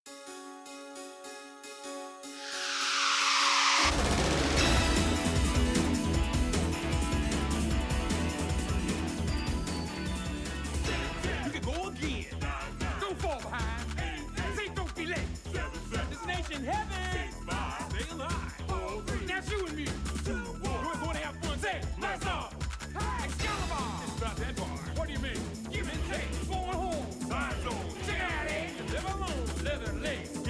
You can go again. Don't fall behind. Say don't be late. Destination heaven. Stay alive. Now you and me. We're going to have fun. Say, blast off. Excalibur. It's about that bar. What do you mean? Give and take. Going home. Side zone. Check it out, eh? Live alone. Leather legs.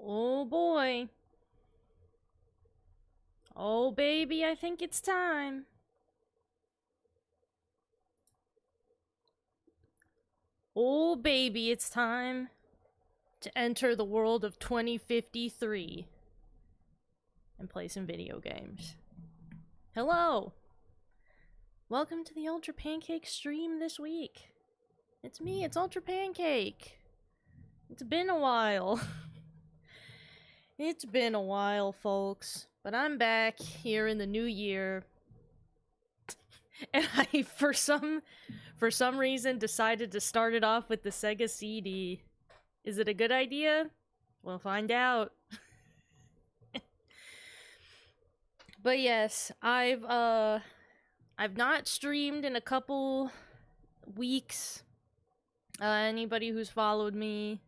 Oh boy. Oh baby, I think it's time. Oh baby, it's time to enter the world of 2053 and play some video games. Hello! Welcome to the Ultra Pancake stream this week. It's me, it's Ultra Pancake. It's been a while. It's been a while, folks. But I'm back here in the new year. And I, for some reason, decided to start it off with the Sega CD. Is it a good idea? We'll find out. But yes, I've not streamed in a couple weeks. Anybody who's followed me...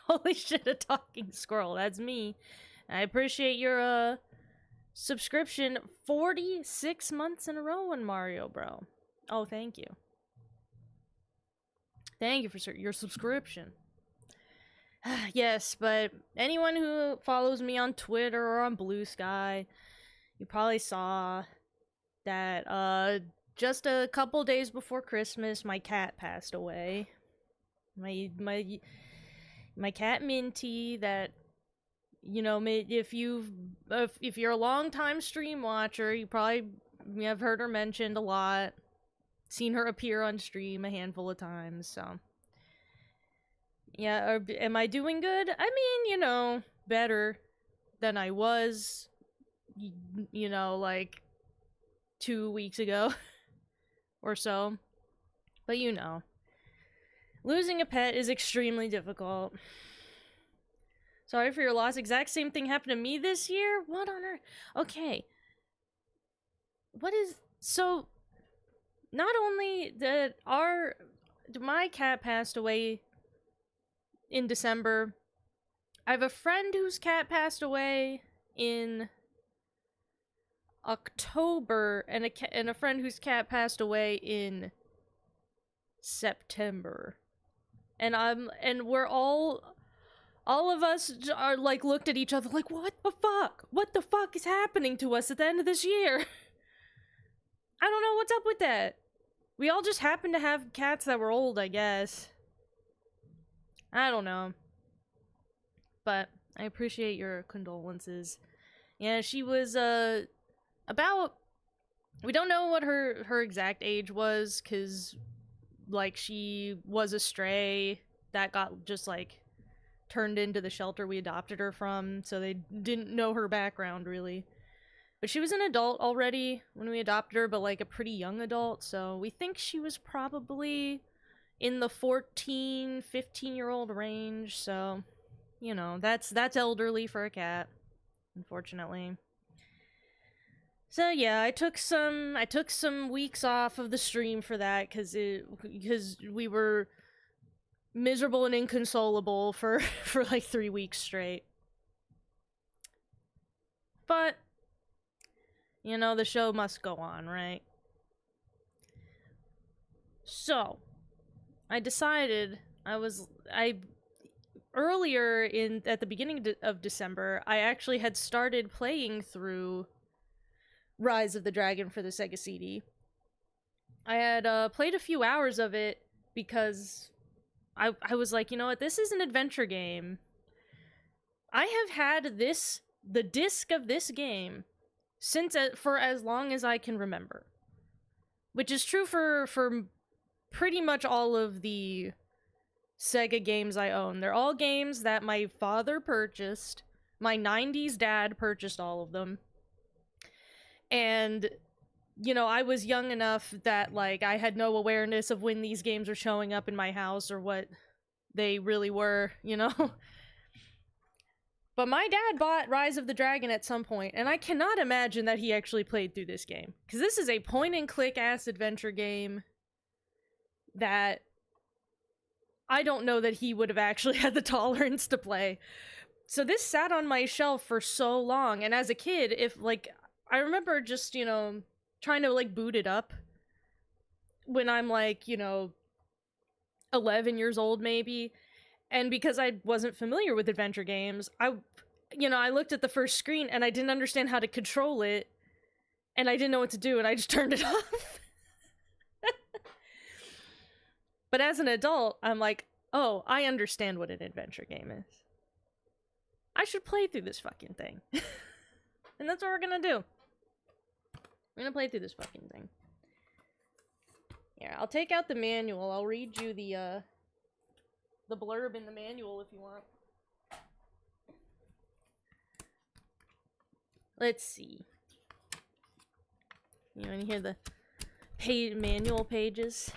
Holy shit, a talking squirrel, that's me. I appreciate your, subscription 46 months in a row on Mario, bro. Oh, thank you. Thank you for your subscription. Yes, but anyone who follows me on Twitter or on Blue Sky, you probably saw that, just a couple days before Christmas, my cat passed away. My cat Minty, that, you know, if you're a long-time stream watcher, you probably have heard her mentioned a lot, seen her appear on stream a handful of times, so. Yeah, am I doing good? I mean, you know, better than I was, you know, like 2 weeks ago or so. But you know, losing a pet is extremely difficult. Sorry for your loss. Exact same thing happened to me this year? What on earth? Okay. What is... So, not only that my cat passed away in December, I have a friend whose cat passed away in October, and a friend whose cat passed away in September. And we're all of us are like looked at each other like, what the fuck? What the fuck is happening to us at the end of this year? I don't know what's up with that. We all just happened to have cats that were old, I guess. I don't know. But I appreciate your condolences. Yeah, she was about, we don't know what her exact age was, cuz like she was a stray that got just like turned into the shelter we adopted her from, so they didn't know her background really. But she was an adult already when we adopted her, but like a pretty young adult, so we think she was probably in the 14, 15-year-old range, so, you know, that's elderly for a cat, unfortunately. So yeah, I took some weeks off of the stream for that, because we were miserable and inconsolable for like 3 weeks straight. But, you know, the show must go on, right? So, I decided earlier at the beginning of December, I actually had started playing through Rise of the Dragon for the Sega CD. I had played a few hours of it because I was like, you know what, this is an adventure game. I have had the disc of this game for as long as I can remember. Which is true for pretty much all of the Sega games I own. They're all games that my father purchased. My 90s dad purchased all of them. And, you know, I was young enough that, like, I had no awareness of when these games were showing up in my house or what they really were, you know? But my dad bought Rise of the Dragon at some point, and I cannot imagine that he actually played through this game. Because this is a point-and-click ass adventure game that I don't know that he would have actually had the tolerance to play. So this sat on my shelf for so long, and as a kid, I remember just, you know, trying to, like, boot it up when I'm, like, you know, 11 years old, maybe, And because I wasn't familiar with adventure games, I looked at the first screen and I didn't understand how to control it, and I didn't know what to do, and I just turned it off. But as an adult, I'm like, oh, I understand what an adventure game is. I should play through this fucking thing. And that's what we're gonna do. We're gonna play through this fucking thing. Here, I'll take out the manual. I'll read you the blurb in the manual if you want. Let's see. You want to hear the manual pages?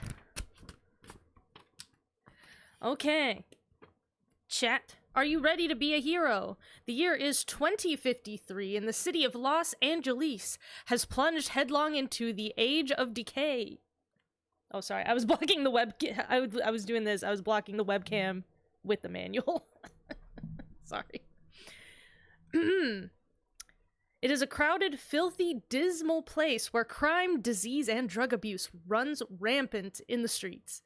Okay. Chat, are you ready to be a hero? The year is 2053 and the city of Los Angeles has plunged headlong into the age of decay. Oh, sorry. I was blocking the webcam. I was doing this. I was blocking the webcam with the manual. Sorry. It is a crowded, filthy, dismal place where crime, disease, and drug abuse runs rampant in the streets.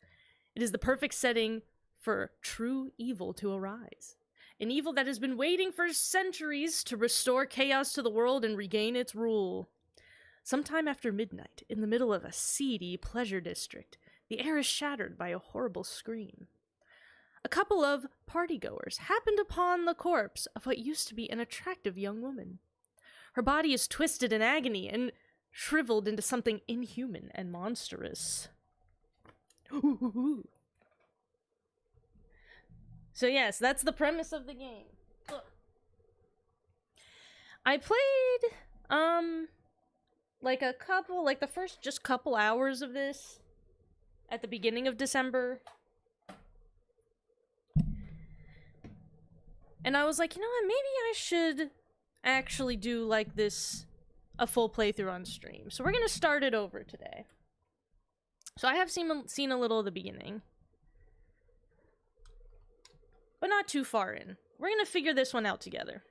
It is the perfect setting for true evil to arise. An evil that has been waiting for centuries to restore chaos to the world and regain its rule. Sometime after midnight, in the middle of a seedy pleasure district, the air is shattered by a horrible scream. A couple of partygoers happened upon the corpse of what used to be an attractive young woman. Her body is twisted in agony and shriveled into something inhuman and monstrous. So yes, that's the premise of the game. Ugh. I played, like the first just couple hours of this at the beginning of December. And I was like, you know what, maybe I should actually do, like, a full playthrough on stream. So we're gonna start it over today. So I have seen a little of the beginning. But not too far in. We're gonna figure this one out together.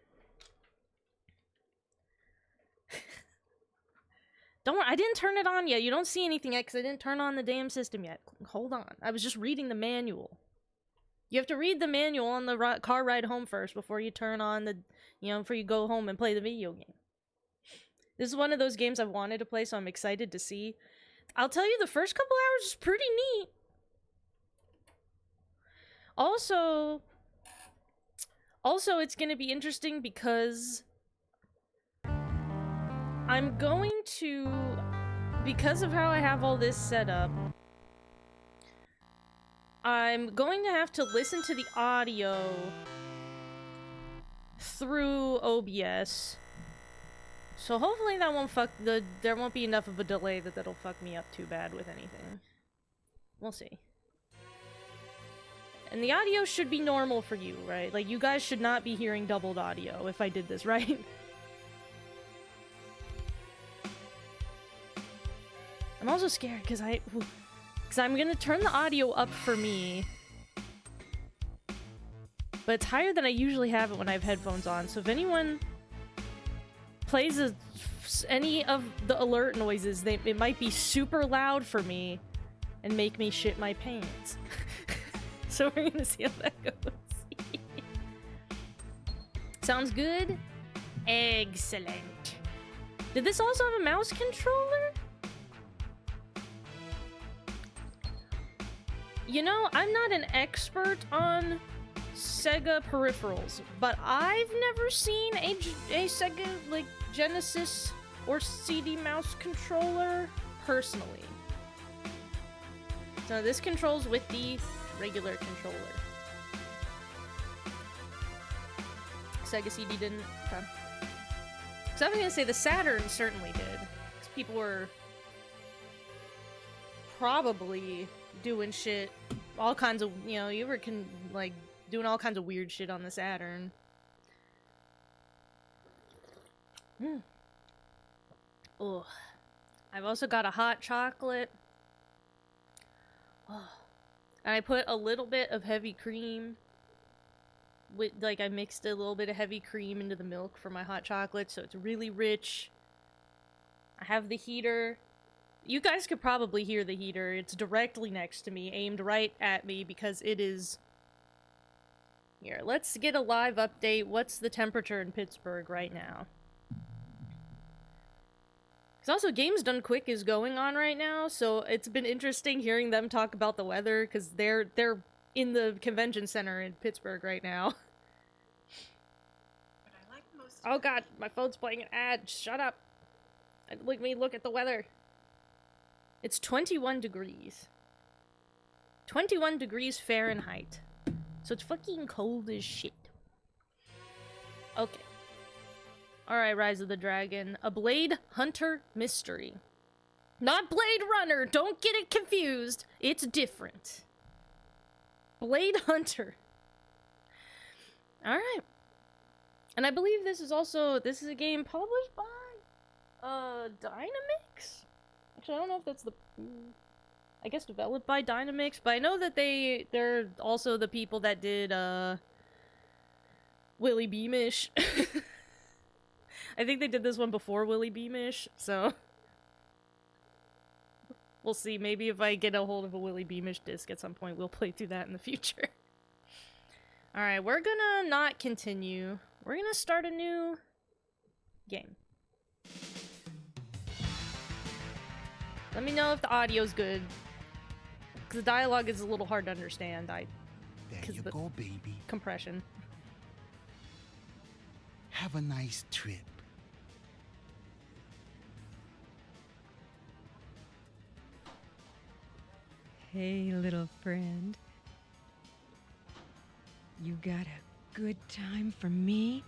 Don't worry, I didn't turn it on yet. You don't see anything yet because I didn't turn on the damn system yet. Hold on. I was just reading the manual. You have to read the manual on the car ride home first before you turn on before you go home and play the video game. This is one of those games I've wanted to play, so I'm excited to see. I'll tell you, the first couple hours is pretty neat. Also, it's going to be interesting because I'm going to, because of how I have all this set up, I'm going to have to listen to the audio through OBS. So hopefully that won't there won't be enough of a delay that'll fuck me up too bad with anything. We'll see. And the audio should be normal for you, right? Like, you guys should not be hearing doubled audio if I did this right. I'm also scared because I'm gonna turn the audio up for me. But it's higher than I usually have it when I have headphones on, so if anyone plays any of the alert noises, it might be super loud for me and make me shit my pants. So we're gonna see how that goes. Sounds good? Excellent. Did this also have a mouse controller? You know, I'm not an expert on Sega peripherals, but I've never seen a Sega, like, Genesis or CD mouse controller personally. So this controls with the regular controller. Sega CD didn't. Okay. So I was gonna say the Saturn certainly did, because people were probably doing shit, all kinds of, you were doing all kinds of weird shit on the Saturn. Oh, I've also got a hot chocolate. Oh. And I put a little bit of heavy cream with, I mixed a little bit of heavy cream into the milk for my hot chocolate, so it's really rich. I have the heater. You guys could probably hear the heater. It's directly next to me, aimed right at me, because it is Here, let's get a live update. What's the temperature in Pittsburgh right now? Because also, Games Done Quick is going on right now, so it's been interesting hearing them talk about the weather, because they're in the convention center in Pittsburgh right now. Oh god, my phone's playing an ad. Shut up. Let me look at the weather. It's 21 degrees. 21 degrees Fahrenheit. So it's fucking cold as shit. Okay. Alright, Rise of the Dragon. A Blade Hunter mystery. Not Blade Runner! Don't get it confused! It's different. Blade Hunter. Alright. And I believe this is a game published by, Dynamix? Actually, I don't know if that's I guess developed by Dynamix, but I know that they're also the people that did, Willy Beamish. I think they did this one before Willy Beamish, so... We'll see, maybe if I get a hold of a Willy Beamish disc at some point, we'll play through that in the future. Alright, we're gonna not continue. We're gonna start a new game. Let me know if the audio's good. Because the dialogue is a little hard to understand. There you go, baby. Compression. Have a nice trip. Hey, little friend. You got a good time for me?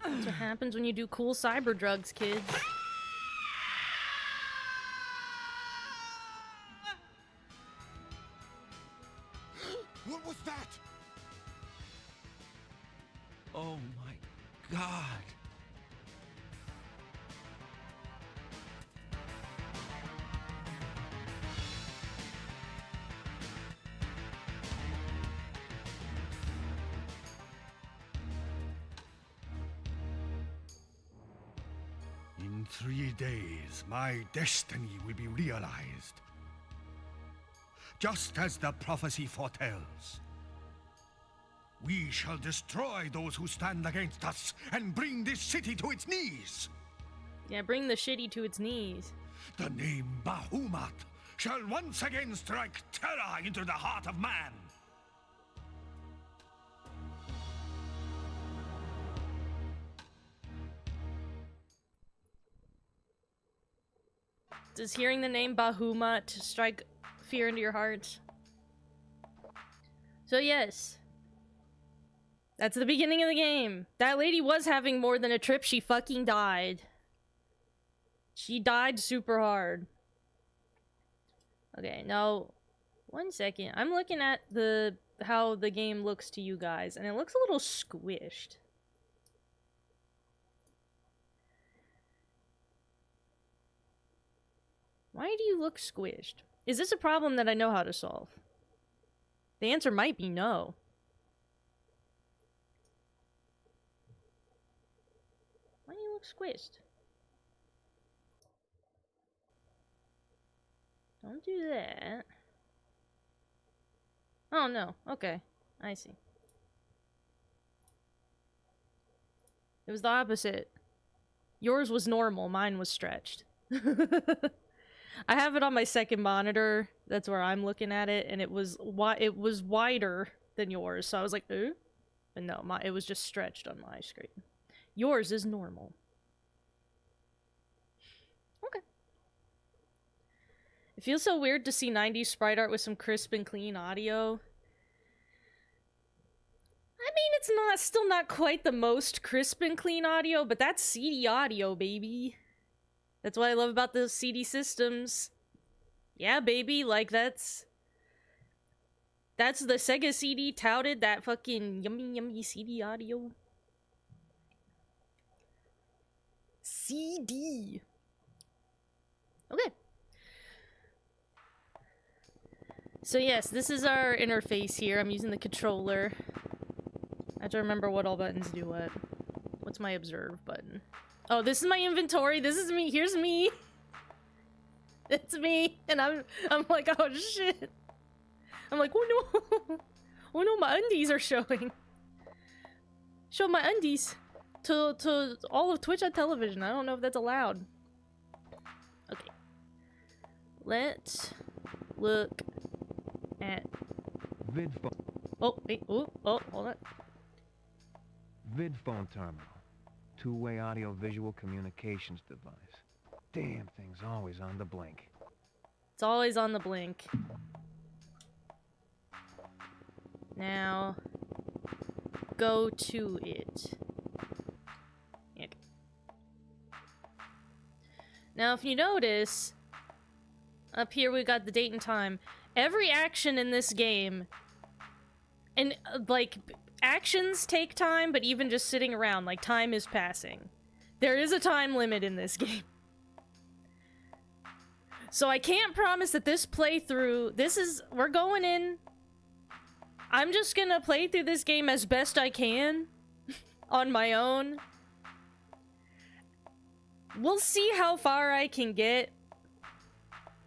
That's what happens when you do cool cyber drugs, kids. What was that? Oh my God. In 3 days, my destiny will be realized. Just as the prophecy foretells. We shall destroy those who stand against us and bring this city to its knees. Yeah, bring the shitty to its knees. The name Bahamut shall once again strike terror into the heart of man. Does hearing the name Bahamut strike fear into your heart? So yes. That's the beginning of the game. That lady was having more than a trip. She fucking died. She died super hard. Okay, now, 1 second. I'm looking at how the game looks to you guys, and it looks a little squished. Why do you look squished? Is this a problem that I know how to solve? The answer might be no. Why do you look squished? Don't do that. Oh no, okay. I see. It was the opposite. Yours was normal, mine was stretched. I have it on my second monitor. That's where I'm looking at it, and it was wider than yours. So I was like, "Ooh," but no, it was just stretched on my screen. Yours is normal. Okay. It feels so weird to see 90s sprite art with some crisp and clean audio. I mean, it's still not quite the most crisp and clean audio, but that's CD audio, baby. That's what I love about the CD systems. Yeah, baby, like that's the Sega CD touted, that fucking yummy CD audio. CD. Okay. So yes, this is our interface here. I'm using the controller. I have to remember what all buttons do what. What's my observe button? Oh, this is my inventory. This is me. Here's me. It's me. And I'm like, oh shit. I'm like, oh no. Oh no, my undies are showing. Show my undies to all of Twitch on television. I don't know if that's allowed. Okay. Let's look at... VidPhone. Oh, wait. Oh, hold on. VidPhone terminal. Two-way audio-visual communications device. Damn thing's always on the blink. It's always on the blink. Now, go to it. Okay. Now, if you notice, up here we got the date and time. Every action in this game, and like, actions take time, but even just sitting around, like, time is passing. There is a time limit in this game. So I can't promise that this playthrough, we're going in. I'm just gonna play through this game as best I can on my own. We'll see how far I can get.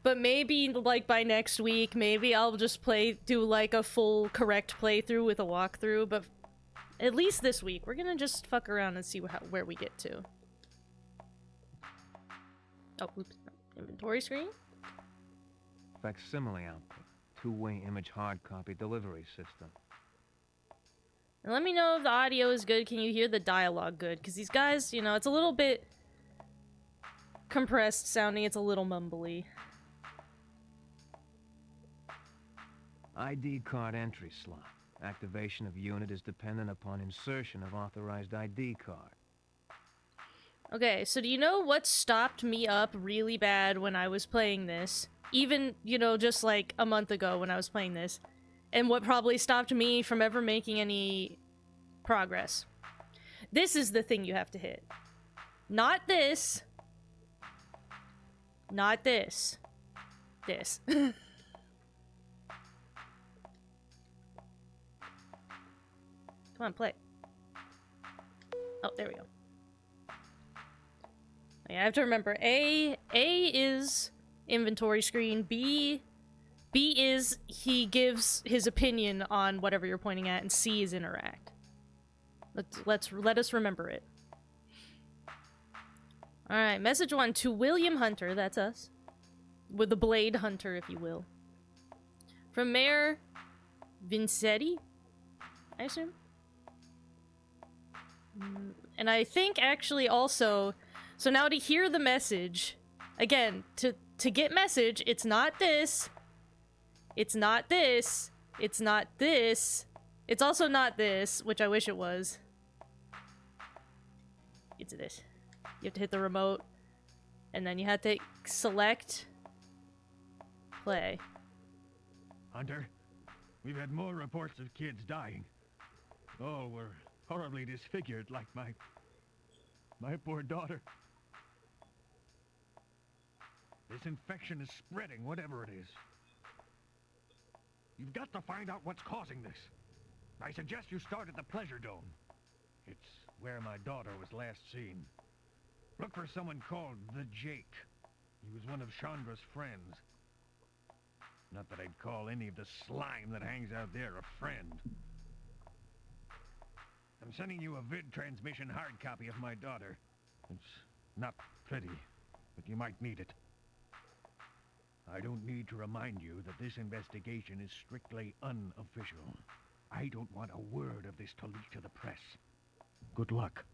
But maybe, like, by next week, maybe I'll just do, like, a full correct playthrough with a walkthrough. But at least this week, we're gonna just fuck around and see where we get to. Oh, oops. Inventory screen? Facsimile output. Two-way image hard copy delivery system. And let me know if the audio is good. Can you hear the dialogue good? Because these guys, you know, it's a little bit compressed sounding. It's a little mumbly. ID card entry slot. Activation of unit is dependent upon insertion of authorized ID card. Okay, so do you know what stopped me up really bad when I was playing this? Even, you know, just like a month ago when I was playing this. And what probably stopped me from ever making any progress. This is the thing you have to hit. Not this. Not this. This. Come on, play. Oh, there we go. Yeah, I have to remember, A is inventory screen, B is he gives his opinion on whatever you're pointing at, and C is interact. Let us remember it. Alright, message 1 to William Hunter, that's us. With the Blade Hunter, if you will. From Mayor Vincetti, I assume? And I think actually also... So now to hear the message, again, to get message, it's not this, it's not this, it's not this, it's also not this, which I wish it was. It's this. You have to hit the remote, and then you have to select play. Hunter, we've had more reports of kids dying. All were horribly disfigured like my poor daughter. This infection is spreading, whatever it is. You've got to find out what's causing this. I suggest you start at the Pleasure Dome. It's where my daughter was last seen. Look for someone called the Jake. He was one of Chandra's friends. Not that I'd call any of the slime that hangs out there a friend. I'm sending you a vid transmission hard copy of my daughter. It's not pretty, but you might need it. I don't need to remind you that this investigation is strictly unofficial. I don't want a word of this to leak to the press. Good luck.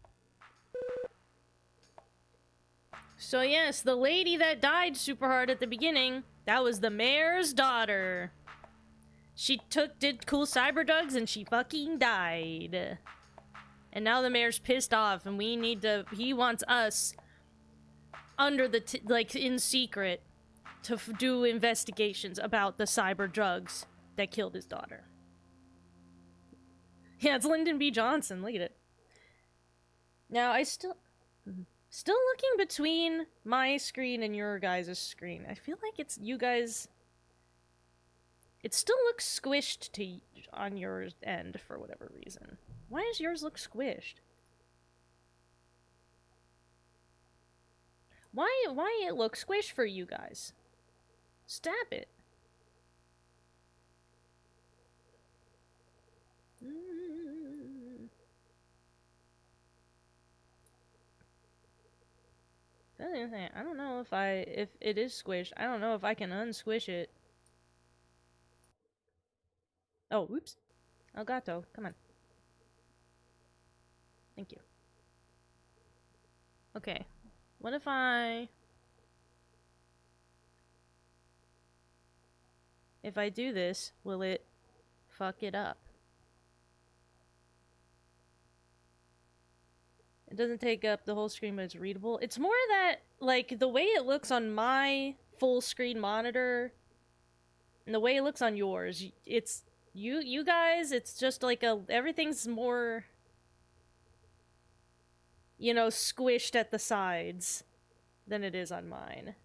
So yes, the lady that died super hard at the beginning, that was the mayor's daughter. She did cool cyber drugs and she fucking died. And now the mayor's pissed off and he wants us under the, like, in secret to do investigations about the cyber drugs that killed his daughter. Yeah, it's Lyndon B. Johnson, look at it. Now, I still looking between my screen and your guys' screen. I feel like it's you guys... It still looks squished on your end for whatever reason. Why does yours look squished? Why it look squished for you guys? Stab it. I don't know if it is squished. I don't know if I can unsquish it. Oh, whoops. Elgato, come on. Thank you. Okay. What if I do this, will it fuck it up? It doesn't take up the whole screen, but it's readable. It's more that, like, the way it looks on my full screen monitor and the way it looks on yours, it's you guys, it's just like everything's more, you know, squished at the sides than it is on mine.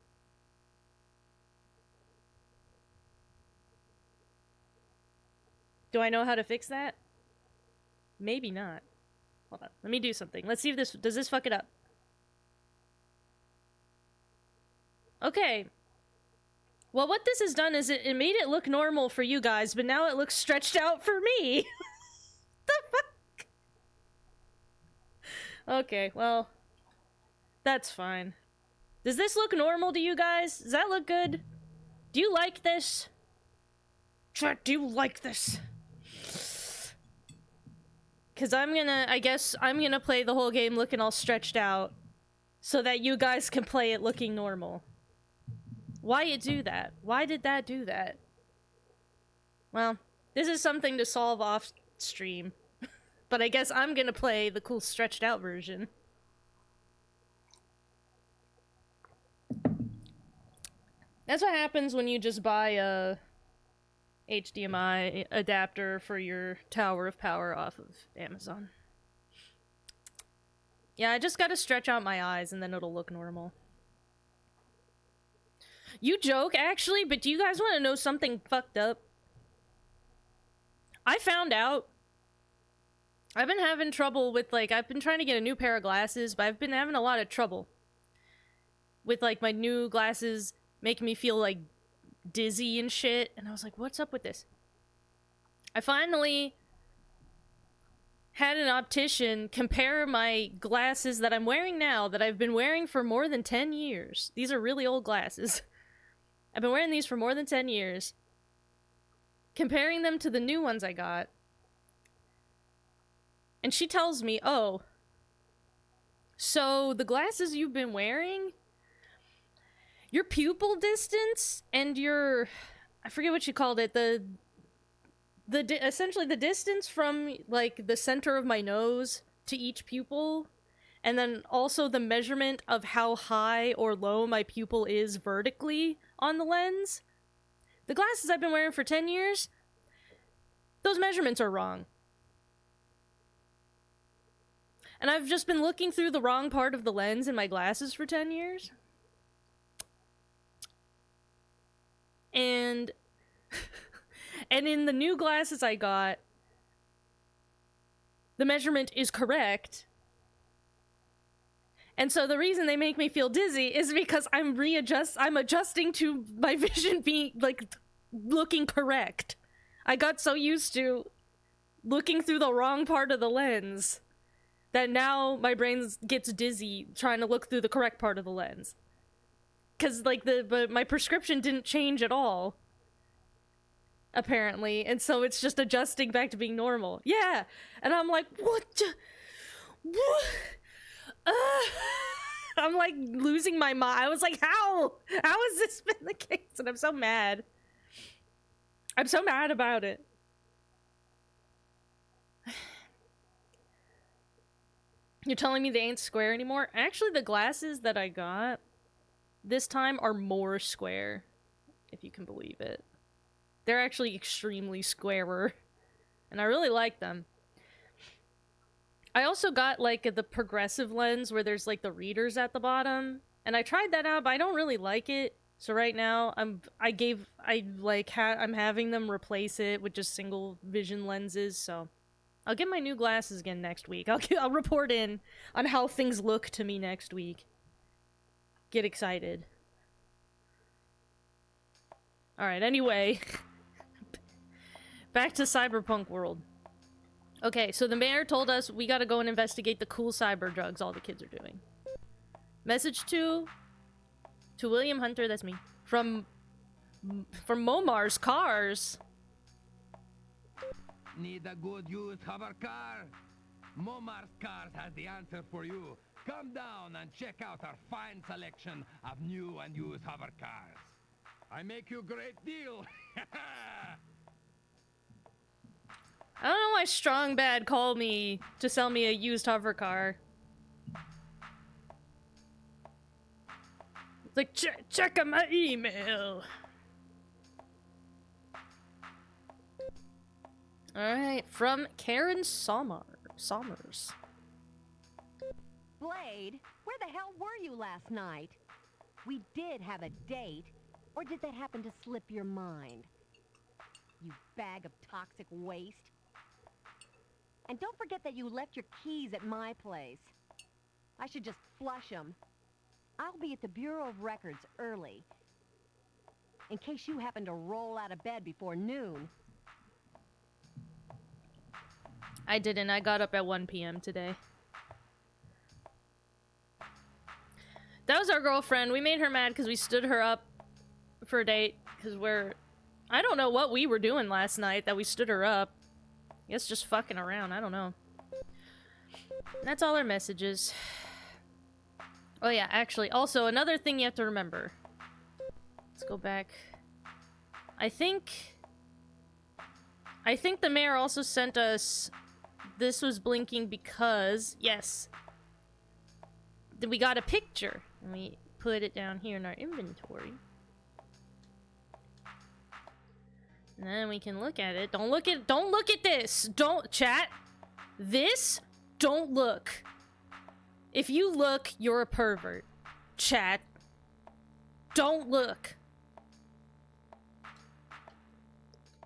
Do I know how to fix that? Maybe not. Hold on, let me do something. Let's see if does this fuck it up? Okay. Well, what this has done is it made it look normal for you guys, but now it looks stretched out for me. The fuck? Okay, well, that's fine. Does this look normal to you guys? Does that look good? Do you like this? Chat, do you like this? Because I guess I'm gonna play the whole game looking all stretched out so that you guys can play it looking normal. Why it do that? Why did that do that? Well, this is something to solve off stream. But I guess I'm gonna play the cool stretched out version. That's what happens when you just buy a HDMI adapter for your Tower of Power off of Amazon. Yeah, I just gotta stretch out my eyes and then it'll look normal. You joke, actually, but do you guys want to know something fucked up? I found out I've been having trouble with, like, I've been trying to get a new pair of glasses, but I've been having a lot of trouble with, like, my new glasses making me feel, like, dizzy and shit, and I was like, what's up with this? I finally had an optician compare my glasses that I'm wearing now, that I've been wearing for more than 10 years. These are really old glasses. I've been wearing these for more than 10 years. Comparing them to the new ones I got. And she tells me, oh, so the glasses you've been wearing, your pupil distance and your, I forget what she called it, essentially the distance from, like, the center of my nose to each pupil, and then also the measurement of how high or low my pupil is vertically on the lens. The glasses I've been wearing for 10 years, those measurements are wrong. And I've just been looking through the wrong part of the lens in my glasses for 10 years. And and in the new glasses I got, the measurement is correct. And so the reason they make me feel dizzy is because I'm adjusting to my vision being, like, looking correct. I got so used to looking through the wrong part of the lens that now my brain gets dizzy trying to look through the correct part of the lens. Cause, like, but my prescription didn't change at all, apparently, and so it's just adjusting back to being normal. Yeah, and I'm like, what? I'm like losing my mind. I was like, how has this been the case? And I'm so mad. I'm so mad about it. You're telling me they ain't square anymore? Actually, the glasses that I got this time are more square, if you can believe it. They're actually extremely squarer, and I really like them. I also got, like, the progressive lens where there's, like, the readers at the bottom, and I tried that out, but I don't really like it. So right now, I'm having them replace it with just single vision lenses. So I'll get my new glasses again next week. I'll report in on how things look to me next week. Get excited. All right. Anyway, back to Cyberpunk World. Okay, so the mayor told us we gotta go and investigate the cool cyber drugs all the kids are doing. Message to William Hunter, that's me, from Momar's Cars. Need a good used hover car? Momar's Cars has the answer for you. Come down and check out our fine selection of new and used hover cars. I make you a great deal. I don't know why Strong Bad called me to sell me a used hover car. It's like, check out my email. Alright, from Karen Sommers. Blade, where the hell were you last night? We did have a date, or did that happen to slip your mind? You bag of toxic waste. And don't forget that you left your keys at my place. I should just flush them. I'll be at the Bureau of Records early, in case you happen to roll out of bed before noon. I didn't. I got up at 1 p.m. today. That was our girlfriend. We made her mad because we stood her up for a date. Because I don't know what we were doing last night that we stood her up. I guess just fucking around. I don't know. That's all our messages. Oh yeah, actually, also another thing you have to remember. Let's go back. I think the mayor also sent us... This was blinking because... Yes. We got a picture. And we put it down here in our inventory. And then we can look at it. Don't look at this! Don't... Chat! This? Don't look. If you look, you're a pervert. Chat. Don't look.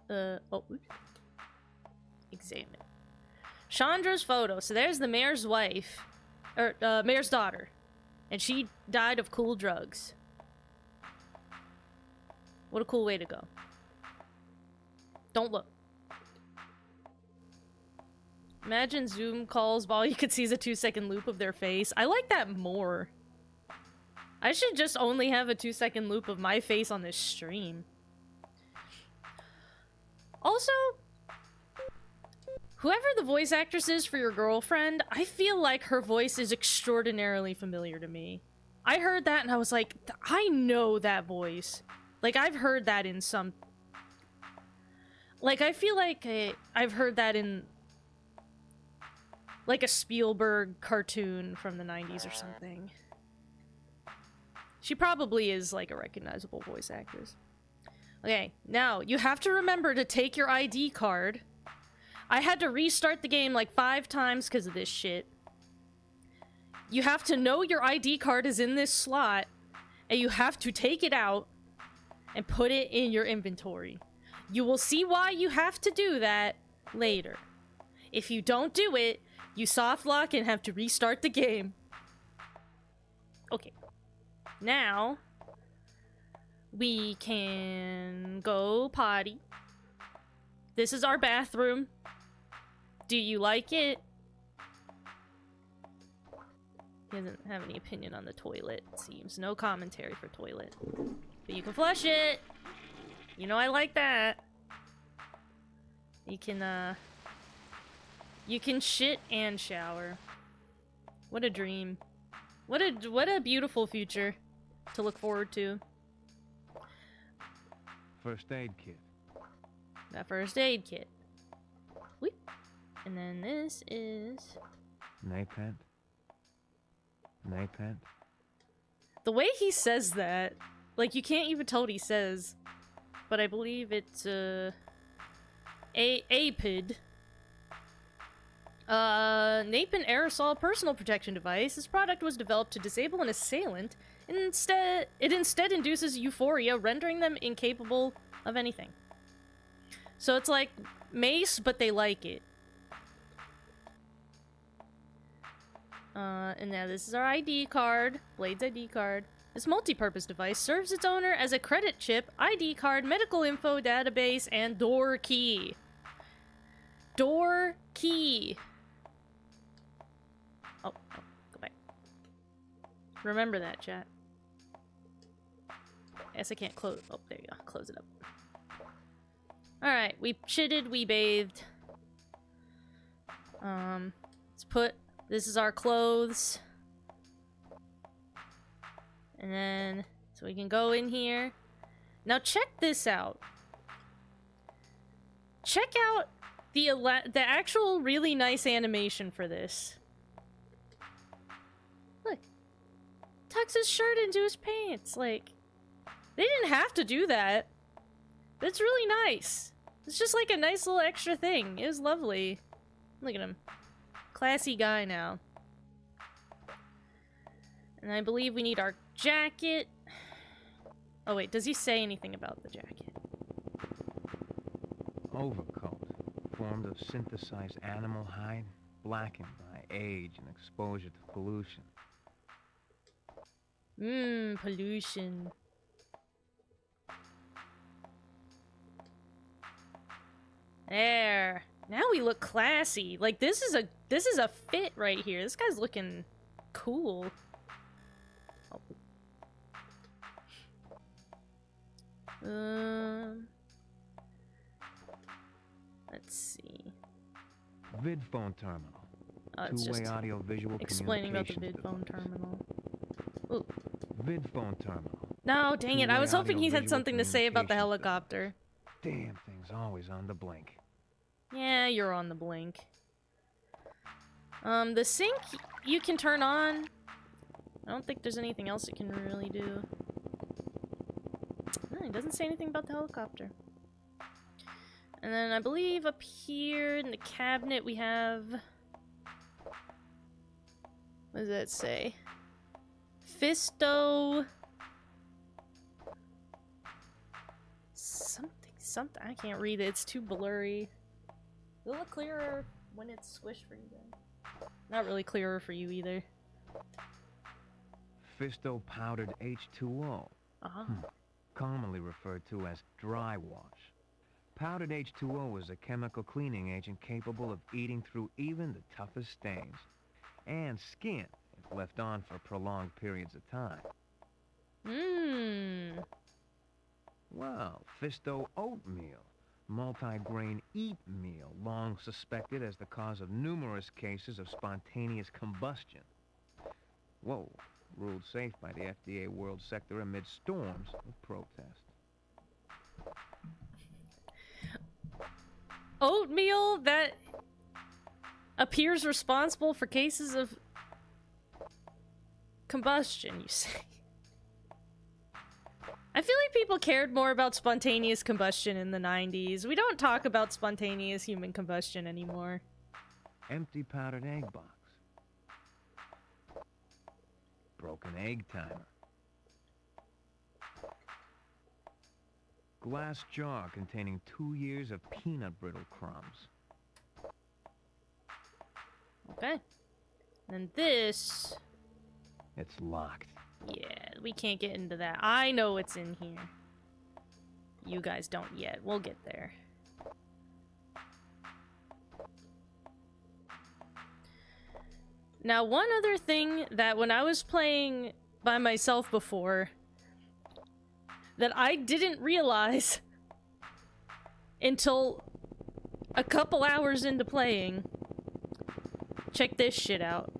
Oh. Examine. Chandra's photo. So there's the mayor's wife. Or, mayor's daughter. And she died of cool drugs. What a cool way to go. Don't look. Imagine Zoom calls, but all you could see is a 2-second loop of their face. I like that more. I should just only have a 2-second loop of my face on this stream. Also, whoever the voice actress is for your girlfriend, I feel like her voice is extraordinarily familiar to me. I heard that and I was like, I know that voice. Like, I've heard that in some... Like, I feel like I've heard that in... like a Spielberg cartoon from the 90s or something. She probably is like a recognizable voice actress. Okay, now you have to remember to take your ID card. I had to restart the game like 5 times because of this shit. You have to know your ID card is in this slot, and you have to take it out and put it in your inventory. You will see why you have to do that later. If you don't do it, you soft lock and have to restart the game. Okay. Now, we can go potty. This is our bathroom. Do you like it? He doesn't have any opinion on the toilet, it seems. No commentary for toilet. But you can flush it! You know I like that. You can shit and shower. What a dream. What a beautiful future to look forward to. First aid kit. That first aid kit. Whoop. And then this is... Napant. Napant. The way he says that, like, you can't even tell what he says. But I believe it's, apid. Napin Aerosol personal protection device. This product was developed to disable an assailant. It instead induces euphoria, rendering them incapable of anything. So it's like mace, but they like it. And now this is our ID card. Blade's ID card. This multi-purpose device serves its owner as a credit chip, ID card, medical info database, and door key. Door key. Oh, go back. Remember that, chat. Guess I can't close. Oh, there you go. Close it up. Alright, we shitted, we bathed. Let's put... This is our clothes. And then... So we can go in here. Now check this out. Check out the actual really nice animation for this. Look. Tucks his shirt into his pants. Like, they didn't have to do that. That's really nice. It's just like a nice little extra thing. It was lovely. Look at him. Classy guy now. And I believe we need our jacket. Oh wait, does he say anything about the jacket? Overcoat, formed of synthesized animal hide, blackened by age and exposure to pollution. Pollution. There. Now we look classy. Like this is a fit right here. This guy's looking cool. Oh. Let's see. VidPhone terminal. It's Two-way just audio-visual explaining about the communications VidPhone device. terminal. Ooh. VidPhone terminal. No, dang it. I was Two-way hoping he had audio-visual something to say about the communications helicopter. Damn thing's always on the blink. Yeah, you're on the blink. The sink you can turn on. I don't think there's anything else it can really do. No, it doesn't say anything about the helicopter. And then I believe up here in the cabinet we have... What does that say? Fisto... Something. I can't read it. It's too blurry. It'll look clearer when it's squished for you guys. Not really clearer for you either. Fisto powdered H2O. Commonly referred to as dry wash. Powdered H2O is a chemical cleaning agent capable of eating through even the toughest stains. And skin, if left on for prolonged periods of time. Well, Fisto oatmeal. Multi-grain eat meal, long suspected as the cause of numerous cases of spontaneous combustion. Whoa, ruled safe by the FDA World Sector amid storms of protest. Oatmeal that appears responsible for cases of combustion, you say? I feel like people cared more about spontaneous combustion in the 90s. We don't talk about spontaneous human combustion anymore. Empty powdered egg box. Broken egg timer. Glass jar containing 2 years of peanut brittle crumbs. Okay. And this... It's locked. Yeah, we can't get into that. I know what's in here. You guys don't yet. We'll get there. Now, one other thing that when I was playing by myself before, that I didn't realize until a couple hours into playing. Check this shit out.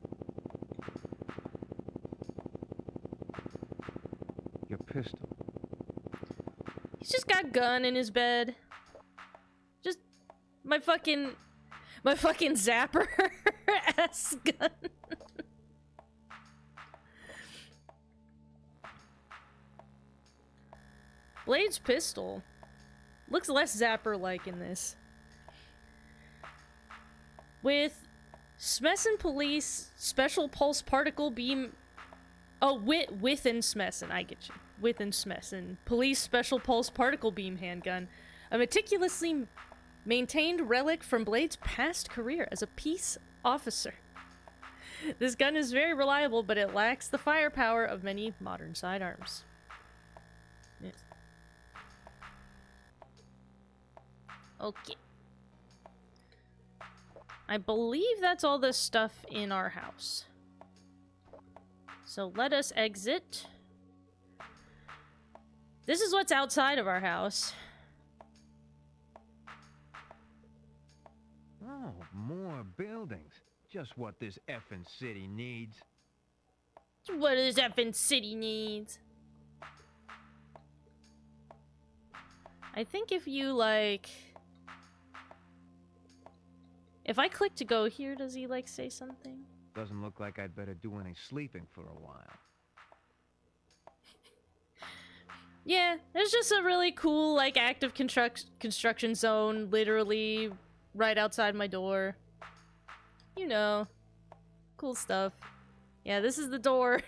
Your pistol. He's just got a gun in his bed. Just my fucking zapper ass gun. Blade's pistol looks less zapper-like in this. With Smesson Police Special Pulse Particle Beam. Oh, within Smesson, I get you. Within Smesson Police Special Pulse Particle Beam handgun, a meticulously maintained relic from Blade's past career as a peace officer. This gun is very reliable, but it lacks the firepower of many modern sidearms. Yes. Okay. I believe that's all the stuff in our house. So let us exit. This is what's outside of our house. Oh, more buildings. Just what this effing city needs. What this effing city needs. I think if you, like... If I click to go here, does he, like, say something? Doesn't look like I'd better do any sleeping for a while. Yeah, there's just a really cool, like, active construction zone, literally right outside my door. You know, cool stuff. Yeah, this is the door.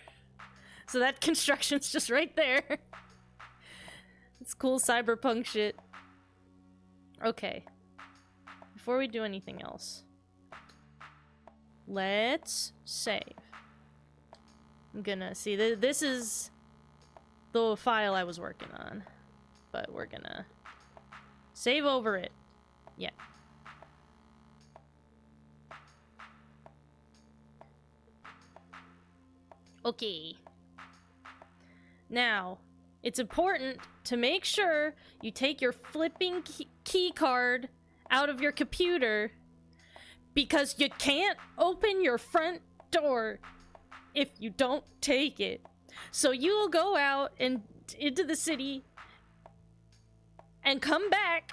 So that construction's just right there. It's cool cyberpunk shit. Okay. Before we do anything else, let's save. I'm gonna see, this is the file I was working on, but we're gonna save over it. Yeah. Okay. Now, it's important to make sure you take your flipping key card out of your computer, because you can't open your front door if you don't take it. So you will go out and into the city and come back,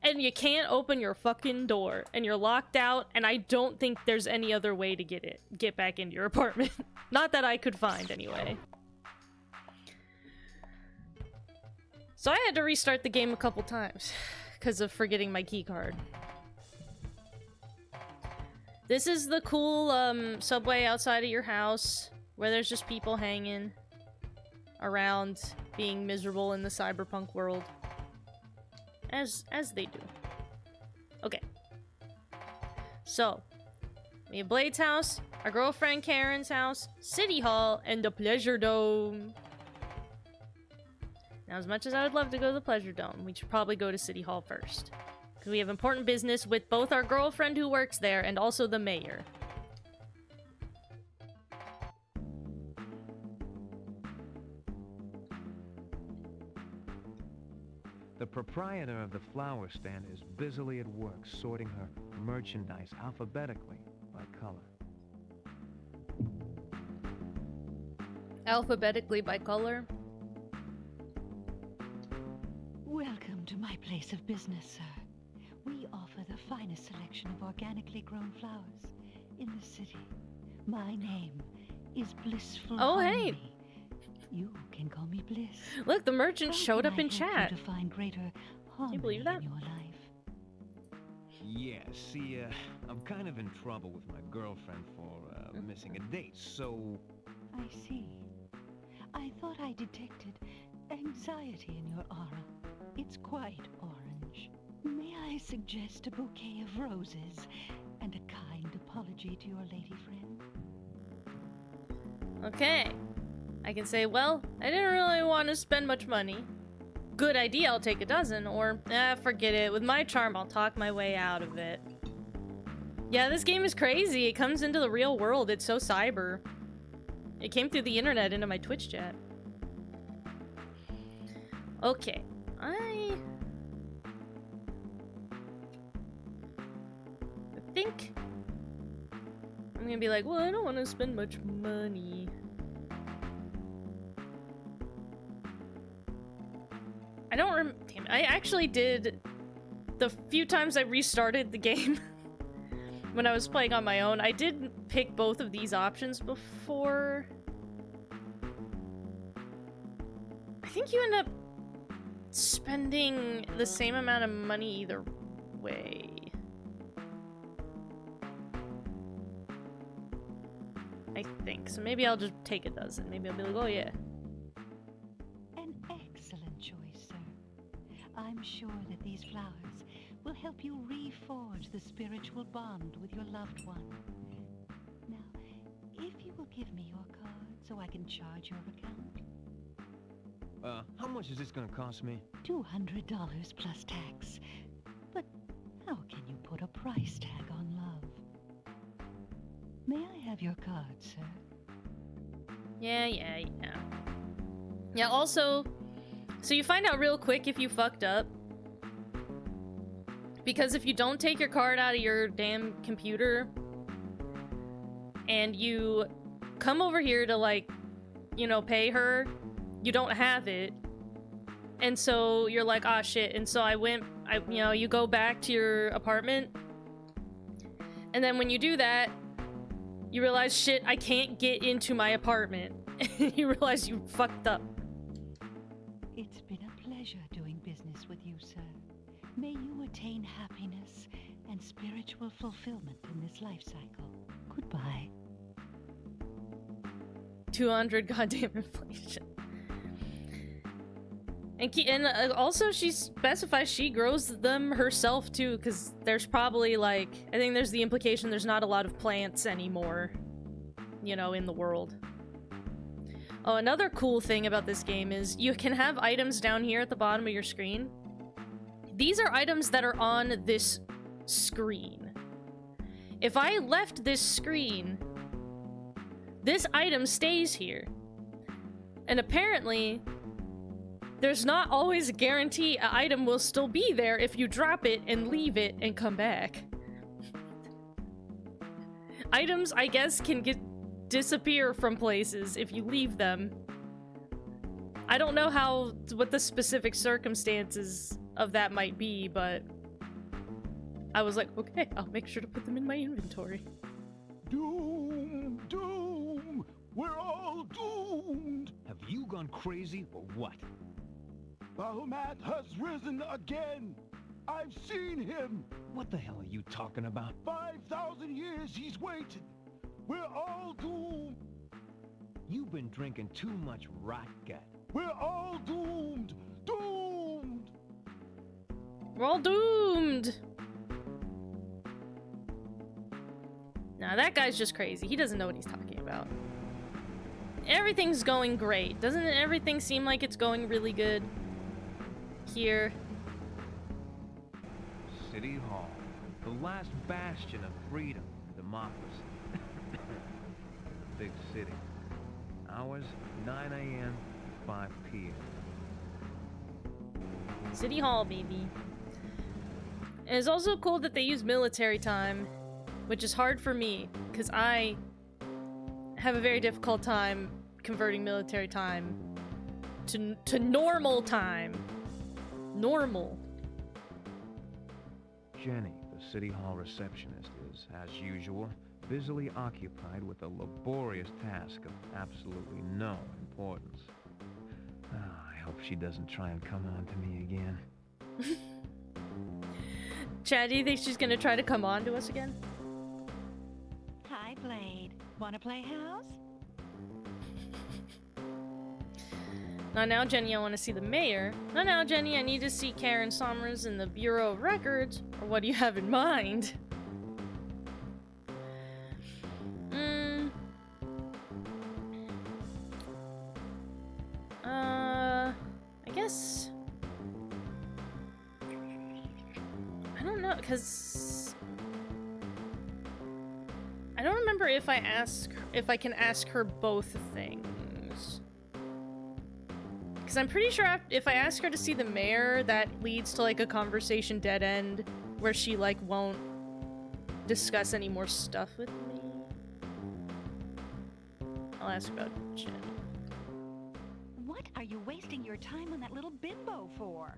and you can't open your fucking door, and you're locked out, and I don't think there's any other way to get back into your apartment. Not that I could find, anyway. So I had to restart the game a couple times because of forgetting my key card. This is the cool subway outside of your house where there's just people hanging around being miserable in the cyberpunk world. As they do. Okay. So, we have Blade's house, our girlfriend Karen's house, City Hall, and the Pleasure Dome. Now, as much as I would love to go to the Pleasure Dome, we should probably go to City Hall first. Because we have important business with both our girlfriend who works there and also the mayor. The proprietor of the flower stand is busily at work sorting her merchandise alphabetically by color. Alphabetically by color? Welcome to my place of business, sir. We offer the finest selection of organically grown flowers in the city. My name is Blissful Oh, Harmony. hey. You can call me Bliss. Look, the merchant How showed can up I in help chat. you to find greater harmony believe that? in your life? Yeah, see, I'm kind of in trouble with my girlfriend for missing a date, so... I see. I thought I detected anxiety in your aura. It's quite orange. May I suggest a bouquet of roses and a kind apology to your lady friend? Okay. I can say, well, I didn't really want to spend much money. Good idea, I'll take a dozen. Or, forget it. With my charm, I'll talk my way out of it. Yeah, this game is crazy. It comes into the real world. It's so cyber. It came through the internet into my Twitch chat. Okay. I think I'm gonna be like, well, I don't want to spend much money. Damn it. I actually did the few times I restarted the game when I was playing on my own. I did pick both of these options before. I think you end up spending the same amount of money either way. I think. So maybe I'll just take a dozen. Maybe I'll be like, oh yeah. An excellent choice, sir. I'm sure that these flowers will help you reforge the spiritual bond with your loved one. Now, if you will give me your card so I can charge your account. How much is this gonna cost me? $200 plus tax. But how can you put a price tag on love? May I have your card, sir? Yeah. Yeah, also, so you find out real quick if you fucked up. Because if you don't take your card out of your damn computer and you come over here to, like, you know, pay her, you don't have it. And so you're like, ah, shit. And so you go back to your apartment. And then when you do that, you realize, shit, I can't get into my apartment. You realize you fucked up. It's been a pleasure doing business with you, sir. May you attain happiness and spiritual fulfillment in this life cycle. Goodbye. 200 goddamn inflation. And also she specifies she grows them herself too, because there's probably, like, I think there's the implication there's not a lot of plants anymore, you know, in the world. Oh, another cool thing about this game is you can have items down here at the bottom of your screen. These are items that are on this screen. If I left this screen, this item stays here. And apparently, there's not always a guarantee an item will still be there if you drop it and leave it and come back. Items, I guess, can disappear from places if you leave them. I don't know what the specific circumstances of that might be, but I was like, okay, I'll make sure to put them in my inventory. Doom! Doom! We're all doomed! Have you gone crazy or what? Bahamut has risen again! I've seen him! What the hell are you talking about? 5,000 years he's waited! We're all doomed! You've been drinking too much rot gut. We're all doomed! Doomed! We're all doomed! Nah, that guy's just crazy. He doesn't know what he's talking about. Everything's going great. Doesn't everything seem like it's going really good here? City Hall, the last bastion of freedom and democracy. Big city. Hours, 9 a.m. to 5 p.m. City Hall, baby. And it's also cool that they use military time, which is hard for me, because I have a very difficult time converting military time to normal time. Normal. Jenny, the City Hall receptionist, is, as usual, busily occupied with the laborious task of absolutely no importance. I hope she doesn't try and come on to me again. Chad, do you think she's gonna try to come on to us again? Hi, Blade. Wanna play house? Not now, Jenny, I want to see the mayor. Not now, Jenny, I need to see Karen Somers in the Bureau of Records. Or what do you have in mind? I guess... I don't know, because... I don't remember if I can ask her both things. Because I'm pretty sure if I ask her to see the mayor, that leads to, like, a conversation dead end where she, like, won't discuss any more stuff with me. I'll ask about Jen. What are you wasting your time on that little bimbo for?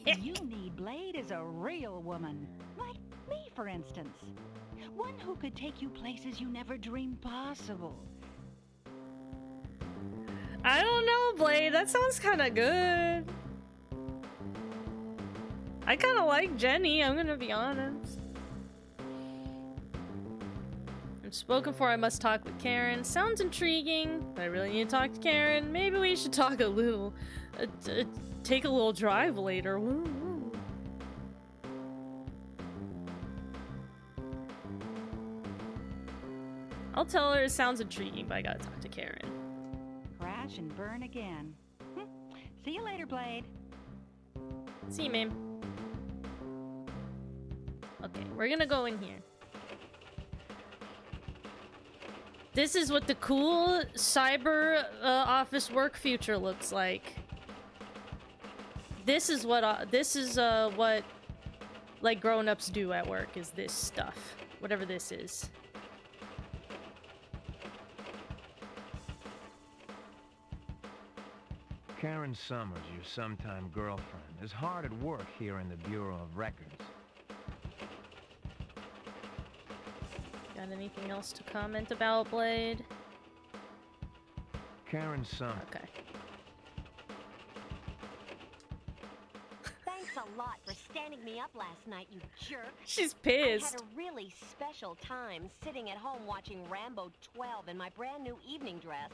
What you need, Blade, is a real woman. Like me, for instance. One who could take you places you never dreamed possible. I don't know, Blade. That sounds kind of good. I kind of like Jenny, I'm gonna be honest. I'm Spoken for, I must talk with Karen. Sounds intriguing, but I really need to talk to Karen. Maybe we should talk a little... take a little drive later. Woo woo. I'll tell her it sounds intriguing, but I gotta talk to Karen. Crash and burn again. See you later, Blade. See you, ma'am. Okay, we're gonna go in here. This is what the cool cyber office work future looks like. This is what like grown-ups do at work, is this stuff. Whatever this is. Karen Summers, your sometime girlfriend, is hard at work here in the Bureau of Records. Got anything else to comment about, Blade? Karen Summers. Okay. Thanks a lot for standing me up last night, you jerk. She's I pissed. had a really special time sitting at home watching Rambo 12 in my brand new evening dress.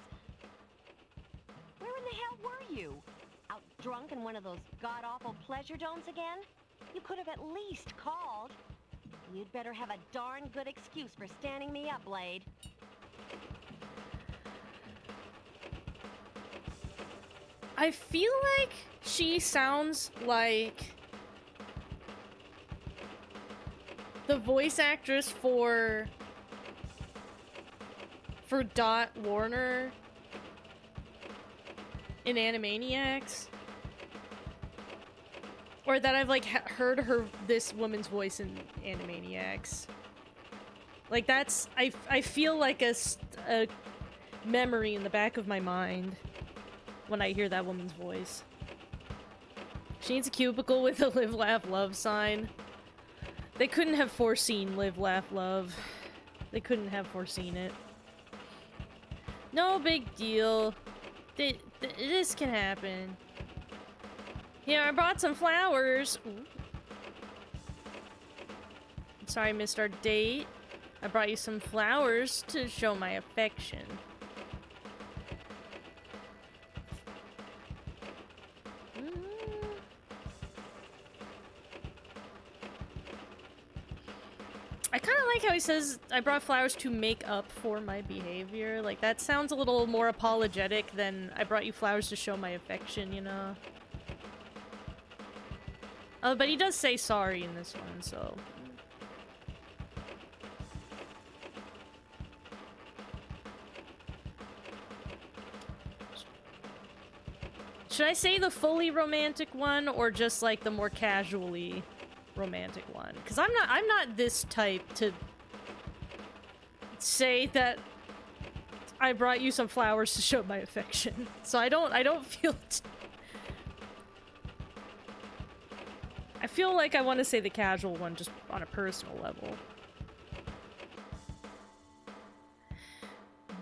Where in the hell were you? Out drunk in one of those god-awful pleasure domes again? You could have at least called. You'd better have a darn good excuse for standing me up, Blade. I feel like she sounds like the voice actress for Dot Warner in Animaniacs, or that I've like heard this woman's voice in Animaniacs. Like that's I feel like a memory in the back of my mind when I hear that woman's voice. She needs a cubicle with a live, laugh, love sign. They couldn't have foreseen live, laugh, love. They couldn't have foreseen it. No big deal. This can happen. Here, I brought some flowers. Ooh. I'm sorry I missed our date. I brought you some flowers to show my affection. I kind of like how he says, I brought flowers to make up for my behavior. Like, that sounds a little more apologetic than I brought you flowers to show my affection, you know? Oh, but he does say sorry in this one, so... Should I say the fully romantic one, or just, like, the more casually romantic one? Because I'm not this type to say that I brought you some flowers to show my affection. So I don't feel I feel like I want to say the casual one just on a personal level.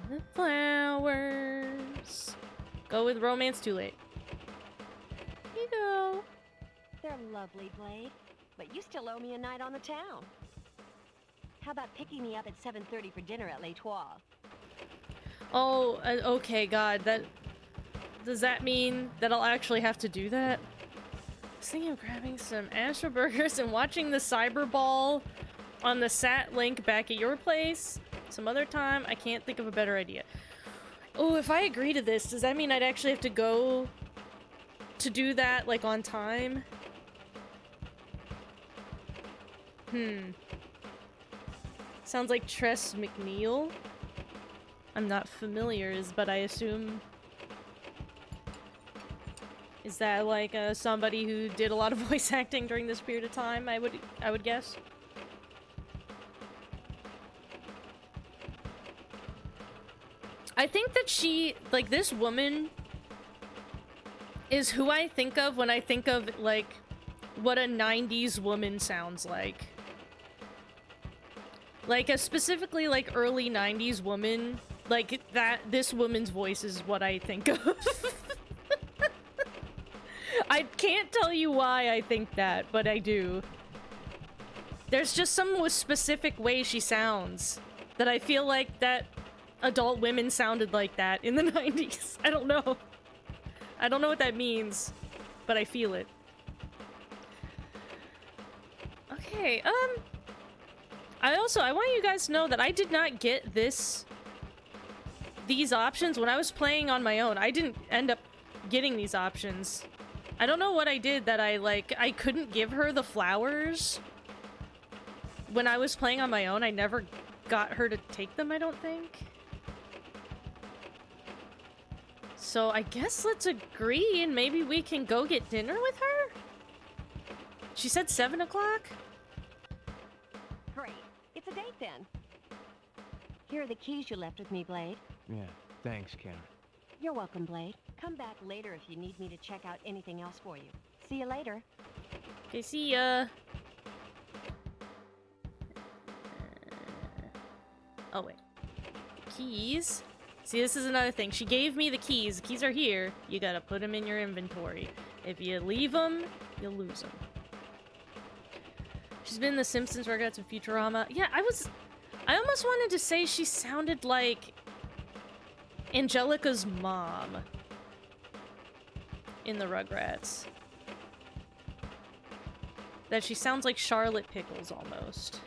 The flowers. Go with romance, too late. Here you go. They're lovely, Blade. But you still owe me a night on the town. How about picking me up at 7:30 for dinner at L'Etoile? Oh, okay, God, does that mean that I'll actually have to do that? I was thinking of grabbing some Astro Burgers and watching the Cyber Ball on the Sat Link back at your place some other time. I can't think of a better idea. Oh, if I agree to this, does that mean I'd actually have to go to do that, like, on time? Sounds like Tress MacNeille. I'm not familiar, but I assume... Is that like somebody who did a lot of voice acting during this period of time, I would guess? I think that she, like, this woman is who I think of when I think of, like, what a 90s woman sounds like. Like, a specifically, like, early 90s woman, like, this woman's voice is what I think of. I can't tell you why I think that, but I do. There's just some specific way she sounds. that I feel like that adult women sounded like that in the 90s. I don't know. I don't know what that means, but I feel it. Okay, I want you guys to know that I did not get these options when I was playing on my own. I didn't end up getting these options. I don't know what I did that I couldn't give her the flowers. When I was playing on my own, I never got her to take them, I don't think. So I guess let's agree and maybe we can go get dinner with her? She said 7 o'clock? Great. It's a date then. Here are the keys you left with me, Blade. Yeah, thanks, Karen. You're welcome, Blade. Come back later if you need me to check out anything else for you. See you later. Okay, see ya. Oh, wait. Keys? See, this is another thing. She gave me the keys. The keys are here. You gotta put them in your inventory. If you leave them, you'll lose them. She's been in The Simpsons, Rugrats, and Futurama. Yeah, I almost wanted to say she sounded like Angelica's mom in the Rugrats. That she sounds like Charlotte Pickles, almost.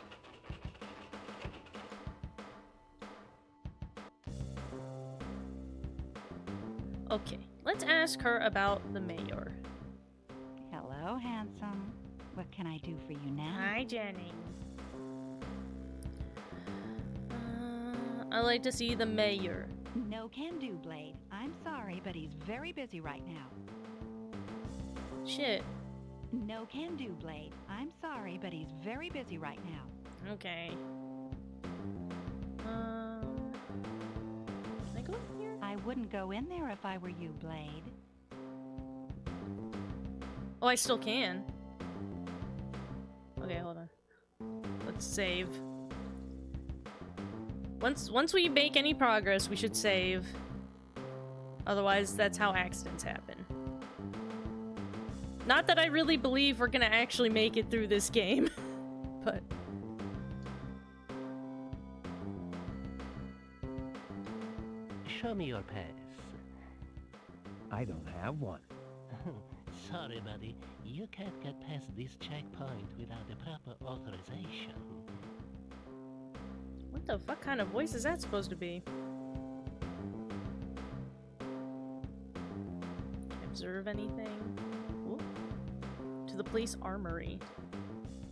Okay, let's ask her about the mayor. Hello, handsome. What can I do for you now? Hi, Jenny. I'd like to see the mayor. No can do, Blade. I'm sorry, but he's very busy right now. Shit. No can do, Blade. I'm sorry, but he's very busy right now. Okay. Can I go in here? I wouldn't go in there if I were you, Blade. Oh, I still can. Okay, hold on. Let's save. Once we make any progress, we should save. Otherwise, that's how accidents happen. Not that I really believe we're gonna actually make it through this game, but... Show me your pass. I don't have one. Sorry, buddy. You can't get past this checkpoint without the proper authorization. What the fuck kind of voice is that supposed to be? Observe anything? Ooh. To the police armory.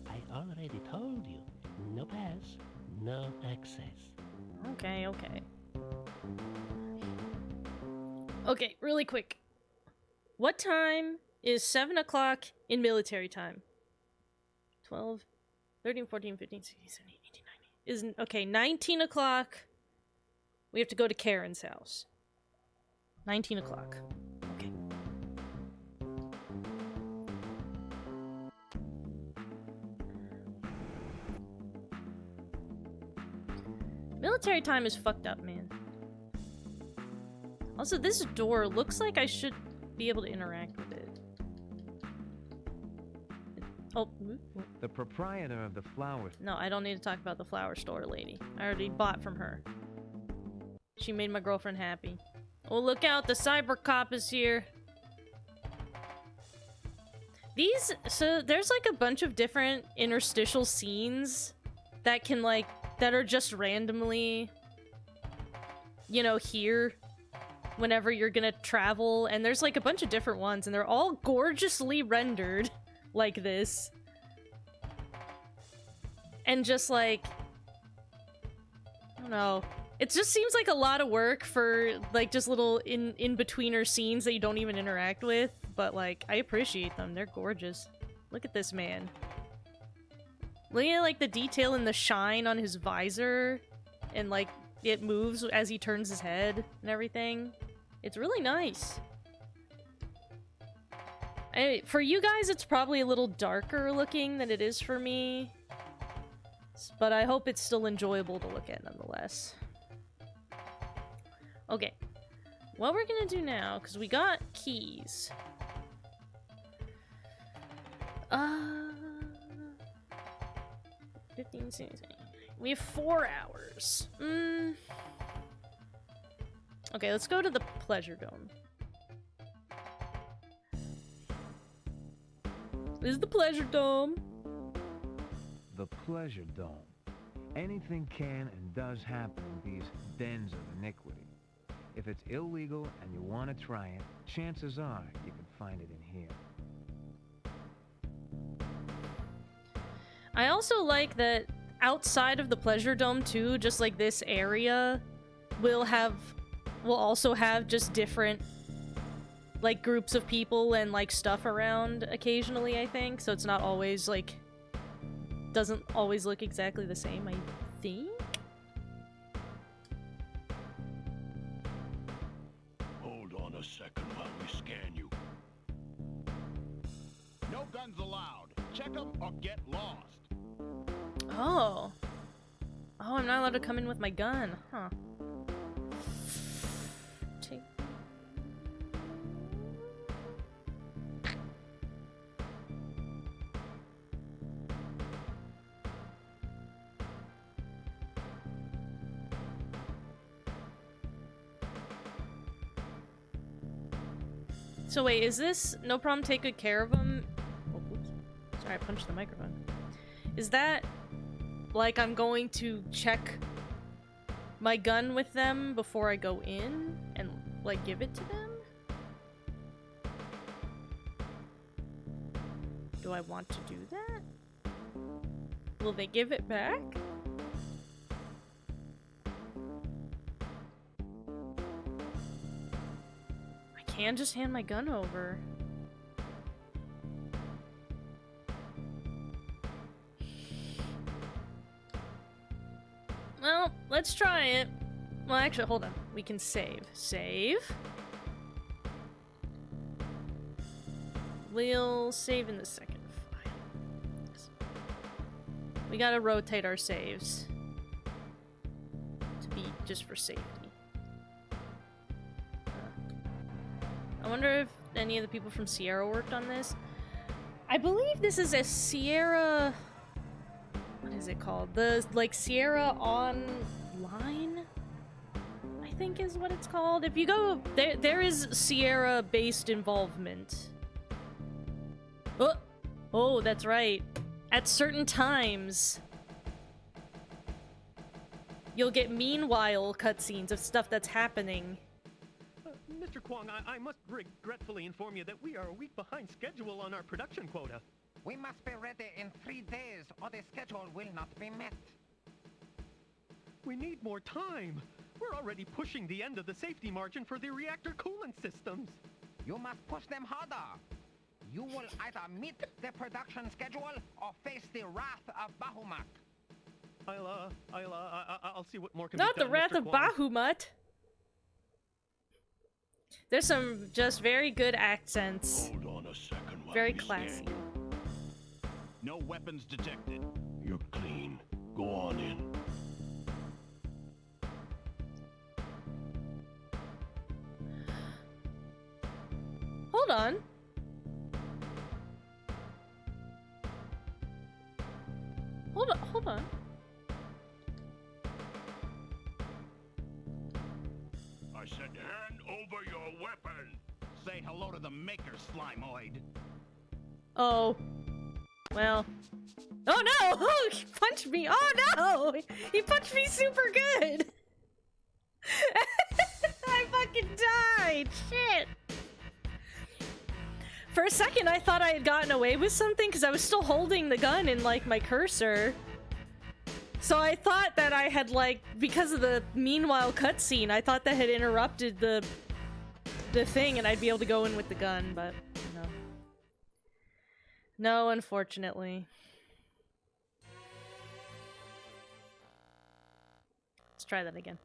I already told you. No pass, no access. Okay, okay. Okay, really quick. What time is 7 o'clock in military time? 12, 13, 14, 15, 16, 17, 18, 19. Okay, 19 o'clock. We have to go to Karen's house. 19 o'clock. Okay. Military time is fucked up, man. Also, this door looks like I should be able to interact with it. Oh. The proprietor of the flower... No, I don't need to talk about the flower store lady. I already bought from her. She made my girlfriend happy. Oh, look out! The cyber cop is here! So there's like a bunch of different interstitial scenes that can that are just randomly, you know, here whenever you're gonna travel, and there's like a bunch of different ones, and they're all gorgeously rendered like this. And just like, I don't know, it just seems like a lot of work for like just little in-betweener scenes that you don't even interact with, but like, I appreciate them. They're gorgeous. Look at this man. Look at like the detail in the shine on his visor, and like it moves as he turns his head and everything. It's really nice. For you guys, it's probably a little darker looking than it is for me, but I hope it's still enjoyable to look at nonetheless. Okay, what we're gonna do now, because we got keys. 15, 16, We have 4 hours. Okay, let's go to the Pleasure Dome. This is the Pleasure Dome. The Pleasure Dome. Anything can and does happen in these dens of iniquity. If it's illegal and you want to try it, chances are you can find it in here. I also like that outside of the Pleasure Dome too, just like this area will also have just different like groups of people and like stuff around occasionally, I think. So it's not always like doesn't always look exactly the same, I think. Hold on a second while we scan you. No guns allowed. Check them or get lost. Oh. Oh, I'm not allowed to come in with my gun, huh? Take... So wait, is this no problem, take good care of them? Oh, oops. Sorry, I punched the microphone. Is that like I'm going to check my gun with them before I go in and like give it to them? Do I want to do that? Will they give it back? I can just hand my gun over. Well, let's try it. Well, actually, hold on. We can save. Save. We'll save in the second file. We gotta rotate our saves. To be just for safety. I wonder if any of the people from Sierra worked on this. I believe this is a Sierra... What is it called? The, like, Sierra Online? I think is what it's called. If you go... There is Sierra-based involvement. Oh! Oh, that's right. At certain times, you'll get meanwhile cutscenes of stuff that's happening. Mr. Kwong, I must regretfully inform you that we are a week behind schedule on our production quota. We must be ready in 3 days, or the schedule will not be met. We need more time. We're already pushing the end of the safety margin for the reactor coolant systems. You must push them harder. You will either meet the production schedule or face the wrath of Bahamut. I'll see what more can Not be done, the wrath Mr. of Kwong. Bahamut. There's some just very good accents. Hold on a second while Very we classy. scan you. No weapons detected. You're clean. Go on in. Hold on. Hold on. I said hand over your weapon. Say hello to the maker, Slimoid. Oh. Well. Oh no! Oh, he punched me! Oh no! He punched me super good! I fucking died! Shit! For a second, I thought I had gotten away with something because I was still holding the gun in, like, my cursor. So I thought that I had, like, because of the meanwhile cutscene, I thought that had interrupted the thing and I'd be able to go in with the gun, but no. No, unfortunately. Let's try that again.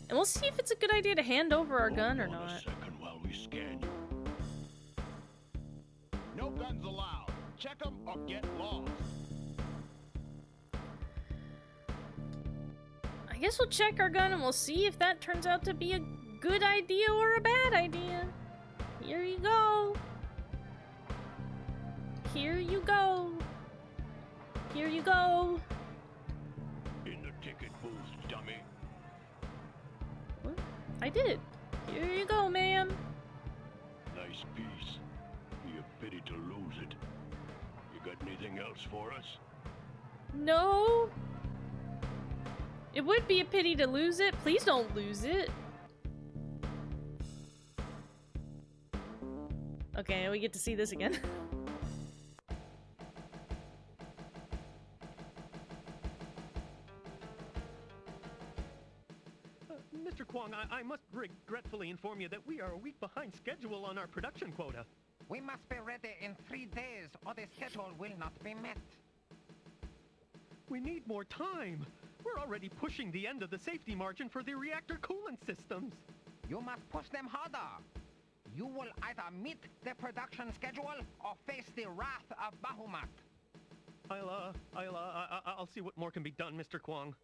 And we'll see if it's a good idea to hand over our gun or not. Hold on a second while we scan you. No guns allowed. Check them or get lost. I guess we'll check our gun and we'll see if that turns out to be a good idea or a bad idea. Here you go. Here you go. Here you go. In the ticket booth, dummy. What? I did. Here you go, ma'am. Nice piece. Be a pity to lose it. You got anything else for us? No. It would be a pity to lose it. Please don't lose it. Okay, we get to see this again. Mr. Kwong, I must regretfully inform you that we are a week behind schedule on our production quota. We must be ready in 3 days, or the schedule will not be met. We need more time. We're already pushing the end of the safety margin for the reactor coolant systems. You must push them harder. You will either meet the production schedule or face the wrath of Bahamut. I'll see what more can be done, Mr. Kwong.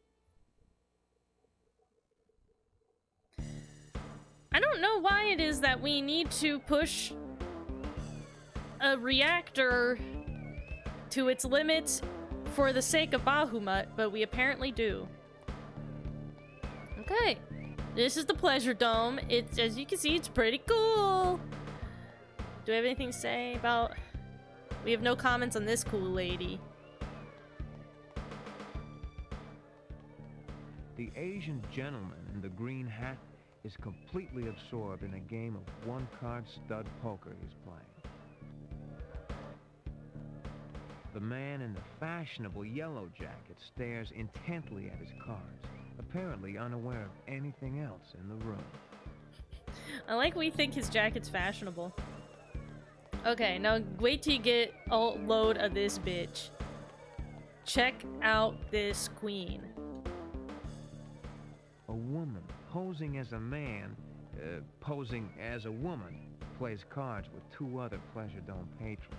I don't know why it is that we need to push a reactor to its limits for the sake of Bahamut, but we apparently do. Okay, this is the Pleasure Dome. It's, as you can see, it's pretty cool. Do we have anything to say about... We have no comments on this cool lady. The Asian gentleman in the green hat is completely absorbed in a game of one-card stud poker he's playing. The man in the fashionable yellow jacket stares intently at his cards, apparently unaware of anything else in the room. I like we think his jacket's fashionable. Okay, now wait till you get a load of this bitch. Check out this queen. A woman posing as a man, posing as a woman, plays cards with 2 other Pleasure Dome patrons.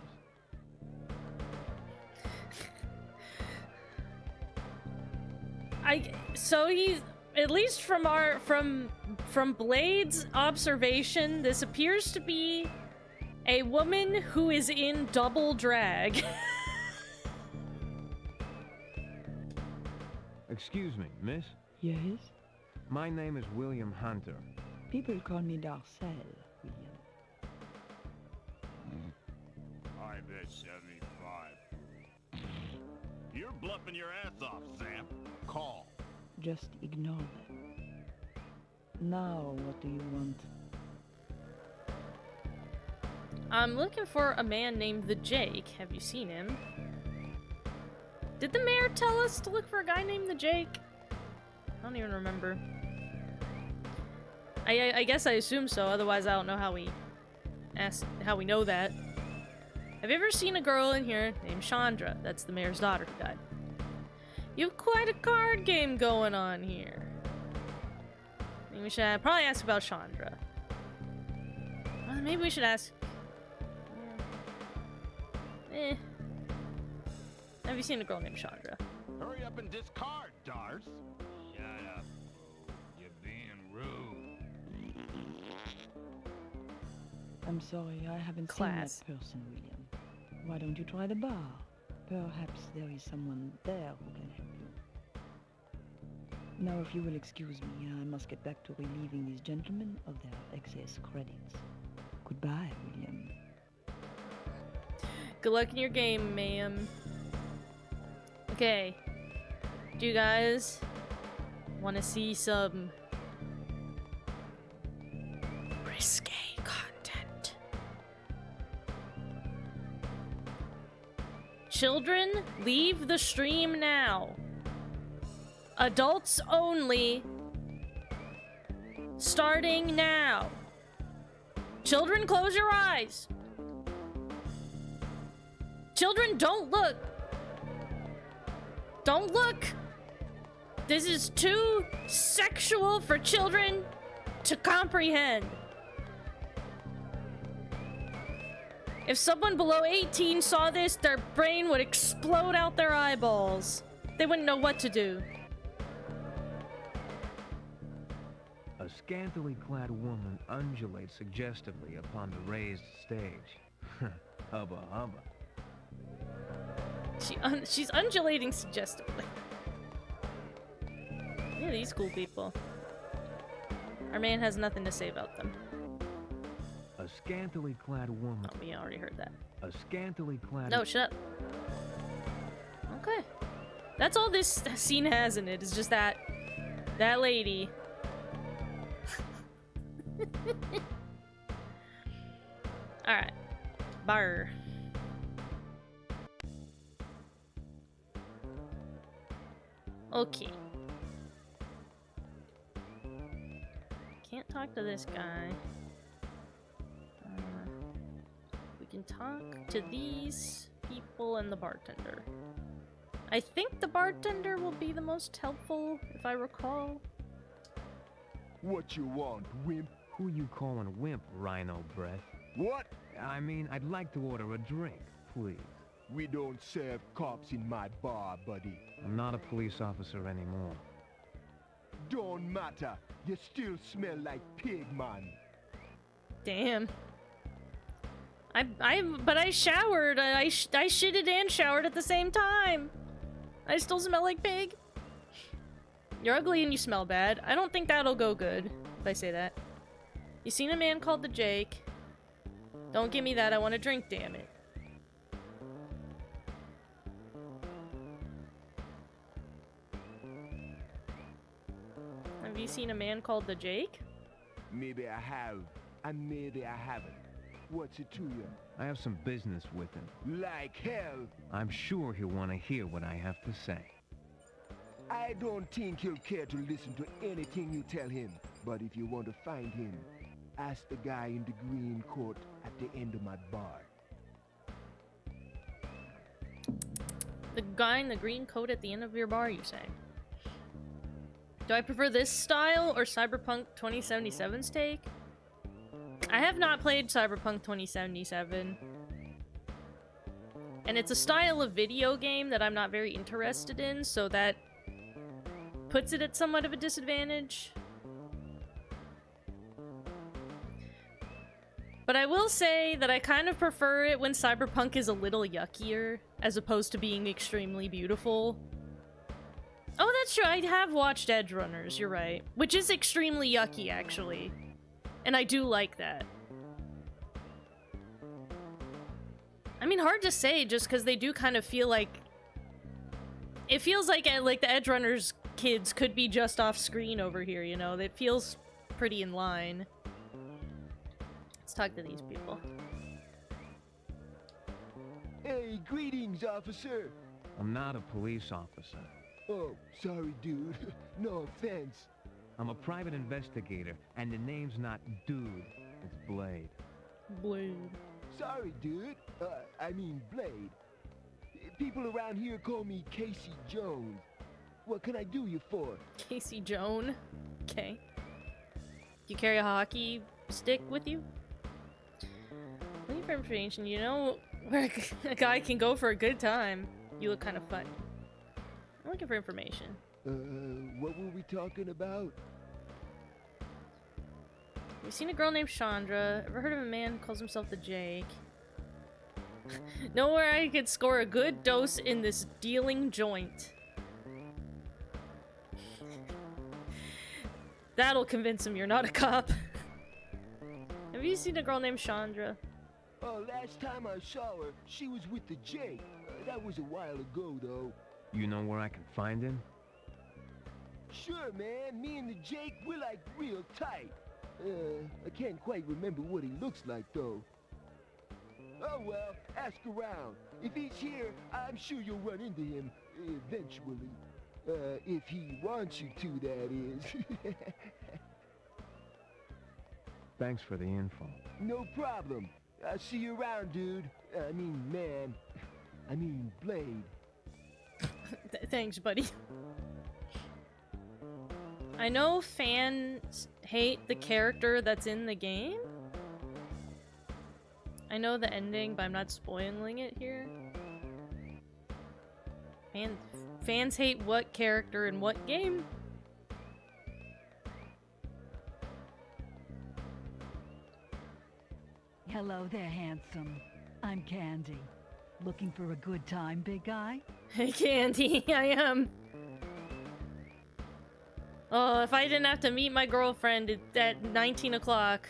So he's, at least from Blade's observation, this appears to be a woman who is in double drag. Excuse me, miss? Yes? My name is William Hunter. People call me Darcel, William. I bet 75. You're bluffing your ass off, Sam. Call. Just ignore them. Now, what do you want? I'm looking for a man named the Jake. Have you seen him? Did the mayor tell us to look for a guy named the Jake? I don't even remember. I guess I assume so, otherwise I don't know how we know that. Have you ever seen a girl in here named Chandra? That's the mayor's daughter who died. You have quite a card game going on here. I think we should probably ask about Chandra. Well, maybe we should ask... Have you seen a girl named Chandra? Hurry up and discard, Dars. Shut up, bro. You're being rude. I'm sorry, I haven't seen that person, William. Why don't you try the bar? Perhaps there is someone there who can help you. Now, if you will excuse me, I must get back to relieving these gentlemen of their excess credits. Goodbye, William. Good luck in your game, ma'am. Okay. Do you guys want to see some risque content? Children, leave the stream now. Adults only. Starting now. Children, close your eyes. Children, don't look. Don't look. This is too sexual for children to comprehend. If someone below 18 saw this, their brain would explode out their eyeballs. They wouldn't know what to do. A scantily clad woman undulates suggestively upon the raised stage. Hubba hubba. She's undulating suggestively. Look at these cool people. Our man has nothing to say about them. A scantily clad woman. Oh, we already heard that. A scantily clad. No, shut up. Okay. That's all this scene has in it, is just that lady. Alright. Bar. Okay. Can't talk to this guy. We can talk to these people and the bartender. I think the bartender will be the most helpful, if I recall. What you want, wimp? Who you calling wimp, Rhino Breath? What? I mean, I'd like to order a drink, please. We don't serve cops in my bar, buddy. I'm not a police officer anymore. Don't matter. You still smell like pig, man. Damn. But I showered. I shitted and showered at the same time. I still smell like pig. You're ugly and you smell bad. I don't think that'll go good, if I say that. You seen a man called the Jake? Don't give me that. I want a drink, damn it. Have you seen a man called the Jake? Maybe I have, and maybe I haven't. What's it to you? I have some business with him. Like hell. I'm sure he'll want to hear what I have to say. I don't think he'll care to listen to anything you tell him. But if you want to find him, ask the guy in the green coat at the end of my bar. The guy in the green coat at the end of your bar, you say? Do I prefer this style or Cyberpunk 2077's take? I have not played Cyberpunk 2077. And it's a style of video game that I'm not very interested in, so that puts it at somewhat of a disadvantage. But I will say that I kind of prefer it when Cyberpunk is a little yuckier, as opposed to being extremely beautiful. Oh, that's true, I have watched Edge Runners, you're right. Which is extremely yucky, actually. And I do like that. I mean, hard to say, just because they do kind of feel like... It feels like the Edge Runners kids could be just off screen over here, you know? It feels pretty in line. Let's talk to these people. Hey, greetings, officer. I'm not a police officer. Oh, sorry, dude. No offense. I'm a private investigator, and the name's not Dude, it's Blade. Blade. Sorry, dude. I mean Blade. People around here call me Casey Jones. What can I do you for? Casey Jones? Okay. Do you carry a hockey stick with you? Looking for information, you know where a guy can go for a good time. You look kind of fun. I'm looking for information. What were we talking about? You seen a girl named Chandra? Ever heard of a man who calls himself the Jake? Know where I could score a good dose in this dealing joint. That'll convince him you're not a cop. Have you seen a girl named Chandra? Oh, last time I saw her, she was with the Jake. That was a while ago, though. You know where I can find him? Sure, man. Me and the Jake, we're like real tight. I can't quite remember what he looks like, though. Oh, well, ask around. If he's here, I'm sure you'll run into him, eventually. If he wants you to, that is. Thanks for the info. No problem. I'll see you around, dude. I mean, man. I mean, Blade. Thanks, buddy. I know fans hate the character that's in the game. I know the ending, but I'm not spoiling it here. Fans hate what character in what game? Hello there, handsome. I'm Candy. Looking for a good time, big guy? Hey, Candy, I am. Oh, if I didn't have to meet my girlfriend at 19 o'clock,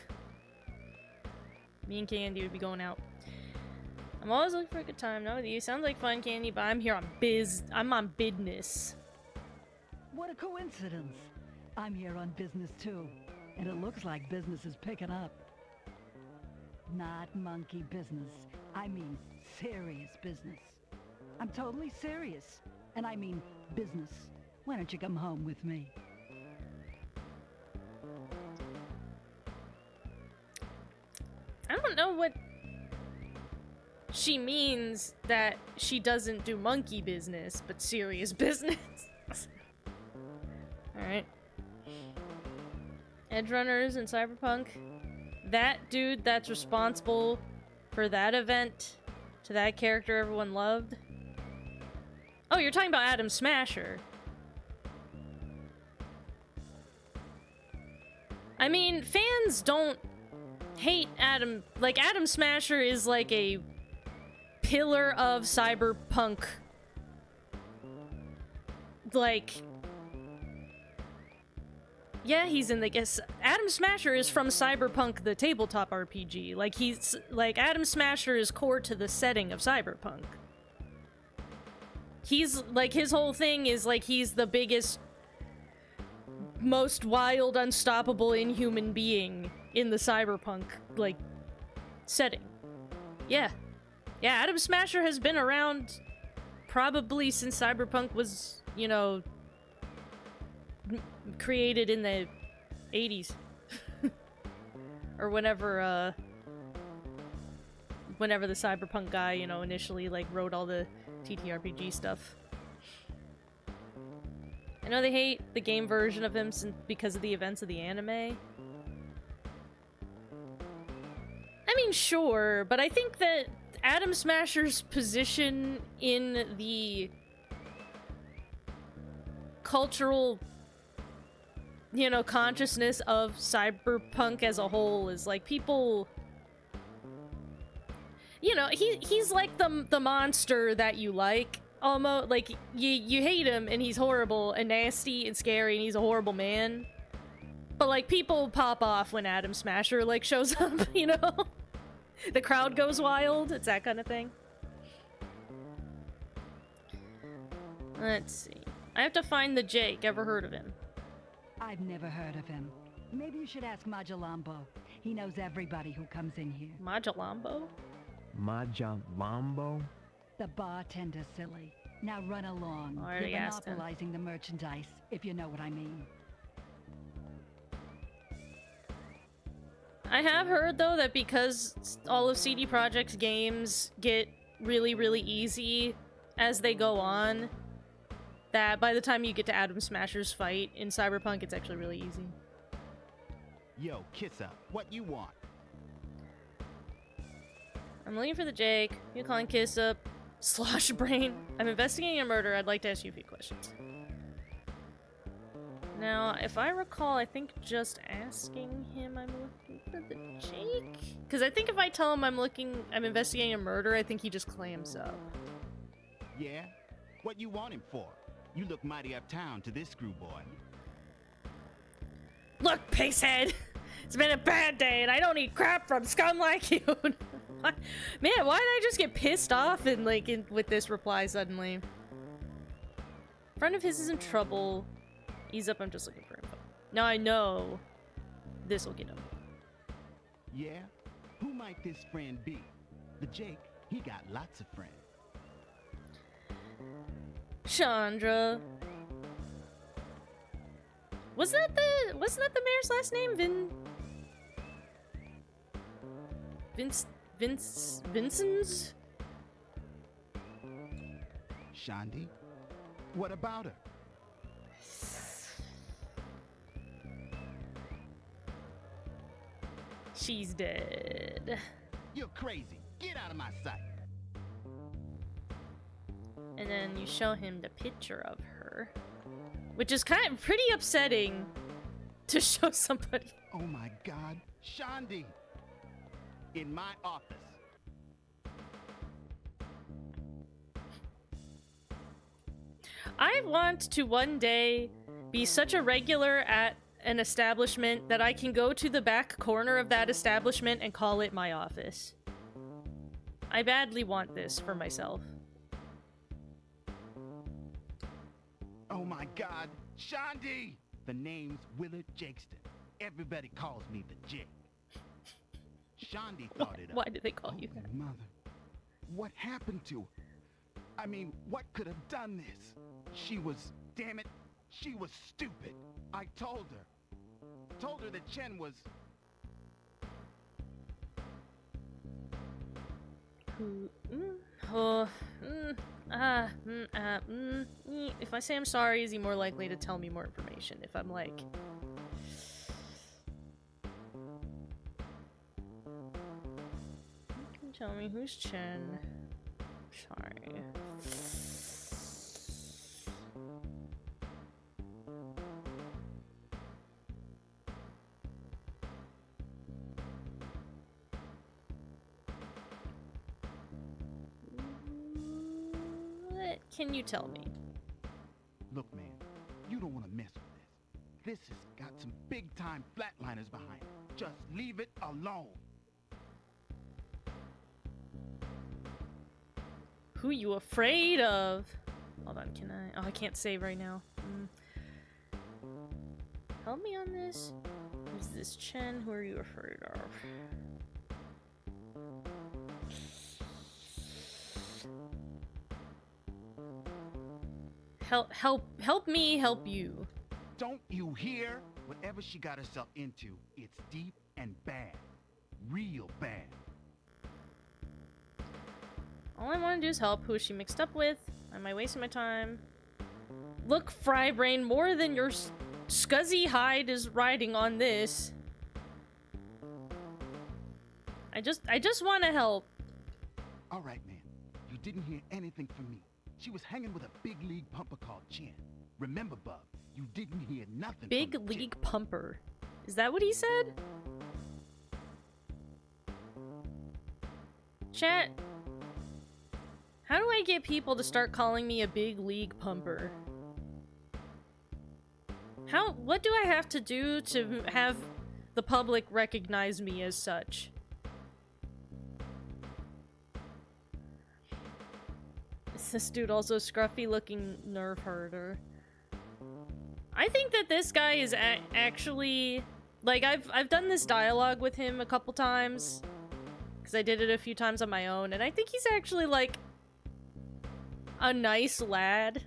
me and Candy would be going out. I'm always looking for a good time. Not with you. Sounds like fun, Candy, but I'm here on I'm on business. What a coincidence. I'm here on business too. And it looks like business is picking up. Not monkey business. I mean serious business. I'm totally serious. And I mean business. Why don't you come home with me? I don't know what she means that she doesn't do monkey business, but serious business. Alright. Edgerunners and Cyberpunk. That dude that's responsible for that event to that character everyone loved. Oh, you're talking about Adam Smasher. I mean, fans don't hate Adam. Like, Adam Smasher is like a pillar of cyberpunk. Like, yeah, he's in the guess. Adam Smasher is from Cyberpunk, the tabletop RPG. Like, he's like, Adam Smasher is core to the setting of Cyberpunk. He's like, his whole thing is like, he's the biggest, most wild, unstoppable, inhuman being in the Cyberpunk, like, setting. Yeah. Yeah, Adam Smasher has been around probably since Cyberpunk was, you know, created in the 80s. Or whenever the Cyberpunk guy, you know, initially, like, wrote all the TTRPG stuff. I know they hate the game version of him because of the events of the anime. I mean, sure, but I think that Adam Smasher's position in the cultural, you know, consciousness of cyberpunk as a whole is like, people, you know, he's like the monster that you like, almost. Like, you hate him and he's horrible and nasty and scary and he's a horrible man, but like, people pop off when Adam Smasher like shows up, you know. The crowd goes wild. It's that kind of thing. Let's see. I have to find the Jake. Ever heard of him? I've never heard of him. Maybe you should ask Majalambo. He knows everybody who comes in here. Majalambo? Majalambo? The bartender, silly. Now run along. Already You're asked him. monopolizing the merchandise, if you know what I mean. I have heard, though, that because all of CD Projekt's games get really, really easy as they go on, that by the time you get to Adam Smasher's fight in Cyberpunk, it's actually really easy. Yo, kiss up. What you want? I'm looking for the Jake. You calling Kiss Up? Slosh Brain. I'm investigating a murder. I'd like to ask you a few questions. Now, if I recall, I think just asking him I'm looking for the Jake? Because I think if I tell him I'm investigating a murder, I think he just clams up. Yeah? What you want him for? You look mighty uptown to this screwboy. Look, Pighead! It's been a bad day, and I don't eat crap from scum like you! Man, why did I just get pissed off and with this reply suddenly? Friend of his is in trouble. Ease up, I'm just looking for info. Now I know this will get him. Yeah? Who might this friend be? The Jake, he got lots of friends. Chandra. Wasn't that the mayor's last name? Vincent's? Shandi? What about her? She's dead. You're crazy. Get out of my sight. And then you show him the picture of her, which is kind of pretty upsetting to show somebody. Oh my God, Shandi! In my office. I want to one day be such a regular at an establishment that I can go to the back corner of that establishment and call it my office. I badly want this for myself. Oh my God, Shandi! The name's Willard Jakeston. Everybody calls me the Jake. Shandi thought it up. Why did they call you that? Mother, what happened to her? I mean, what could have done this? She was, damn it, she was stupid. I told her that Chen was... If I say I'm sorry, is he more likely to tell me more information? If I'm like... You can tell me who's Chen. Sorry. What can you tell me? Look, man, you don't want to mess with this. This has got some big-time flatliners behind it. Just leave it alone. Who you afraid of? Hold on, can I? Oh, I can't save right now. Help me on this. Who's this Chen? Who are you afraid of? Help me help you. Don't you hear? Whatever she got herself into, it's deep and bad. Real bad. All I want to do is help. Who is she mixed up with? Am I wasting my time? Look, Frybrain, more than your scuzzy hide is riding on this. I just want to help. All right, man. You didn't hear anything from me. She was hanging with a big league pumper called Chen. Remember, Bub, you didn't hear nothing Big from league pumper. Is that what he said? Chat. How do I get people to start calling me a big league pumper? What do I have to do to have the public recognize me as such? Is this dude also a scruffy looking nerve herder? I think that this guy is actually, like, I've done this dialogue with him a couple times because I did it a few times on my own, and I think he's actually like a nice lad.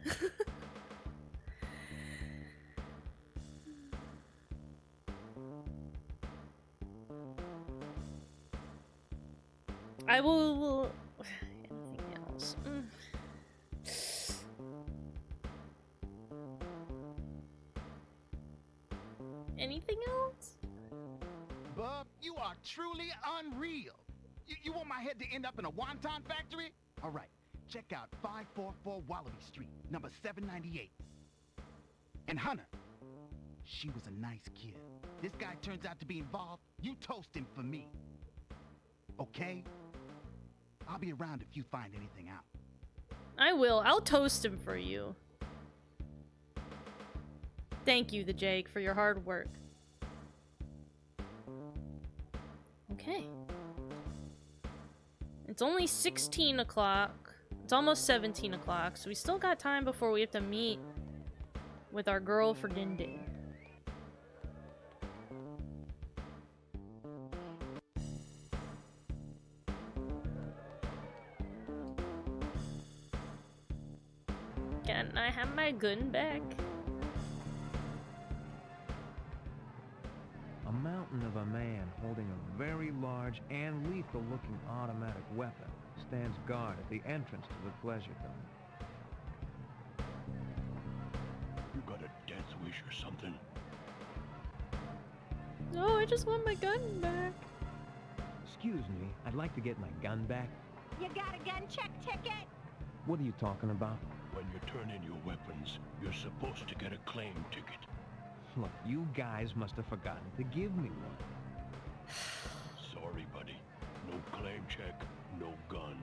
I will... Anything else? Anything else? Bub, you are truly unreal. You want my head to end up in a wonton factory? All right, check out 544 Wallaby Street, number 798. And Hunter, she was a nice kid. This guy turns out to be involved, you toast him for me. Okay? I'll be around if you find anything out. I will. I'll toast him for you. Thank you, the Jake, for your hard work. Okay. It's only 16 o'clock. It's almost 17 o'clock, so we still got time before we have to meet with our girl for Din Din. Can I have my gun back? A mountain of a man holding a very large and lethal-looking automatic weapon stands guard at the entrance to the pleasure dome. You got a death wish or something? No, I just want my gun back. Excuse me, I'd like to get my gun back. You got a gun check ticket? What are you talking about? When you turn in your weapons, you're supposed to get a claim ticket. Look, you guys must have forgotten to give me one. Sorry, buddy. No claim check, no gun.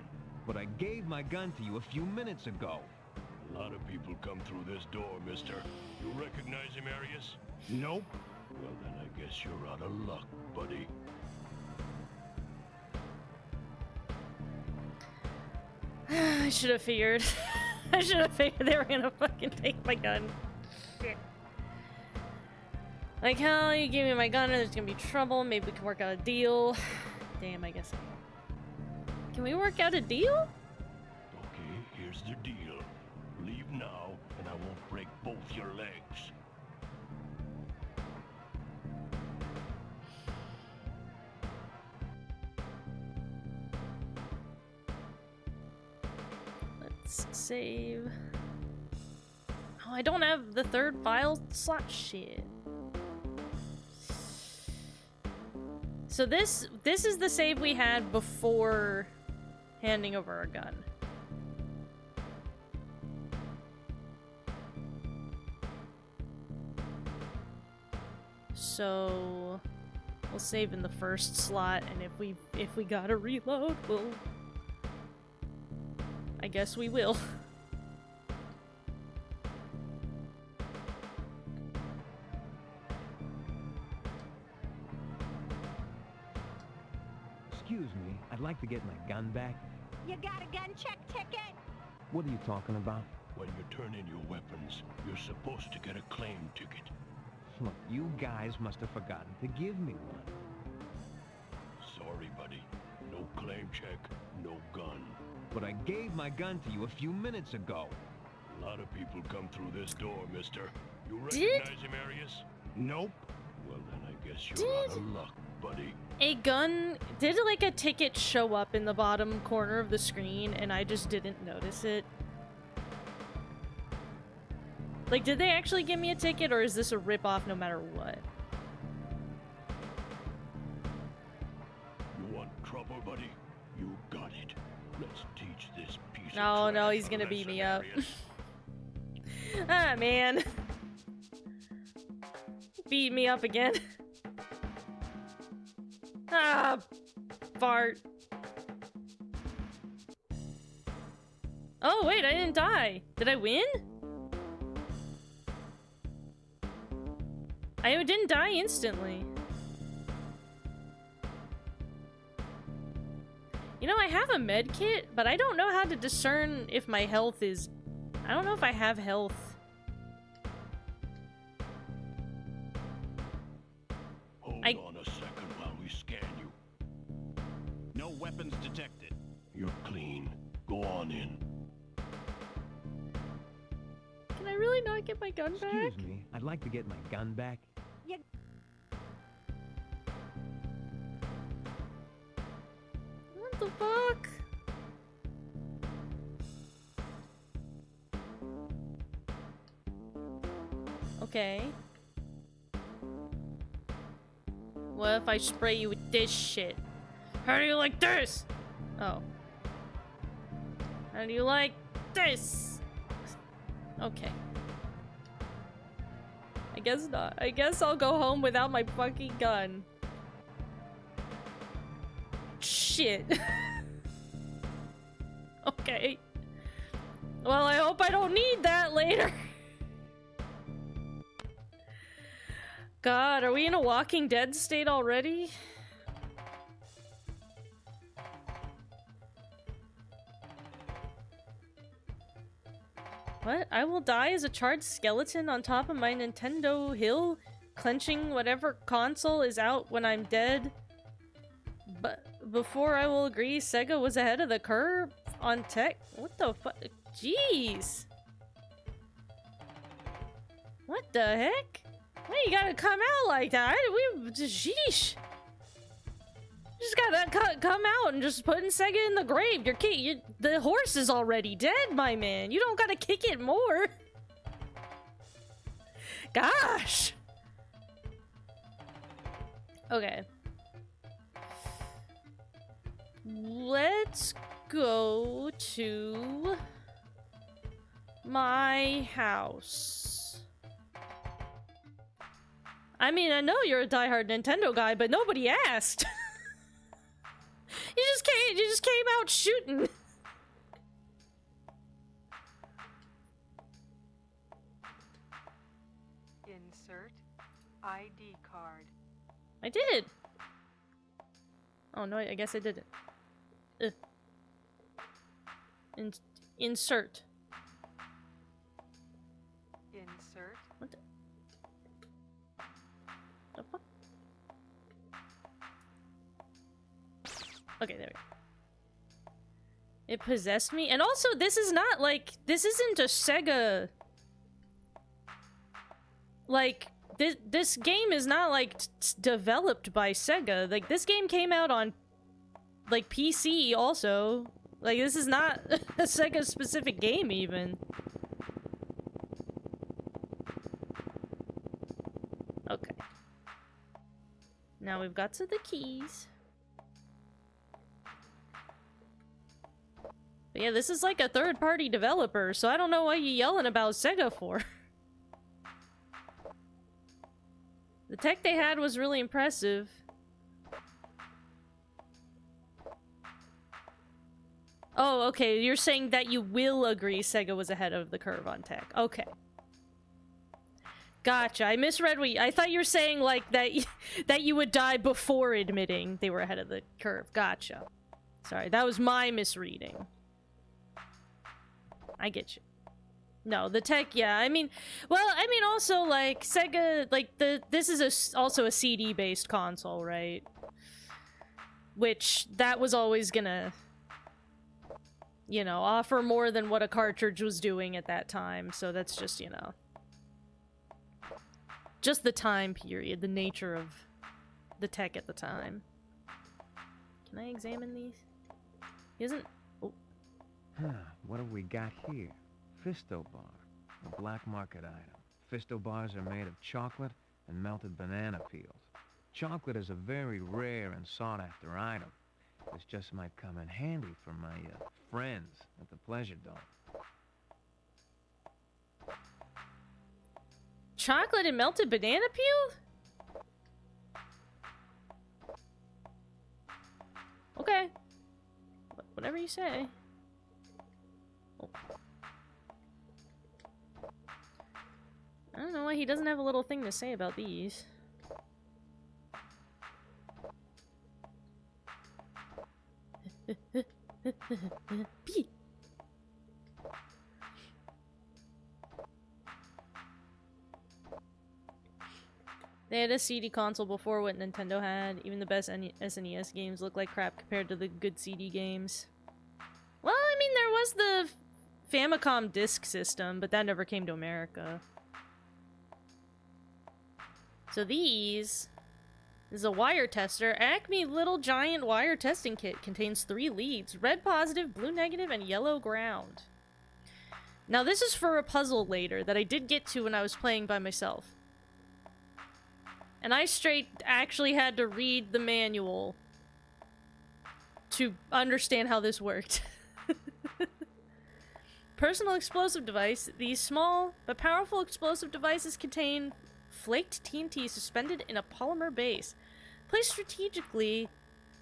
But I gave my gun to you a few minutes ago. A lot of people come through this door, mister. You recognize him, Arius? Nope. Well, then I guess you're out of luck, buddy. I should have figured. I should have figured they were gonna fucking take my gun. Shit. Like, hell, you give me my gun and there's gonna be trouble. Maybe we can work out a deal. Damn, I guess. Can we work out a deal? Okay, here's the deal. Leave now, and I won't break both your legs. Let's save. Oh, I don't have the third file slot. Shit. So this is the save we had before handing over our gun. So we'll save in the first slot, and if we gotta reload, we'll. I guess we will. Excuse me, I'd like to get my gun back. You got a gun check ticket? What are you talking about? When you turn in your weapons, you're supposed to get a claim ticket. Look, you guys must have forgotten to give me one. Sorry, buddy. No claim check, no gun. But I gave my gun to you a few minutes ago. A lot of people come through this door, mister. You recognize him, Arius? Nope. Well, then I guess you're out of luck, buddy. A gun... Did, like, a ticket show up in the bottom corner of the screen, and I just didn't notice it? Like, did they actually give me a ticket, or is this a rip-off no matter what? You want trouble, buddy? You got it. Let's teach this piece No, of no, trash he's a gonna beat lesson, me up. Arius. Ah, man. Beat me up again. Ah, fart. Oh, wait, I didn't die. Did I win? I didn't die instantly. You know, I have a med kit, but I don't know how to discern if my health is... I don't know if I have health. Hold on a second while we scan you. No weapons detected. You're clean. Go on in. Can I really not get my gun back? Excuse me, I'd like to get my gun back. What the fuck? Okay. What if I spray you with this shit? How do you like this? Oh. How do you like this? Okay. I guess not. I guess I'll go home without my fucking gun. Shit. Okay. Well, I hope I don't need that later. God, are we in a Walking Dead state already? What? I will die as a charred skeleton on top of my Nintendo hill, clenching whatever console is out when I'm dead. But before I will agree, Sega was ahead of the curve on tech. What the fuck? Jeez. What the heck? Why you gotta come out like that? We just sheesh. Just gotta come out and just putting Sega in the grave. The horse is already dead, my man. You don't gotta kick it more. Gosh. Okay. Let's go to my house. I mean, I know you're a diehard Nintendo guy, but nobody asked. You just came out shooting. Insert ID card. I did! Oh no, I guess I didn't. Insert. Insert. What the fuck? Okay, there we go. It possessed me. And also, this is not like... This isn't a Sega... Like, this game is not, like, developed by Sega. Like, this game came out on, like, PC also. Like, this is not a Sega-specific game, even. Okay. Now we've got to the keys. But yeah, this is like a third-party developer, so I don't know what you're yelling about Sega for. The tech they had was really impressive. Oh, okay, you're saying that you will agree Sega was ahead of the curve on tech. Okay. Gotcha, I misread what you... I thought you were saying, like, that you would die before admitting they were ahead of the curve. Gotcha. Sorry, that was my misreading. I get you. No, the tech, yeah, I mean, well, I mean, also, like, Sega, like, this is also a CD-based console, right? Which, that was always gonna, you know, offer more than what a cartridge was doing at that time, so that's just, you know, just the time period, the nature of the tech at the time. Can I examine these? He isn't... Oh. What have we got here? Fisto bar, a black market item. Fisto bars are made of chocolate and melted banana peels. Chocolate is a very rare and sought-after item. This just might come in handy for my friends at the Pleasure Dome. Chocolate and melted banana peel? Okay. Whatever you say. Oh. I don't know why he doesn't have a little thing to say about these. Pee. They had a CD console before what Nintendo had. Even the best SNES games look like crap compared to the good CD games. Well, I mean, there was the Famicom Disk System, but that never came to America. So this is a wire tester. Acme Little Giant Wire Testing Kit contains 3 leads. Red positive, blue negative, and yellow ground. Now this is for a puzzle later that I did get to when I was playing by myself. And I straight actually had to read the manual to understand how this worked. Personal explosive device. These small but powerful explosive devices contain flaked TNT suspended in a polymer base. Placed strategically,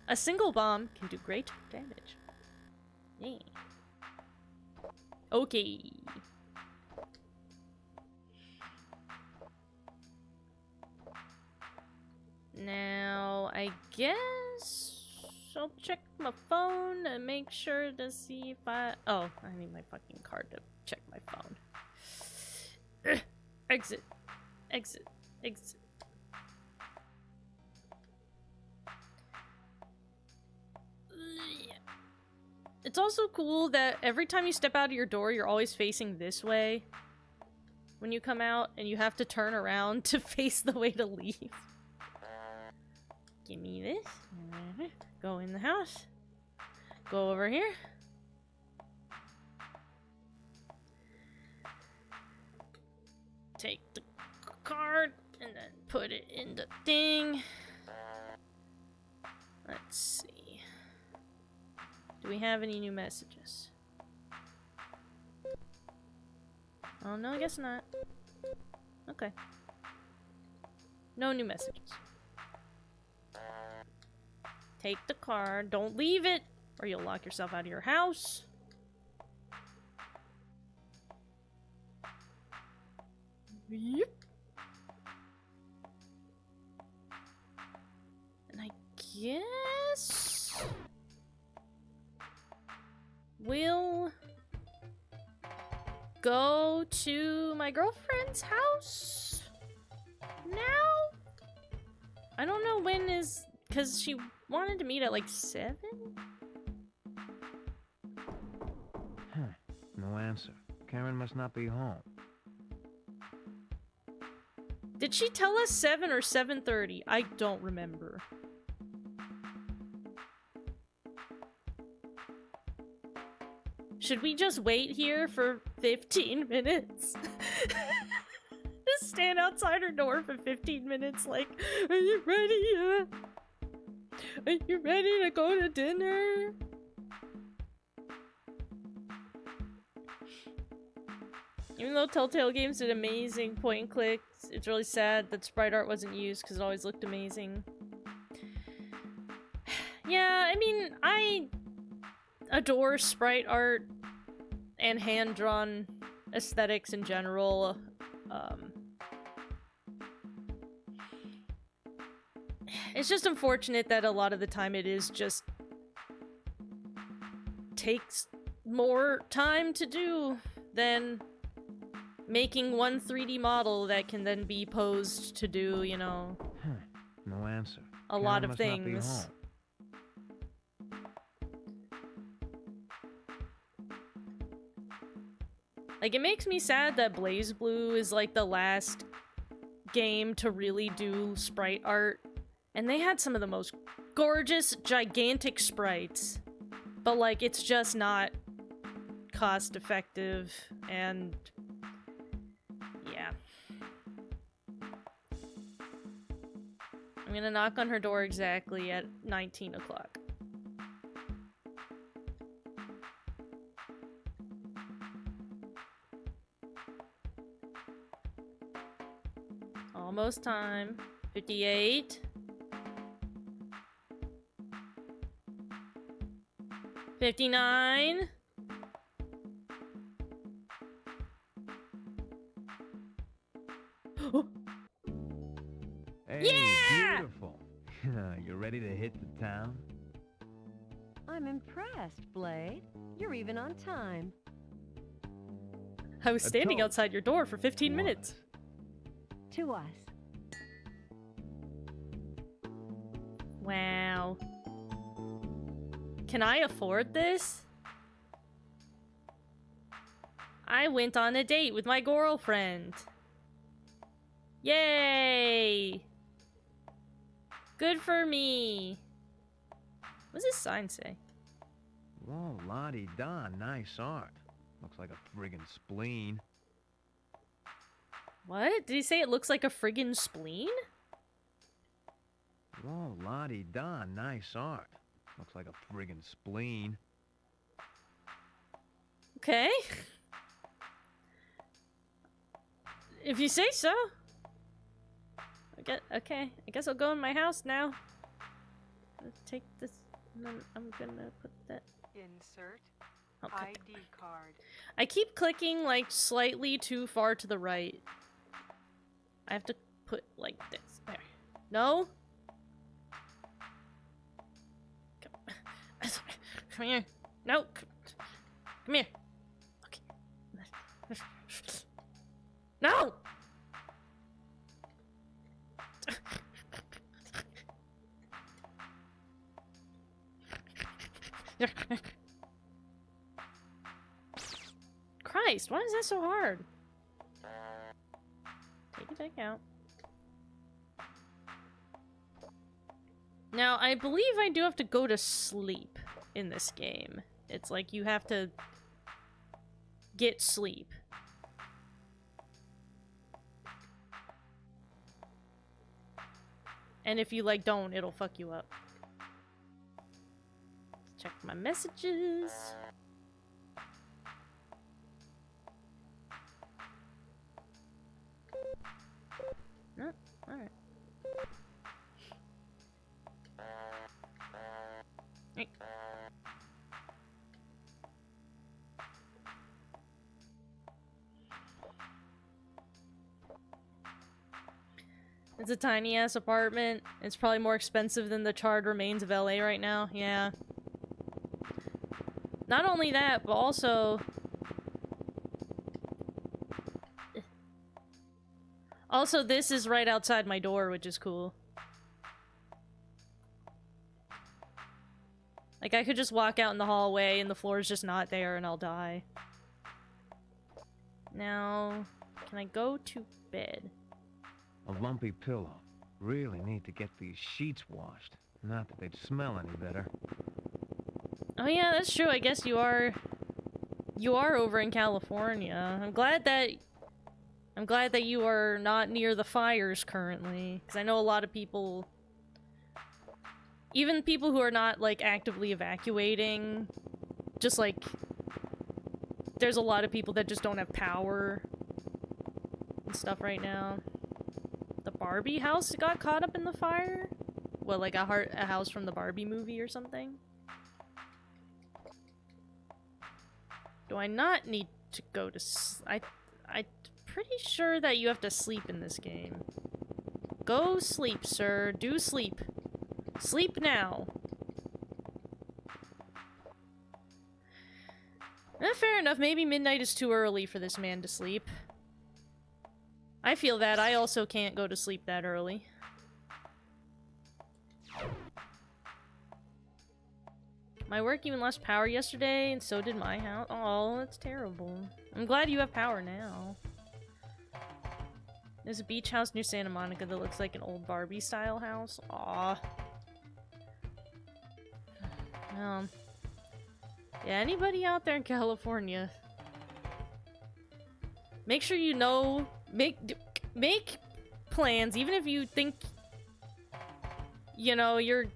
a single bomb can do great damage. Yeah. Okay. Now, I guess I'll check my phone and make sure to see if I... Oh, I need my fucking card to check my phone. Ugh. Exit. Exit. Exit. It's also cool that every time you step out of your door, you're always facing this way when you come out, and you have to turn around to face the way to leave. Give me this. Go in the house. Go over here. Take the card and then put it in the thing. Let's see. Do we have any new messages? Oh no, I guess not. Okay. No new messages. Take the card. Don't leave it, or you'll lock yourself out of your house. Yep. guess we'll go to my girlfriend's house now? I don't know when is... Because she wanted to meet at like 7? Huh. No answer. Karen must not be home. Did she tell us 7 or 7:30? I don't remember. Should we just wait here for 15 minutes? Just stand outside her door for 15 minutes like, are you ready yet? Are you ready to go to dinner? Even though Telltale Games did amazing point and clicks, it's really sad that sprite art wasn't used because it always looked amazing. Yeah, I mean, I adore sprite art and hand-drawn aesthetics in general. It's just unfortunate that a lot of the time it is just takes more time to do than making one 3D model that can then be posed to do, you know, No answer. a lot of things. Like, it makes me sad that BlazBlue is like the last game to really do sprite art. And they had some of the most gorgeous, gigantic sprites. But, like, it's just not cost effective, and yeah. I'm gonna knock on her door exactly at 19 o'clock. Almost time. 58. 59. Hey, yeah! beautiful. You ready to hit the town? I'm impressed, Blade. You're even on time. I was standing outside your door for 15 minutes. To us. Wow. Can I afford this? I went on a date with my girlfriend. Yay! Good for me. What's this sign say? Whoa, la-di-da, nice art. Looks like a friggin' spleen. What? Did he say it looks like a friggin' spleen? Whoa, la-di-da, nice art. Looks like a friggin' spleen. Okay. If you say so. Okay, I guess I'll go in my house now. Let's take this, and then I'm gonna put that... Insert I'll cut ID card. I keep clicking, like, slightly too far to the right. I have to put, like, this. There. No? Come here. No. Come here. Okay. No! Christ, why is that so hard? Take it back out. Now, I believe I do have to go to sleep in this game. It's like you have to get sleep. And if you, like, don't, it'll fuck you up. Check my messages. No, alright. Hey. It's a tiny ass apartment. It's probably more expensive than the charred remains of LA right now. Yeah. Not only that, but also... Also, this is right outside my door, which is cool. Like, I could just walk out in the hallway and the floor is just not there and I'll die. Now, can I go to bed? A lumpy pillow. Really need to get these sheets washed. Not that they'd smell any better. Oh yeah, that's true. I guess you are over in California. I'm glad that you are not near the fires currently, because I know a lot of people, even people who are not like actively evacuating, just like there's a lot of people that just don't have power and stuff right now. The Barbie house got caught up in the fire? What, like a house from the Barbie movie or something? Do I not need to go to I'm pretty sure that you have to sleep in this game. Go sleep, sir. Do sleep. Sleep now. Fair enough. Maybe midnight is too early for this man to sleep. I feel that. I also can't go to sleep that early. My work even lost power yesterday, and so did my house. Oh, that's terrible. I'm glad you have power now. There's a beach house near Santa Monica that looks like an old Barbie-style house. Aw. Yeah, anybody out there in California, make sure you know, make plans, even if you think, you know, you're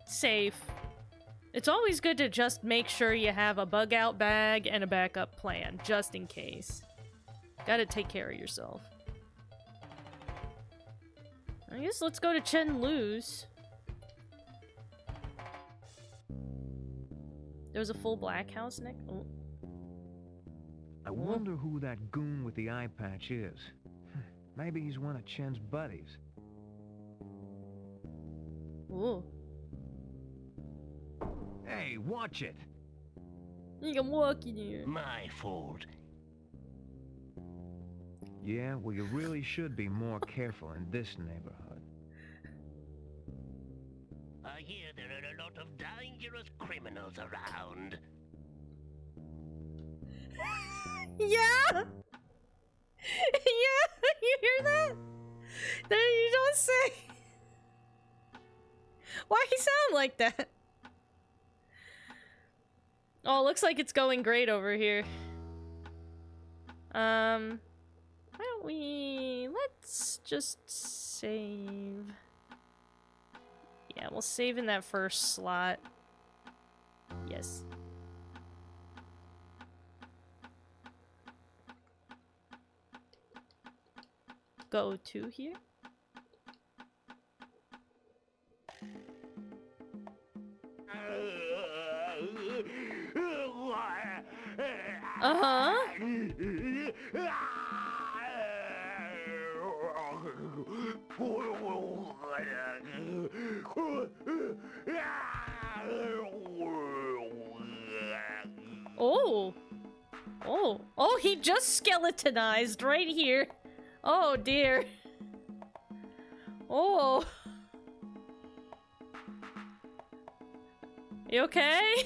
safe. It's always good to just make sure you have a bug-out bag and a backup plan, just in case. Gotta take care of yourself. I guess let's go to Chen Lu's. There's a full black house next. Oh. I wonder who that goon with the eye patch is. Maybe he's one of Chen's buddies. Ooh. Hey, watch it! You can walk in here. My fault. Yeah, well, you really should be more careful in this neighborhood. I hear there are a lot of dangerous criminals around. Yeah! Yeah! You hear that? There, you don't say. Why he sound like that? Oh, looks like it's going great over here. Why don't we... Let's just save... Yeah, we'll save in that first slot. Yes. Go to here. Uh-huh. Oh. Oh. Oh, he just skeletonized right here. Oh, dear. Oh. You okay?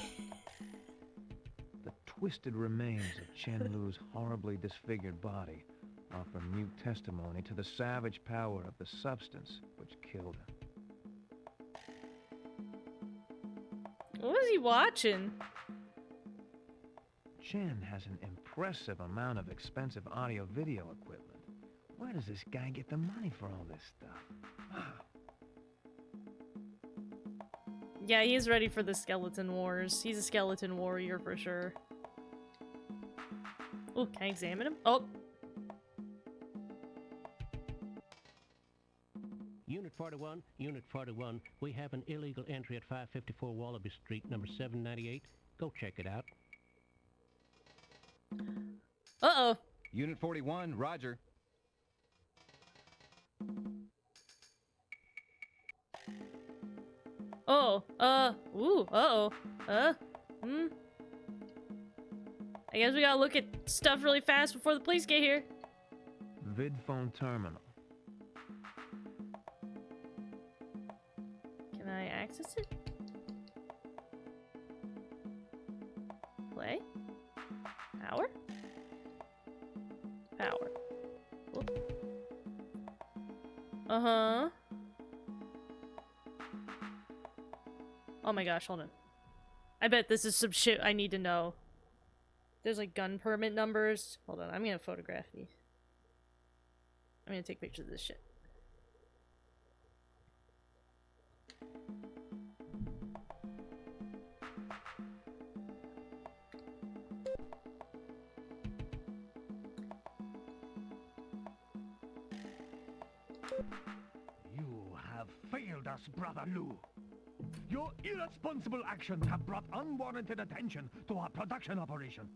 The twisted remains of Chen Lu's horribly disfigured body offer mute testimony to the savage power of the substance which killed him. What was he watching? Chen has an impressive amount of expensive audio-video equipment. Where does this guy get the money for all this stuff? Yeah, he's ready for the skeleton wars. He's a skeleton warrior for sure. Oh, can I examine him? Oh! Unit 41, we have an illegal entry at 554 Wallaby Street, number 798. Go check it out. Uh-oh. Unit 41, roger. Oh, ooh, uh-oh. I guess we gotta look at stuff really fast before the police get here. VidPhone terminal. Can I access it? Play? Power? Power. Uh-huh. Oh my gosh, hold on. I bet this is some shit I need to know. There's like gun permit numbers. Hold on, I'm gonna photograph these. I'm gonna take pictures of this shit. You have failed us, Brother Lou. Your irresponsible actions have brought unwarranted attention to our production operation.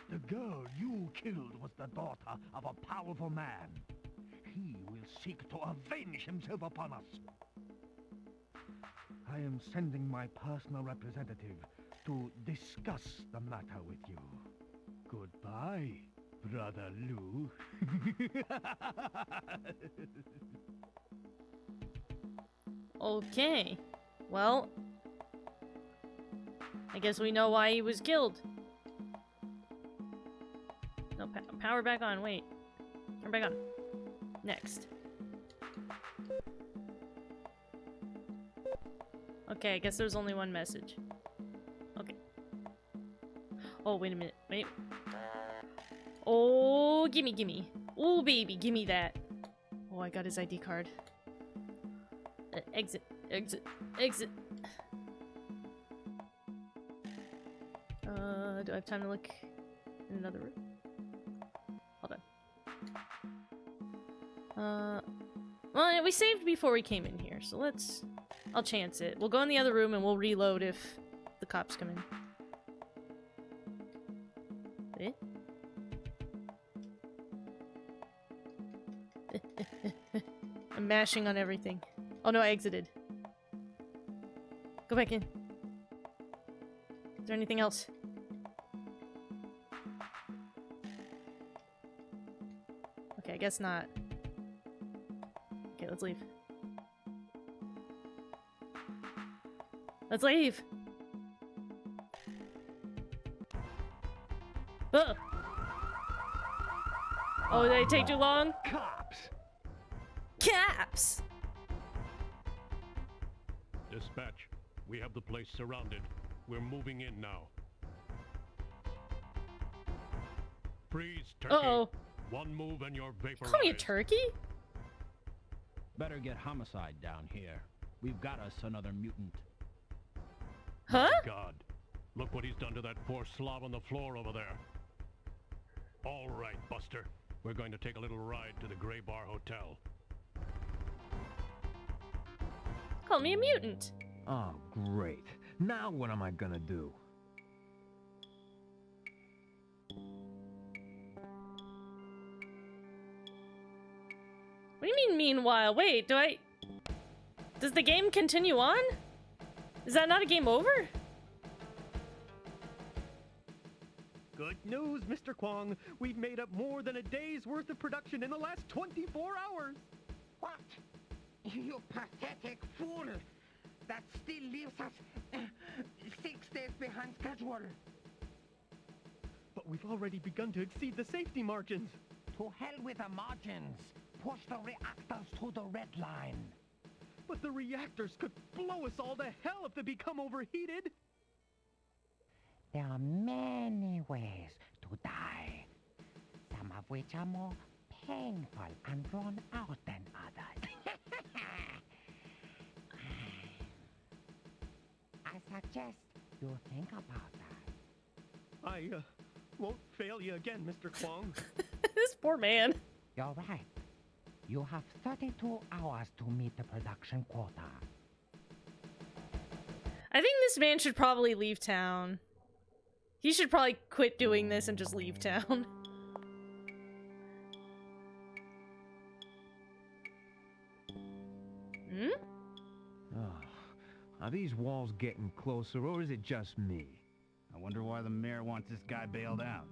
The girl you killed was the daughter of a powerful man. He will seek to avenge himself upon us. I am sending my personal representative to discuss the matter with you. Goodbye, Brother Lou. Okay. Well, I guess we know why he was killed. No, power back on. Wait. Turn back on. Next. Okay, I guess there's only one message. Okay. Oh, wait a minute. Wait. Oh, gimme, gimme. Oh, baby, gimme that. Oh, I got his ID card. Exit. Exit. Exit. Do I have time to look in another room? Hold on. Well, we saved before we came in here, so let's... I'll chance it. We'll go in the other room and we'll reload if the cops come in. Eh? I'm mashing on everything. Oh no, I exited. Go back in. Is there anything else? Okay, I guess not. Okay, let's leave. Let's leave! Oh! Oh, did it take too long? Cops! Caps! Dispatch, we have the place surrounded. We're moving in now. Freeze, turkey. Uh-oh. One move and you're vaporized. Call me a turkey? Better get homicide down here. We've got us another mutant. Huh? My God. Look what he's done to that poor slob on the floor over there. All right, Buster. We're going to take a little ride to the Gray Bar Hotel. Call me a mutant. Oh, great. Now what am I gonna do? What do you mean, meanwhile? Wait, does the game continue on? Is that not a game over? Good news, Mr. Kwong. We've made up more than a day's worth of production in the last 24 hours. What? You pathetic fool! That still leaves us 6 days behind schedule. But we've already begun to exceed the safety margins. To hell with the margins. Push the reactors to the red line. But the reactors could blow us all to hell if they become overheated. There are many ways to die, some of which are more painful and drawn out than others. I suggest you think about that. I won't fail you again, Mr. Kwong. This poor man. You're right. You have 32 hours to meet the production quota. I think this man should probably leave town. He should probably quit doing this and just leave town. Oh, Are these walls getting closer, or is it just me? I wonder why the mayor wants this guy bailed out.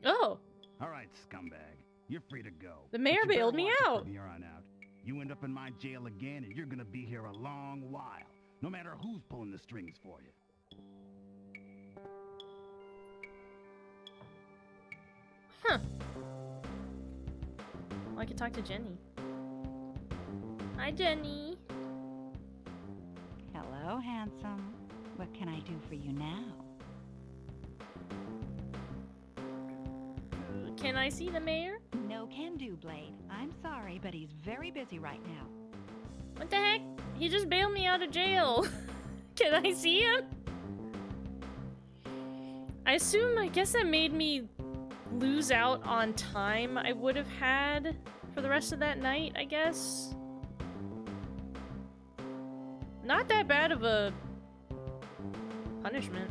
Oh. All right, scumbag. You're free to go. The mayor But you bailed better me watch it out. From here on out. You end up in my jail again, and you're gonna be here a long while. No matter who's pulling the strings for you. Huh. Well, I could talk to Jenny. Hi, Jenny. Hello, handsome. What can I do for you now? Can I see the mayor? No can do, Blade. I'm sorry, but he's very busy right now. What the heck? He just bailed me out of jail. Can I see him? I guess that made me lose out on time I would have had for the rest of that night, I guess. Not that bad of a punishment.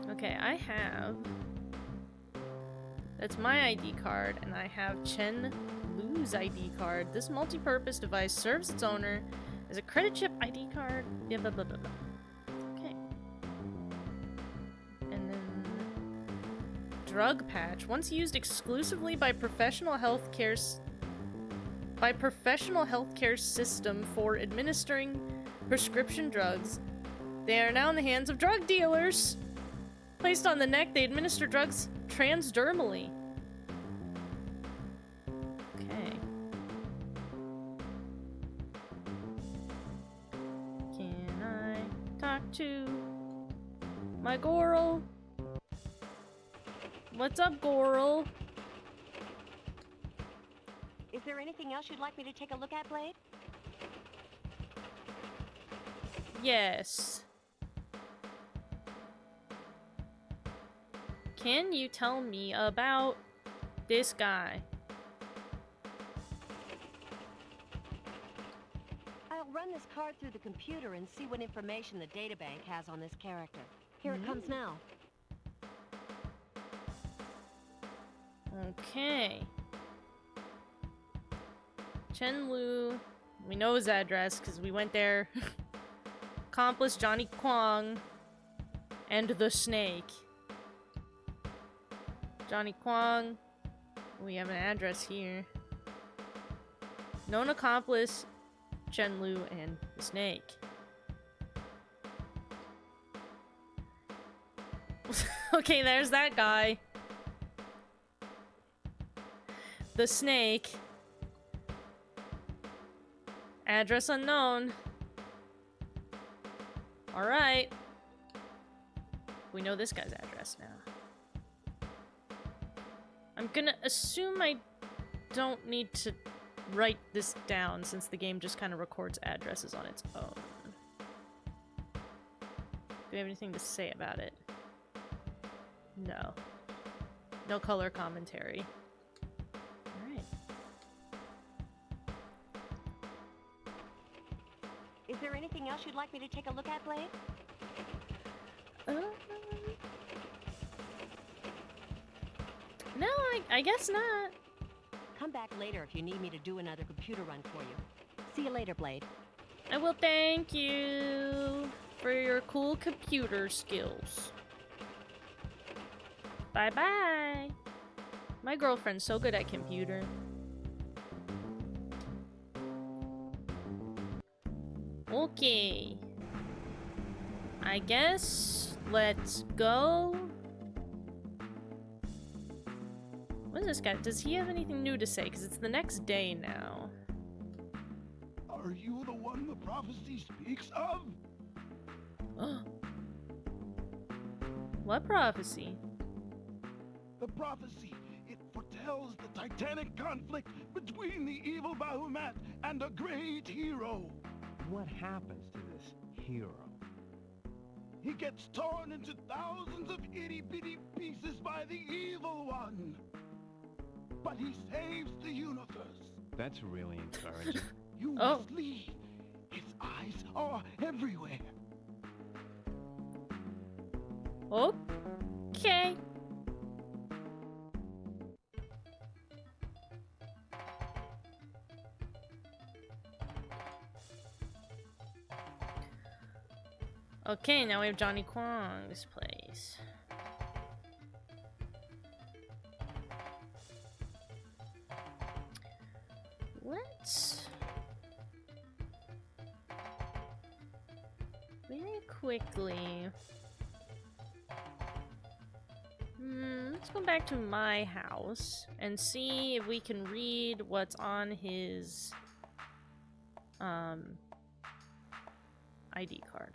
Okay, I have... That's my ID card, and I have Chen Lu's ID card. This multi-purpose device serves its owner as a credit chip ID card. Yeah, blah, blah, blah, blah. Okay. And then... Drug patch. Once used exclusively by professional healthcare system for administering prescription drugs. They are now in the hands of drug dealers. Placed on the neck, they administer drugs transdermally. Okay. Can I talk to my Goral? What's up, Goral? Is there anything else you'd like me to take a look at, Blade? Yes. Can you tell me about this guy? I'll run this card through the computer and see what information the databank has on this character. Here it comes now. Okay. Chen Lu. We know his address because we went there. Accomplice Johnny Kwong. And the Snake. Johnny Kwong. We have an address here. Known accomplice Chen Lu and the Snake. Okay, there's that guy. The Snake. Address unknown. Alright. We know this guy's address now. I'm gonna assume I don't need to write this down since the game just kind of records addresses on its own. Do we have anything to say about it? No. No color commentary. Alright. Is there anything else you'd like me to take a look at, Blade? No, I guess not. Come back later if you need me to do another computer run for you. See you later, Blade. I will thank you for your cool computer skills. Bye-bye. My girlfriend's so good at computer. Okay. I guess let's go. What is this guy? Does he have anything new to say? Because it's the next day now. Are you the one the prophecy speaks of? What prophecy? The prophecy. It foretells the titanic conflict between the evil Bahamut and a great hero. What happens to this hero? He gets torn into thousands of itty-bitty pieces by the evil one. But he saves the universe. That's really encouraging. You must leave. His eyes are everywhere. Okay. Okay, now we have Johnny Kwong's place. Let's very quickly. Let's go back to my house and see if we can read what's on his ID card.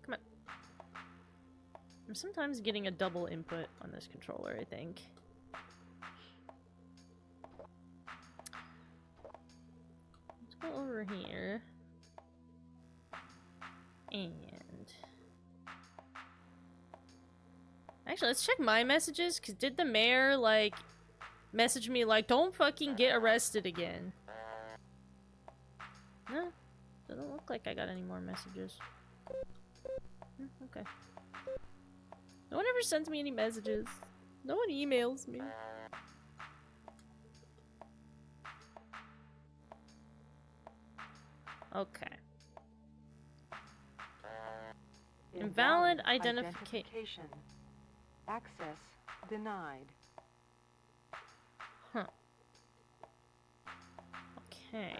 Come on. I'm sometimes getting a double input on this controller, I think. Let's go over here. And actually, let's check my messages, because did the mayor, like, message me, like, don't fucking get arrested again? No, doesn't look like I got any more messages. Okay. No one ever sends me any messages. No one emails me. Okay. Invalid identification. Access denied. Huh. Okay.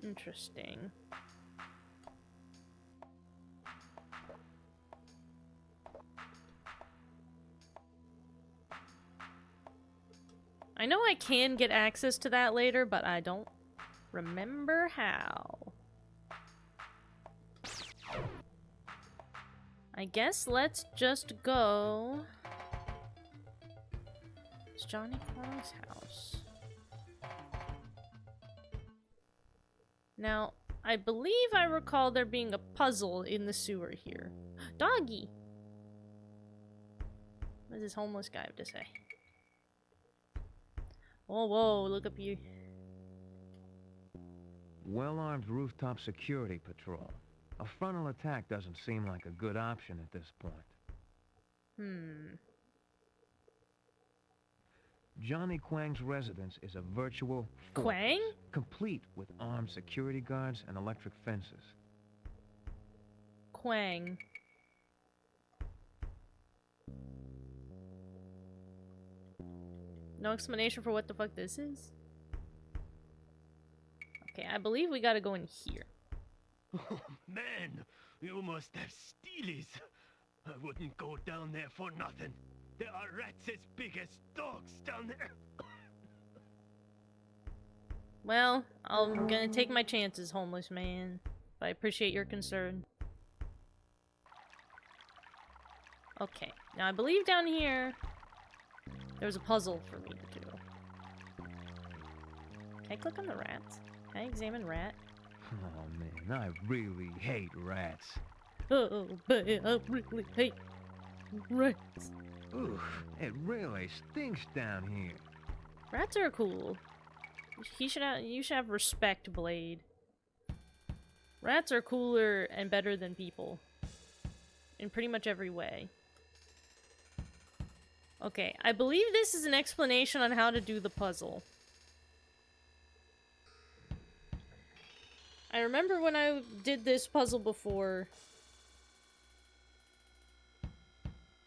Interesting. I know I can get access to that later, but I don't remember how. I guess let's just go. It's Johnny Kwong's house. Now, I believe I recall there being a puzzle in the sewer here. Doggy! What does this homeless guy have to say? Oh, whoa, look up here. Well-armed rooftop security patrol. A frontal attack doesn't seem like a good option at this point. Johnny Kwang's residence is a virtual fortress, Kwang? complete with armed security guards and electric fences. Kwang. No explanation for what the fuck this is? Okay, I believe we gotta go in here. Oh, man, you must have steelies. I wouldn't go down there for nothing. There are rats as big as dogs down there. Well, I'm gonna take my chances, homeless man. But I appreciate your concern. Okay, now I believe down here there's a puzzle for me to do. Can I click on the rats? Can I examine rat? Oh man, I really hate rats. Oh, but I really hate rats. Ooh, it really stinks down here. Rats are cool. You should have respect, Blade. Rats are cooler and better than people. In pretty much every way. Okay, I believe this is an explanation on how to do the puzzle. I remember when I did this puzzle before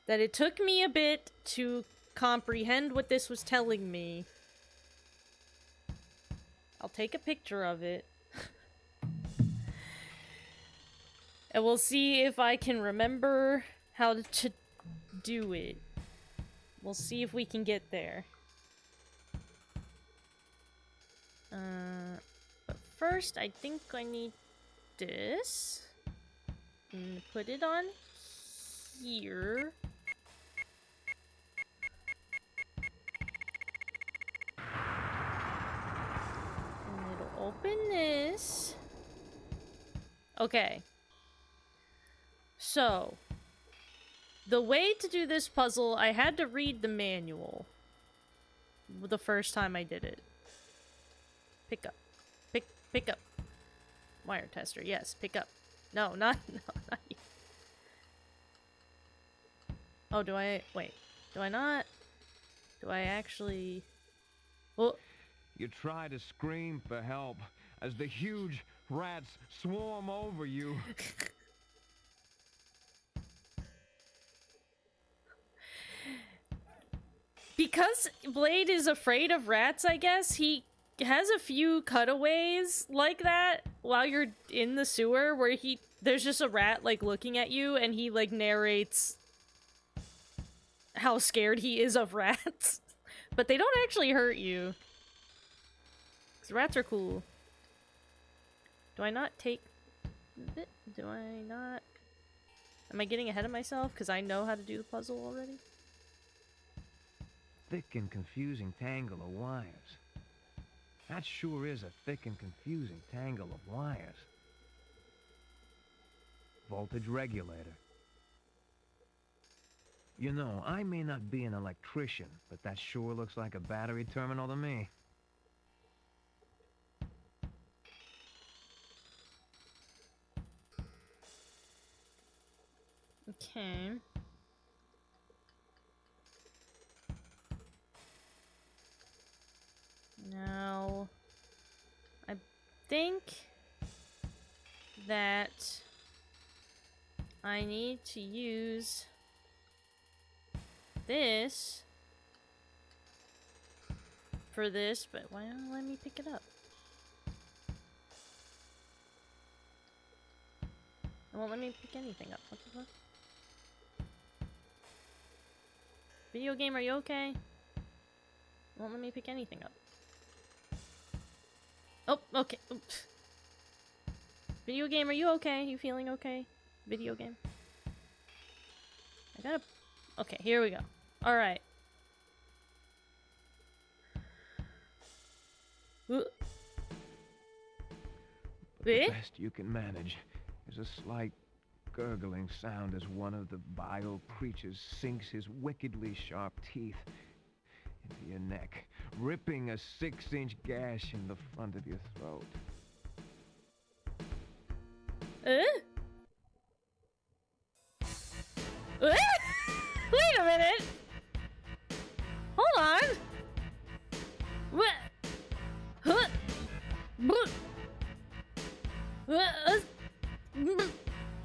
that it took me a bit to comprehend what this was telling me. I'll take a picture of it. And we'll see if I can remember how to do it. We'll see if we can get there. But first, I think I need this. And put it on here. And it'll open this. Okay. So, the way to do this puzzle, I had to read the manual the first time I did it. Pick up. Pick up. Wire tester, yes, pick up. No, not yet. Oh, do I? Wait. Do I not? Do I actually... Well... You try to scream for help as the huge rats swarm over you. Because Blade is afraid of rats, I guess, he has a few cutaways like that while you're in the sewer where there's just a rat, like, looking at you, and he, like, narrates how scared he is of rats. But they don't actually hurt you. 'Cause rats are cool. Do I not take... Do I not... Am I getting ahead of myself? Because I know how to do the puzzle already? Thick and confusing tangle of wires. That sure is a thick and confusing tangle of wires. Voltage regulator. You know, I may not be an electrician, but that sure looks like a battery terminal to me. Okay. Now, I think that I need to use this for this, but why don't let me pick it up? It won't let me pick anything up. What the fuck? Video game, are you okay? It won't let me pick anything up. Oh, okay. Oops. Video game, are you okay? You feeling okay? Video game. I gotta... Okay, here we go. Alright. The best you can manage is a slight gurgling sound as one of the vile creatures sinks his wickedly sharp teeth into your neck, ripping a 6-inch gash in the front of your throat. Wait a minute! Hold on! What? Huh?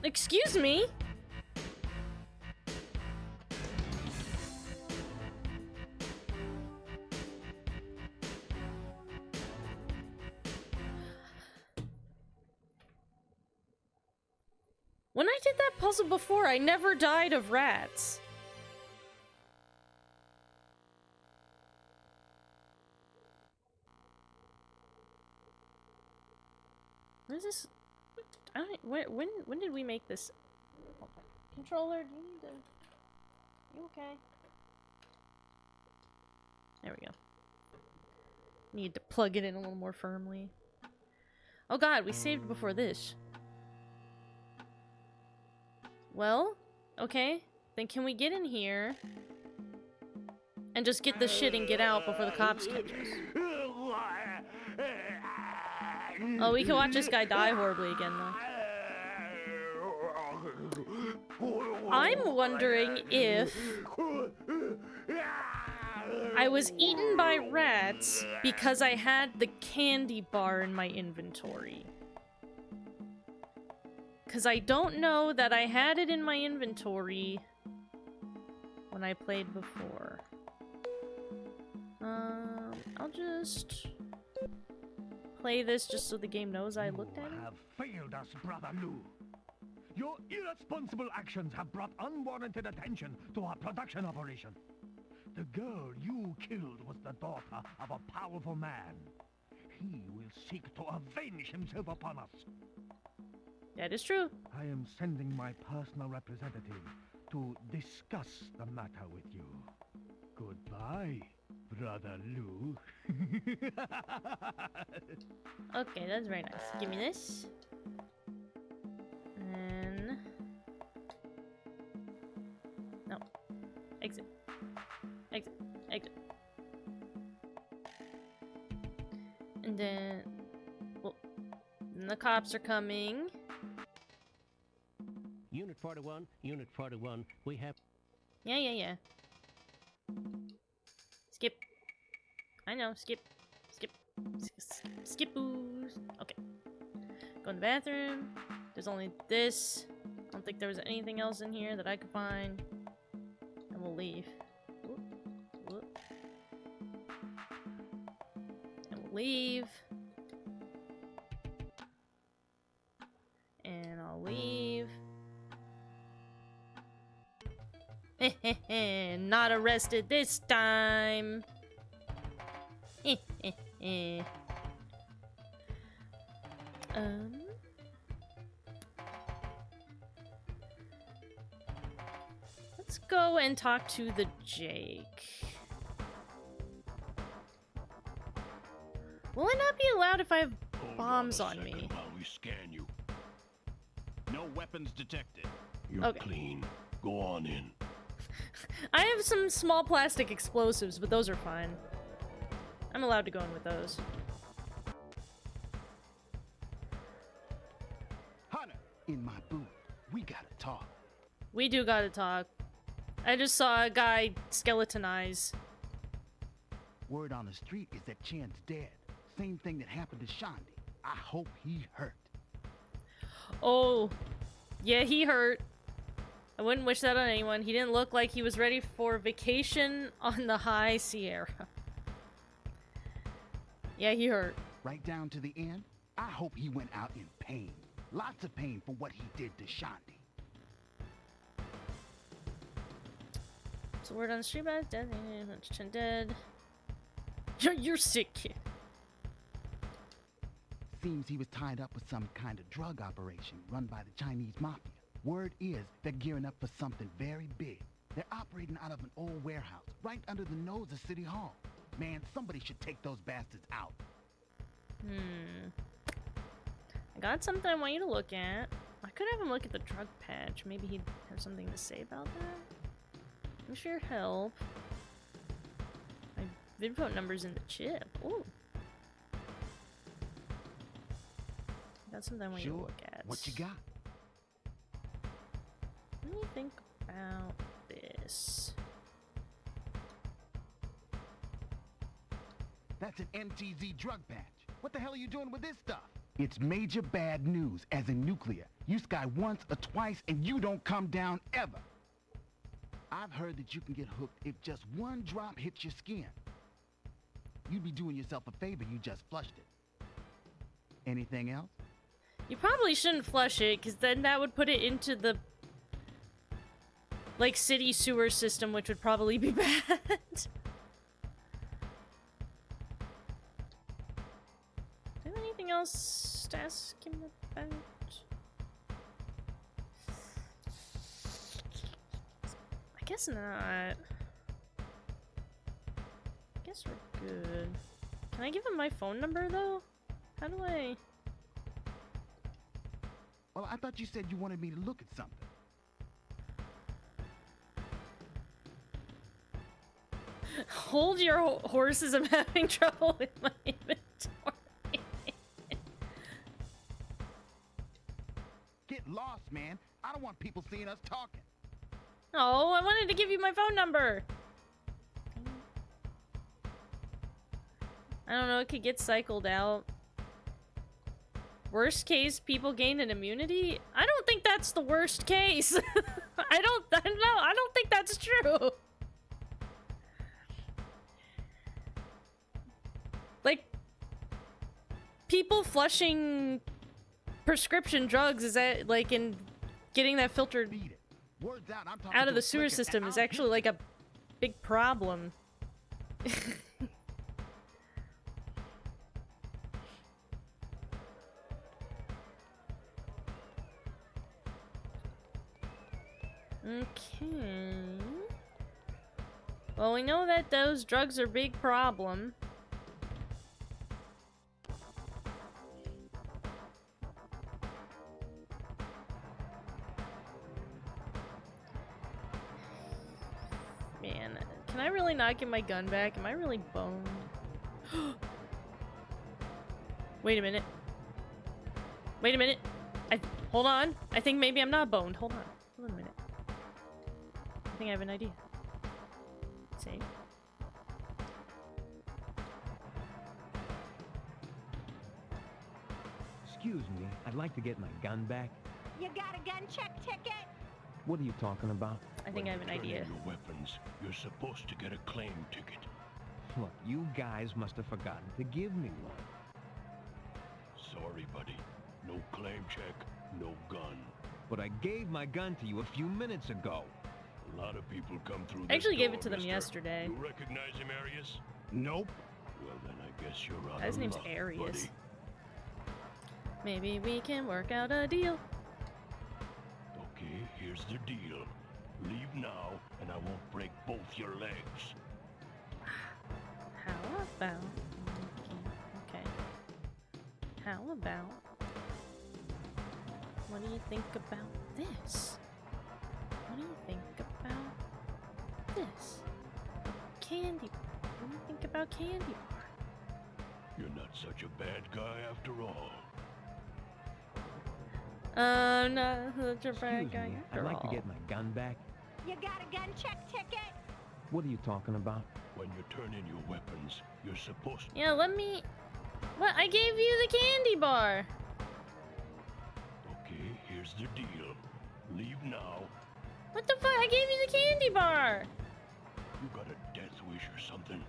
Excuse me? When I did that puzzle before, I never died of rats. What is this? I don't. When did we make this? Controller, do you need to? You okay? There we go. Need to plug it in a little more firmly. Oh god, we saved before this. Well, okay. Then can we get in here and just get this shit and get out before the cops catch us? Oh, we can watch this guy die horribly again, though. I'm wondering if I was eaten by rats because I had the candy bar in my inventory. Because I don't know that I had it in my inventory when I played before. I'll just play this just so the game knows I looked at it. You have failed us, Brother Lou. Your irresponsible actions have brought unwarranted attention to our production operation. The girl you killed was the daughter of a powerful man. He will seek to avenge himself upon us. That is true. I am sending my personal representative to discuss the matter with you. Goodbye, Brother Lou. Okay, that's very nice. Give me this. And... No. Exit. Exit. Exit. And then... Well, then the cops are coming. Unit 41, we have... Yeah. Skip. I know, skip. Skip. Skip-boos. Okay. Go in the bathroom. There's only this. I don't think there was anything else in here that I could find. And we'll leave. Whoop. Whoop. And we'll leave. And I'll leave. Not arrested this time. Let's go and talk to the Jake. Will I not be allowed if I have bombs on me? While we scan you. No weapons detected. You're Okay. clean. Go on in. I have some small plastic explosives, but those are fine. I'm allowed to go in with those. Hunter, in my booth. We gotta talk. We do gotta talk. I just saw a guy skeletonize. Word on the street is that Chan's dead. Same thing that happened to Shandi. I hope he hurt. Oh, yeah, he hurt. I wouldn't wish that on anyone. He didn't look like he was ready for vacation on the High Sierra. Yeah, he hurt. Right down to the end, I hope he went out in pain. Lots of pain for what he did to Shandi. So word on the street about dead. Chin dead. You're sick, kid. Seems he was tied up with some kind of drug operation run by the Chinese mafia. Word is they're gearing up for something very big. They're operating out of an old warehouse right under the nose of City Hall. Man, somebody should take those bastards out. I got something I want you to look at. I could have him look at the drug patch. Maybe he'd have something to say about that. I'm sure help. My VidPhoto number's in the chip. Ooh. Got something I want you to look at. What you got? Let me think about this. That's an MTZ drug patch. What the hell are you doing with this stuff? It's major bad news, as in nuclear. You sky once or twice and you don't come down ever. I've heard that you can get hooked if just one drop hits your skin. You'd be doing yourself a favor, you just flushed it. Anything else? You probably shouldn't flush it, because then that would put it into the, like, city sewer system, which would probably be bad. Do you have anything else to ask him about? I guess not. I guess we're good. Can I give him my phone number, though? How do I... Well, I thought you said you wanted me to look at something. Hold your horses, I'm having trouble with my inventory. Get lost, man. I don't want people seeing us talking. Oh, I wanted to give you my phone number. I don't know, it could get cycled out. Worst case, people gain an immunity? I don't think that's the worst case. I don't think that's true. Like, people flushing prescription drugs is that, like, in getting that filtered Words out, I'm talking out of to the a sewer slicker, system and is I'll actually like a big problem. Okay. Well, we know that those drugs are a big problem. Man, can I really not get my gun back? Am I really boned? Wait a minute. Wait a minute. Hold on. I think maybe I'm not boned. Hold on. Hold on a minute. I think I have an idea. Save. Excuse me, I'd like to get my gun back. You got a gun check ticket? What are you talking about? I think I have an idea. Your weapons. You're supposed to get a claim ticket. Look, you guys must have forgotten to give me one. Sorry, buddy. No claim check, no gun. But I gave my gun to you a few minutes ago. A lot of people come through I actually this gave door, it to them mister. yesterday. You recognize him, Arius? Nope. Well, then I guess you're out His of name's luck, Arius. buddy. Maybe we can work out a deal. Okay, here's the deal. Leave now, and I won't break both your legs. How about... Okay. How about... What do you think about this? What do you think about this? Candy bar. What do you think about candy bar? You're not such a bad guy after all. I'm not such a bad Excuse guy me, after I'd like all. to get my gun back. You got a gun check ticket? What are you talking about? When you turn in your weapons, you're supposed to... Yeah, let me... What? I gave you the candy bar. Okay, here's the deal. Leave now. What the fuck? I gave you the candy bar. You got a death wish or something?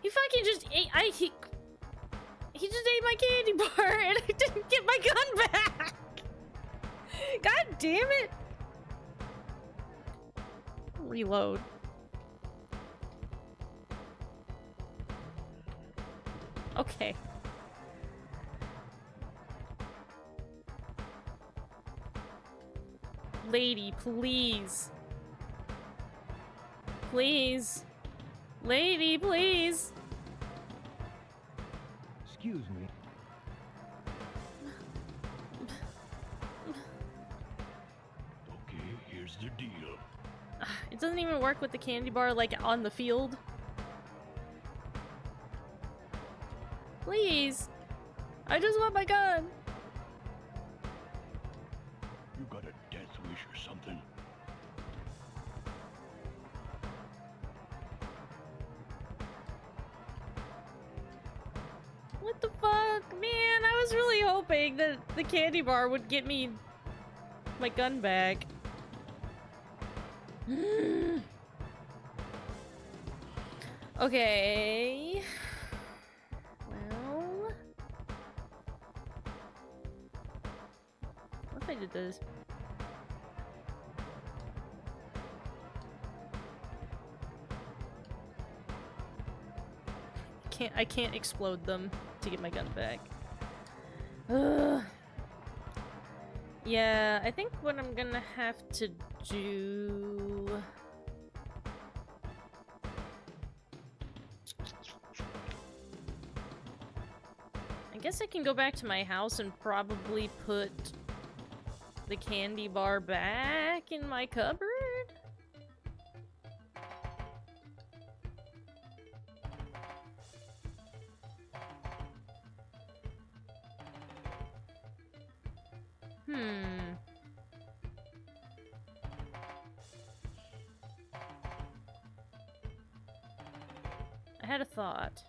He fucking just ate... He just ate my candy bar and I didn't get my gun back. God damn it. Reload. Okay. Lady, please. Please. Lady, please. Excuse me. Okay, here's the deal. It doesn't even work with the candy bar, like, on the field. Please. I just want my gun. You got a death wish or something? What the fuck? Man, I was really hoping that the candy bar would get me my gun back. Okay. Well... What if I did this? I can't explode them to get my gun back. Ugh. Yeah, I think what I'm gonna have to do... I guess I can go back to my house and probably put the candy bar back in my cupboard? I had a thought.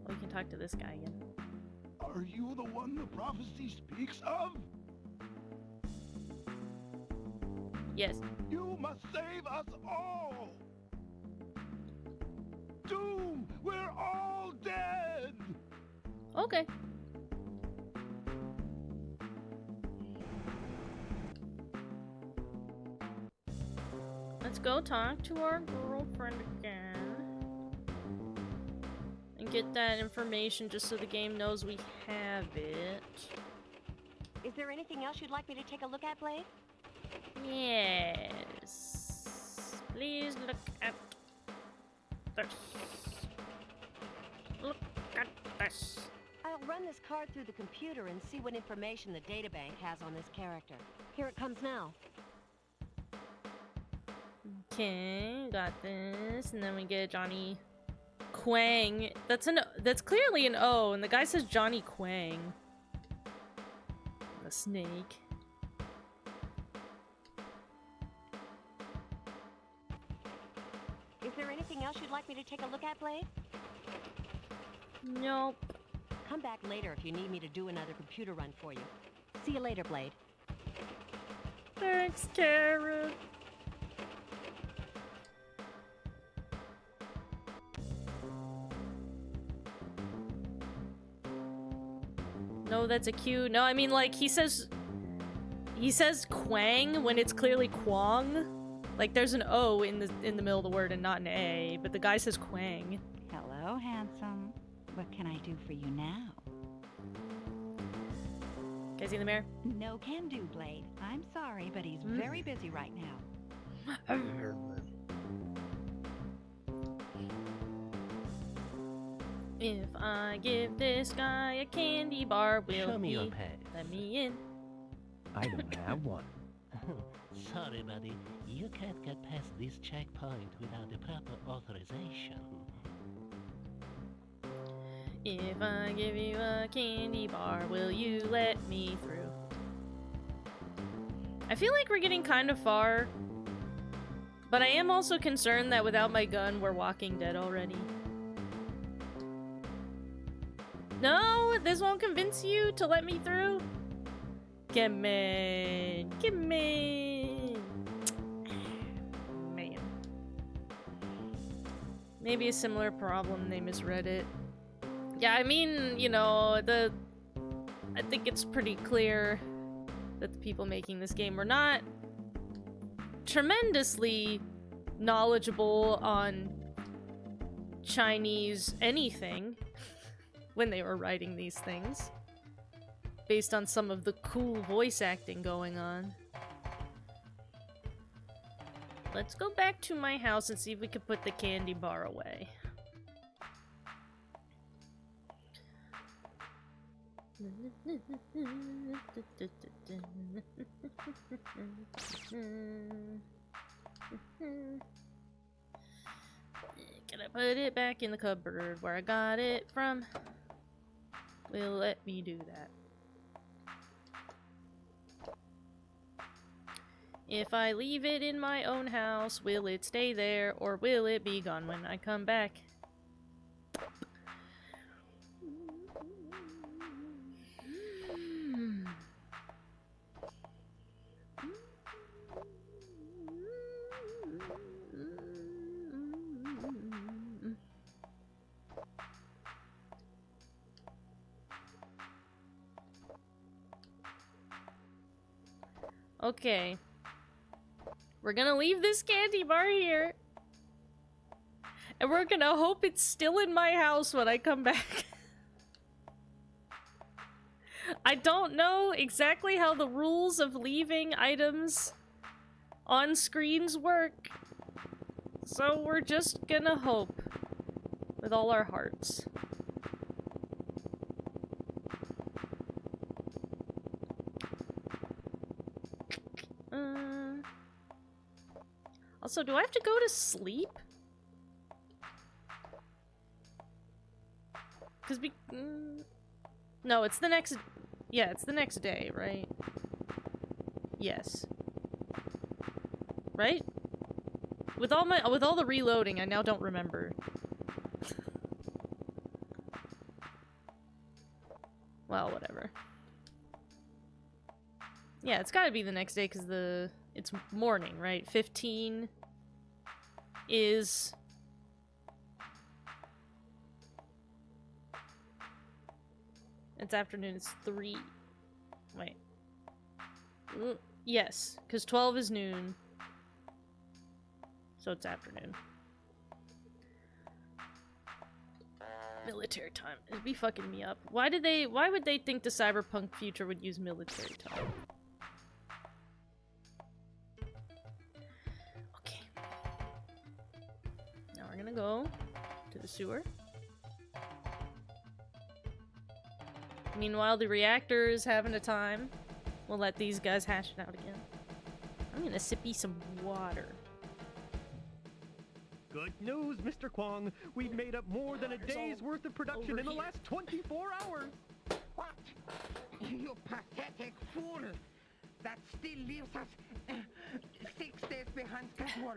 We can talk to this guy again. Are you the one the prophecy speaks of? Yes. You must save us all! Doom! We're all dead! Okay. Let's go talk to our girlfriend again. And get that information just so the game knows we have it. Is there anything else you'd like me to take a look at, Blade? Yes. Please look at this. Look at this. I'll run this card through the computer and see what information the databank has on this character. Here it comes now. Okay, got this. And then we get Johnny Quang. That's clearly an O, and the guy says Johnny Quang. The snake. there anything else you'd like me to take a look at, Blade? Nope. Come back later if you need me to do another computer run for you. See you later, Blade. Thanks, Karen. No, that's a Q. No, I mean, like, he says Quang when it's clearly Kwang. Like, there's an O in the middle of the word and not an A, but the guy says Quang. Hello, handsome. What can I do for you now? Can I see the mirror? No can do, Blade. I'm sorry, but he's very busy right now. If I give this guy a candy bar, will Show me he your pass. let me in? I don't have one. Sorry, buddy. You can't get past this checkpoint without the proper authorization. If I give you a candy bar, will you let me through? I feel like we're getting kind of far, but I am also concerned that without my gun, we're Walking Dead already. No, this won't convince you to let me through? Come on, come on. Man. Maybe a similar problem, they misread it. Yeah, I mean, you know, I think it's pretty clear that the people making this game were not tremendously knowledgeable on Chinese anything when they were writing these things, based on some of the cool voice acting going on. Let's go back to my house and see if we can put the candy bar away. Can I put it back in the cupboard where I got it from? Will let me do that. If I leave it in my own house, will it stay there or will it be gone when I come back? Okay. We're gonna leave this candy bar here. And we're gonna hope it's still in my house when I come back. I don't know exactly how the rules of leaving items on screens work. So we're just gonna hope with all our hearts. Also, do I have to go to sleep? Because no, it's the next... Yeah, it's the next day, right? Yes. Right? With all the reloading, I now don't remember. Well, whatever. Yeah, it's gotta be the next day because it's morning, right? 15 is... It's afternoon, it's 3. Wait. Yes, because 12 is noon. So it's afternoon. Military time. It'd be fucking me up. Why would they think the cyberpunk future would use military time? Okay. Now we're gonna go to the sewer. Meanwhile, the reactor is having a time. We'll let these guys hash it out again. I'm gonna sippy some water. Good news, Mr. Kwong. We've made up more than a day's worth of production in the last 24 hours. What? You pathetic fool! That still leaves us 6 days behind schedule.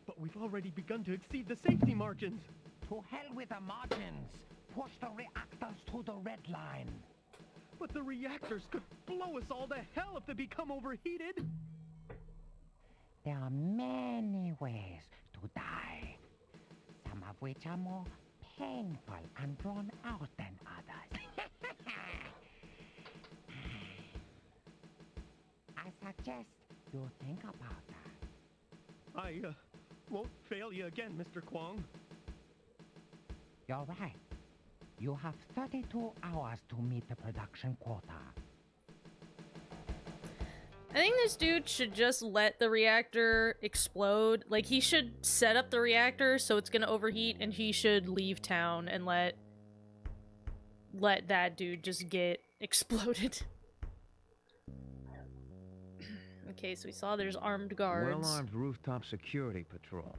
But We've already begun to exceed the safety margins. To hell with the margins. Push the reactors to the red line. But the reactors could blow us all to hell if they become overheated. There are many ways to die, some of which are more painful and drawn out than others. I suggest you think about that. I won't fail you again, Mr. Kwong. You're right. You have 32 hours to meet the production quota. I think this dude should just let the reactor explode. Like, he should set up the reactor so it's gonna overheat, and he should leave town and let that dude just get exploded. Okay, so we saw there's armed guards. Well-armed rooftop security patrol.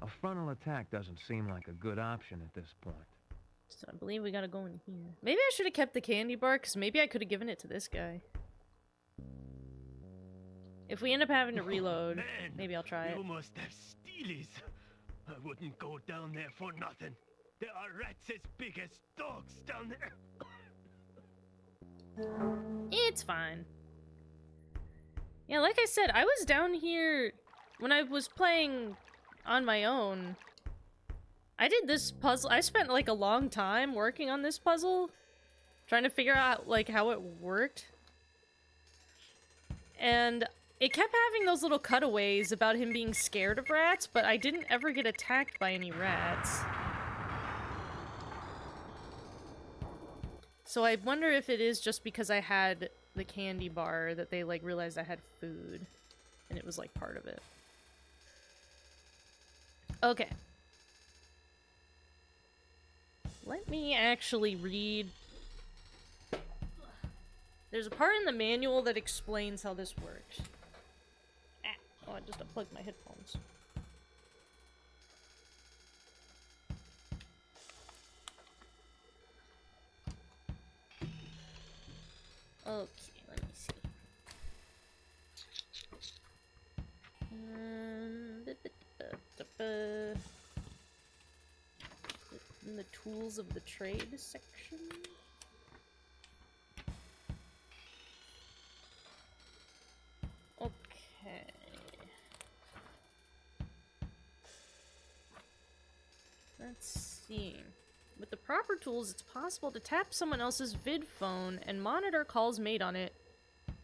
A frontal attack doesn't seem like a good option at this point. So I believe we gotta go in here. Maybe I should have kept the candy bar, because maybe I could have given it to this guy. If we end up having to reload, maybe I'll try it. You must have steelies. I wouldn't go down there for nothing. There are rats as big as dogs down there. It's fine. Yeah, like I said, I was down here when I was playing on my own. I did this puzzle. I spent like a long time working on this puzzle, trying to figure out like how it worked. And it kept having those little cutaways about him being scared of rats, but I didn't ever get attacked by any rats. So I wonder if it is just because I had the candy bar that they like realized I had food and it was like part of it. Okay. Let me actually read. There's a part in the manual that explains how this works. Ah, oh, I just unplugged my headphones. Okay, let me see. In the tools of the trade section. Okay. Let's see. With the proper tools, it's possible to tap someone else's vid phone and monitor calls made on it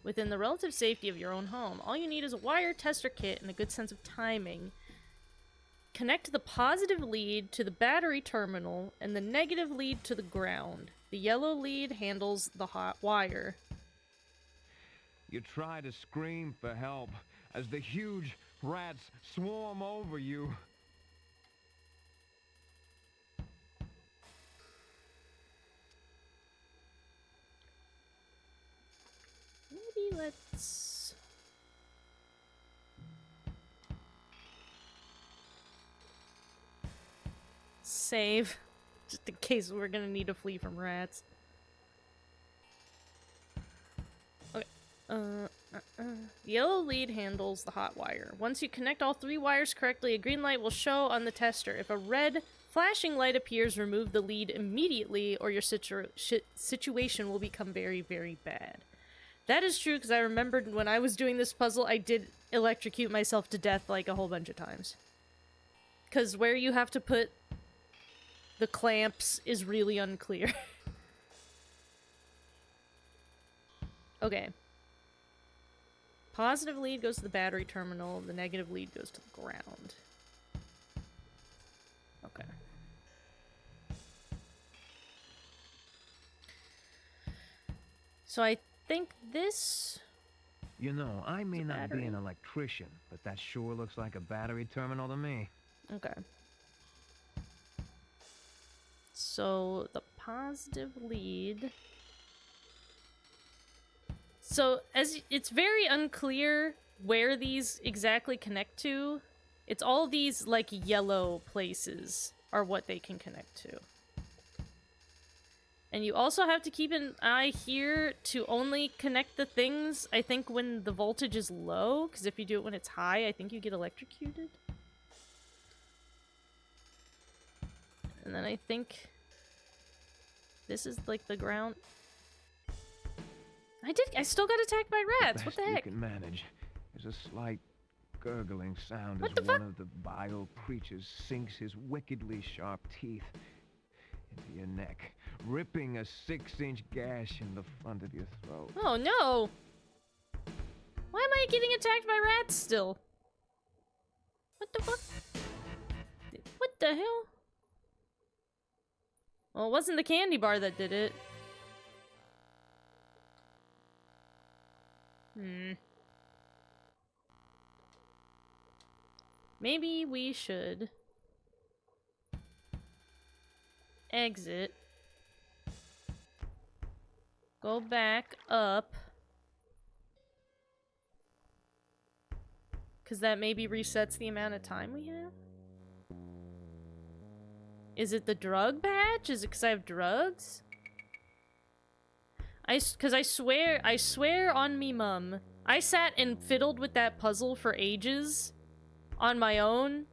within the relative safety of your own home. All you need is a wire tester kit and a good sense of timing. Connect the positive lead to the battery terminal and the negative lead to the ground. The yellow lead handles the hot wire. You try to scream for help as the huge rats swarm over you. Maybe let's... save. Just in case we're gonna need to flee from rats. Okay. The yellow lead handles the hot wire. Once you connect all 3 wires correctly, a green light will show on the tester. If a red flashing light appears, remove the lead immediately or your situation will become very, very bad. That is true, because I remembered when I was doing this puzzle, I did electrocute myself to death like a whole bunch of times. Because where you have to put the clamps is really unclear. Okay. Positive lead goes to the battery terminal, the negative lead goes to the ground. Okay. So I think this... You know, I may not battery. be an electrician, but that sure looks like a battery terminal to me. Okay. So, the positive lead... So, as it's very unclear where these exactly connect to. It's all these, like, yellow places are what they can connect to. And you also have to keep an eye here to only connect the things, I think, when the voltage is low. Because if you do it when it's high, I think you get electrocuted. And then I think this is like the ground. I still got attacked by rats. What the heck? You can manage. There's a slight gurgling sound What as the one fuck? of the vile creatures sinks his wickedly sharp teeth into your neck, ripping a 6-inch gash in the front of your throat. Oh no! Why am I getting attacked by rats still? What the fuck? What the hell? Well, it wasn't the candy bar that did it. Maybe we should exit. Go back up. Because that maybe resets the amount of time we have? Is it the drug patch? Is it because I have drugs? Because I swear on me mum, I sat and fiddled with that puzzle for ages on my own,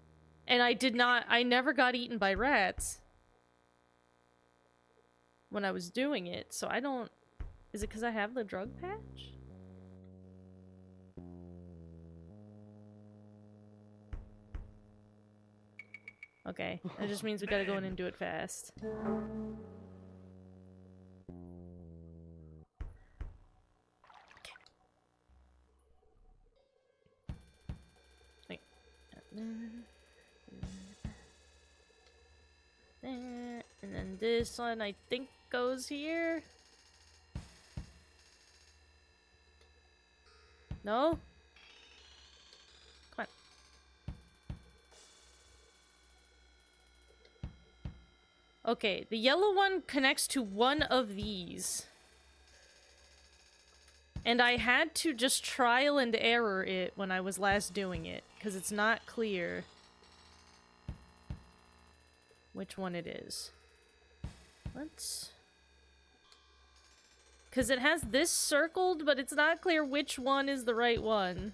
and I never got eaten by rats when I was doing it, so I don't... Is it because I have the drug patch? Okay, that just means we gotta go in and do it fast. Okay. And then this one, I think, goes here. No? Come on. Okay, the yellow one connects to one of these. And I had to just trial and error it when I was last doing it, because it's not clear which one it is. Let's... Because it has this circled, but it's not clear which one is the right one.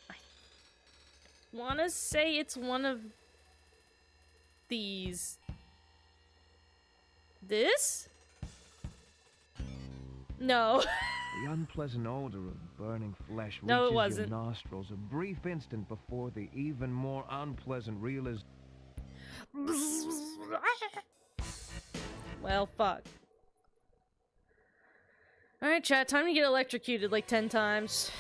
I want to say it's one of these. This? No. The unpleasant odor of burning flesh reaches No, it wasn't. your nostrils a brief instant before the even more unpleasant realization. Well, fuck. Alright, chat, time to get electrocuted like 10 times.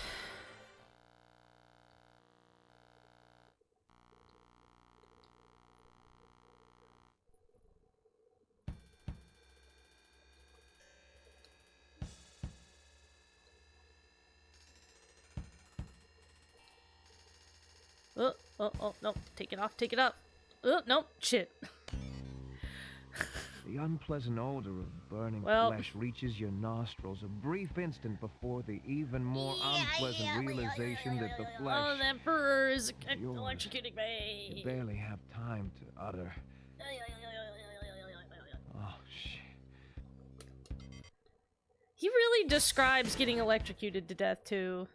Oh, no, take it off, take it up. Oh, no, shit. The unpleasant odor of burning Well. flesh reaches your nostrils a brief instant before the even more unpleasant realization that the flesh Oh, the Emperor is yours. electrocuting me. You barely have time to utter. Oh, shit. He really describes getting electrocuted to death, too.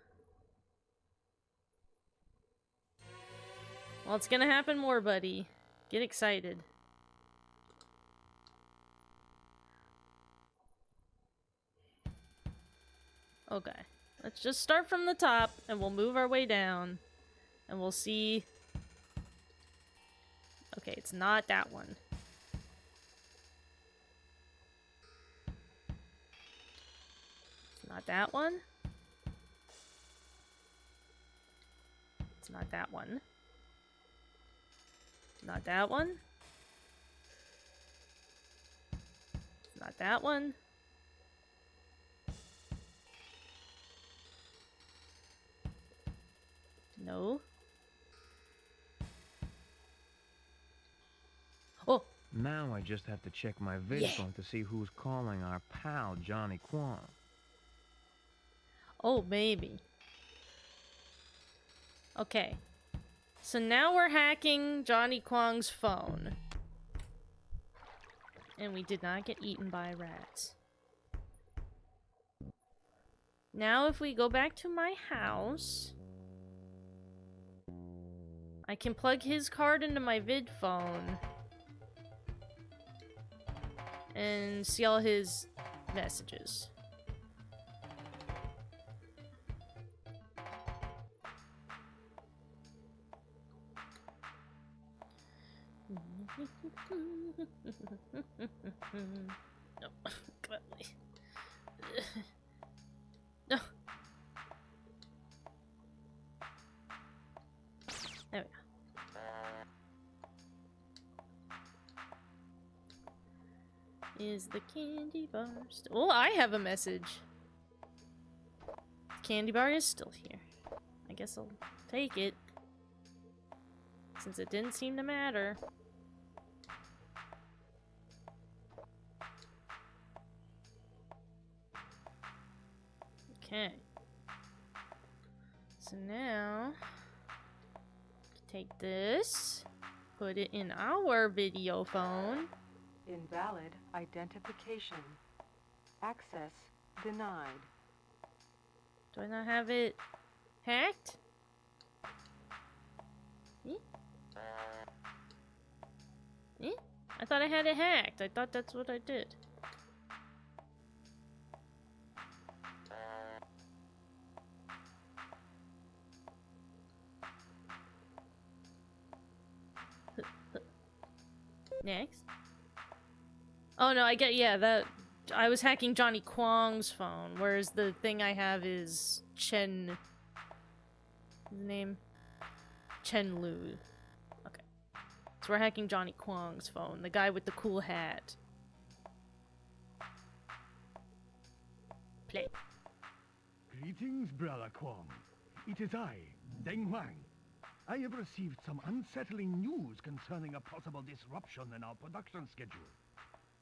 Well, it's gonna happen more, buddy. Get excited. Okay. Let's just start from the top, and we'll move our way down. And we'll see... Okay, it's not that one. It's not that one. It's not that one. Not that one. Not that one. No. Oh! Now I just have to check my vidphone to see who's calling our pal, Johnny Kwong. Oh, maybe. Okay. So now we're hacking Johnny Kwong's phone. And we did not get eaten by rats. Now if we go back to my house... I can plug his card into my vid phone and see all his messages. No, come on. No. There we go. Is the candy bar still? Oh, I have a message. The candy bar is still here. I guess I'll take it. Since it didn't seem to matter. Okay. So now, take this, put it in our video phone. Invalid identification. Access denied. Do I not have it hacked? I thought I had it hacked. I thought that's what I did. Next. Oh no, I get, yeah, that I was hacking Johnny Kwong's phone, whereas the thing I have is Chen. His name? Chen Lu. Okay. So we're hacking Johnny Kwong's phone, the guy with the cool hat. Play. Greetings, Brother Kwong. It is I, Deng Huang. I have received some unsettling news concerning a possible disruption in our production schedule.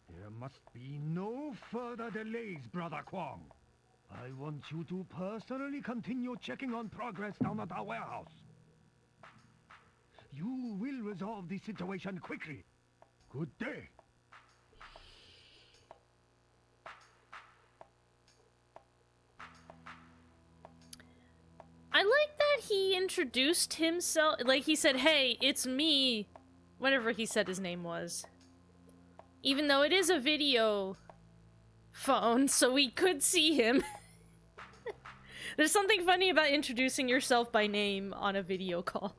There must be no further delays, Brother Kwong. I want you to personally continue checking on progress down at our warehouse. You will resolve the situation quickly. Good day. I like that he introduced himself, like he said, hey, it's me, whatever he said his name was. Even though it is a video phone, so we could see him. There's something funny about introducing yourself by name on a video call.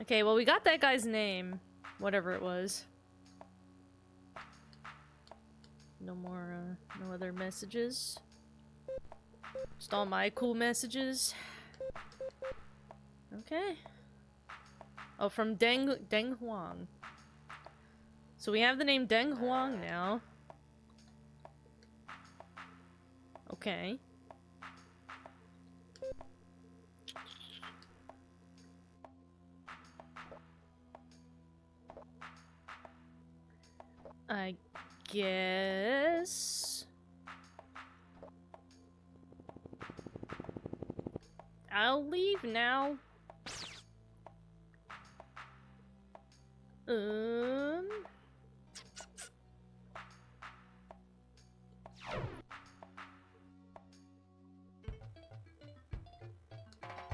Okay, well we got that guy's name, whatever it was. No more, no other messages. Just all my cool messages. Okay. Oh, from Deng Huang. So we have the name Deng Huang now. Okay. I guess I'll leave now.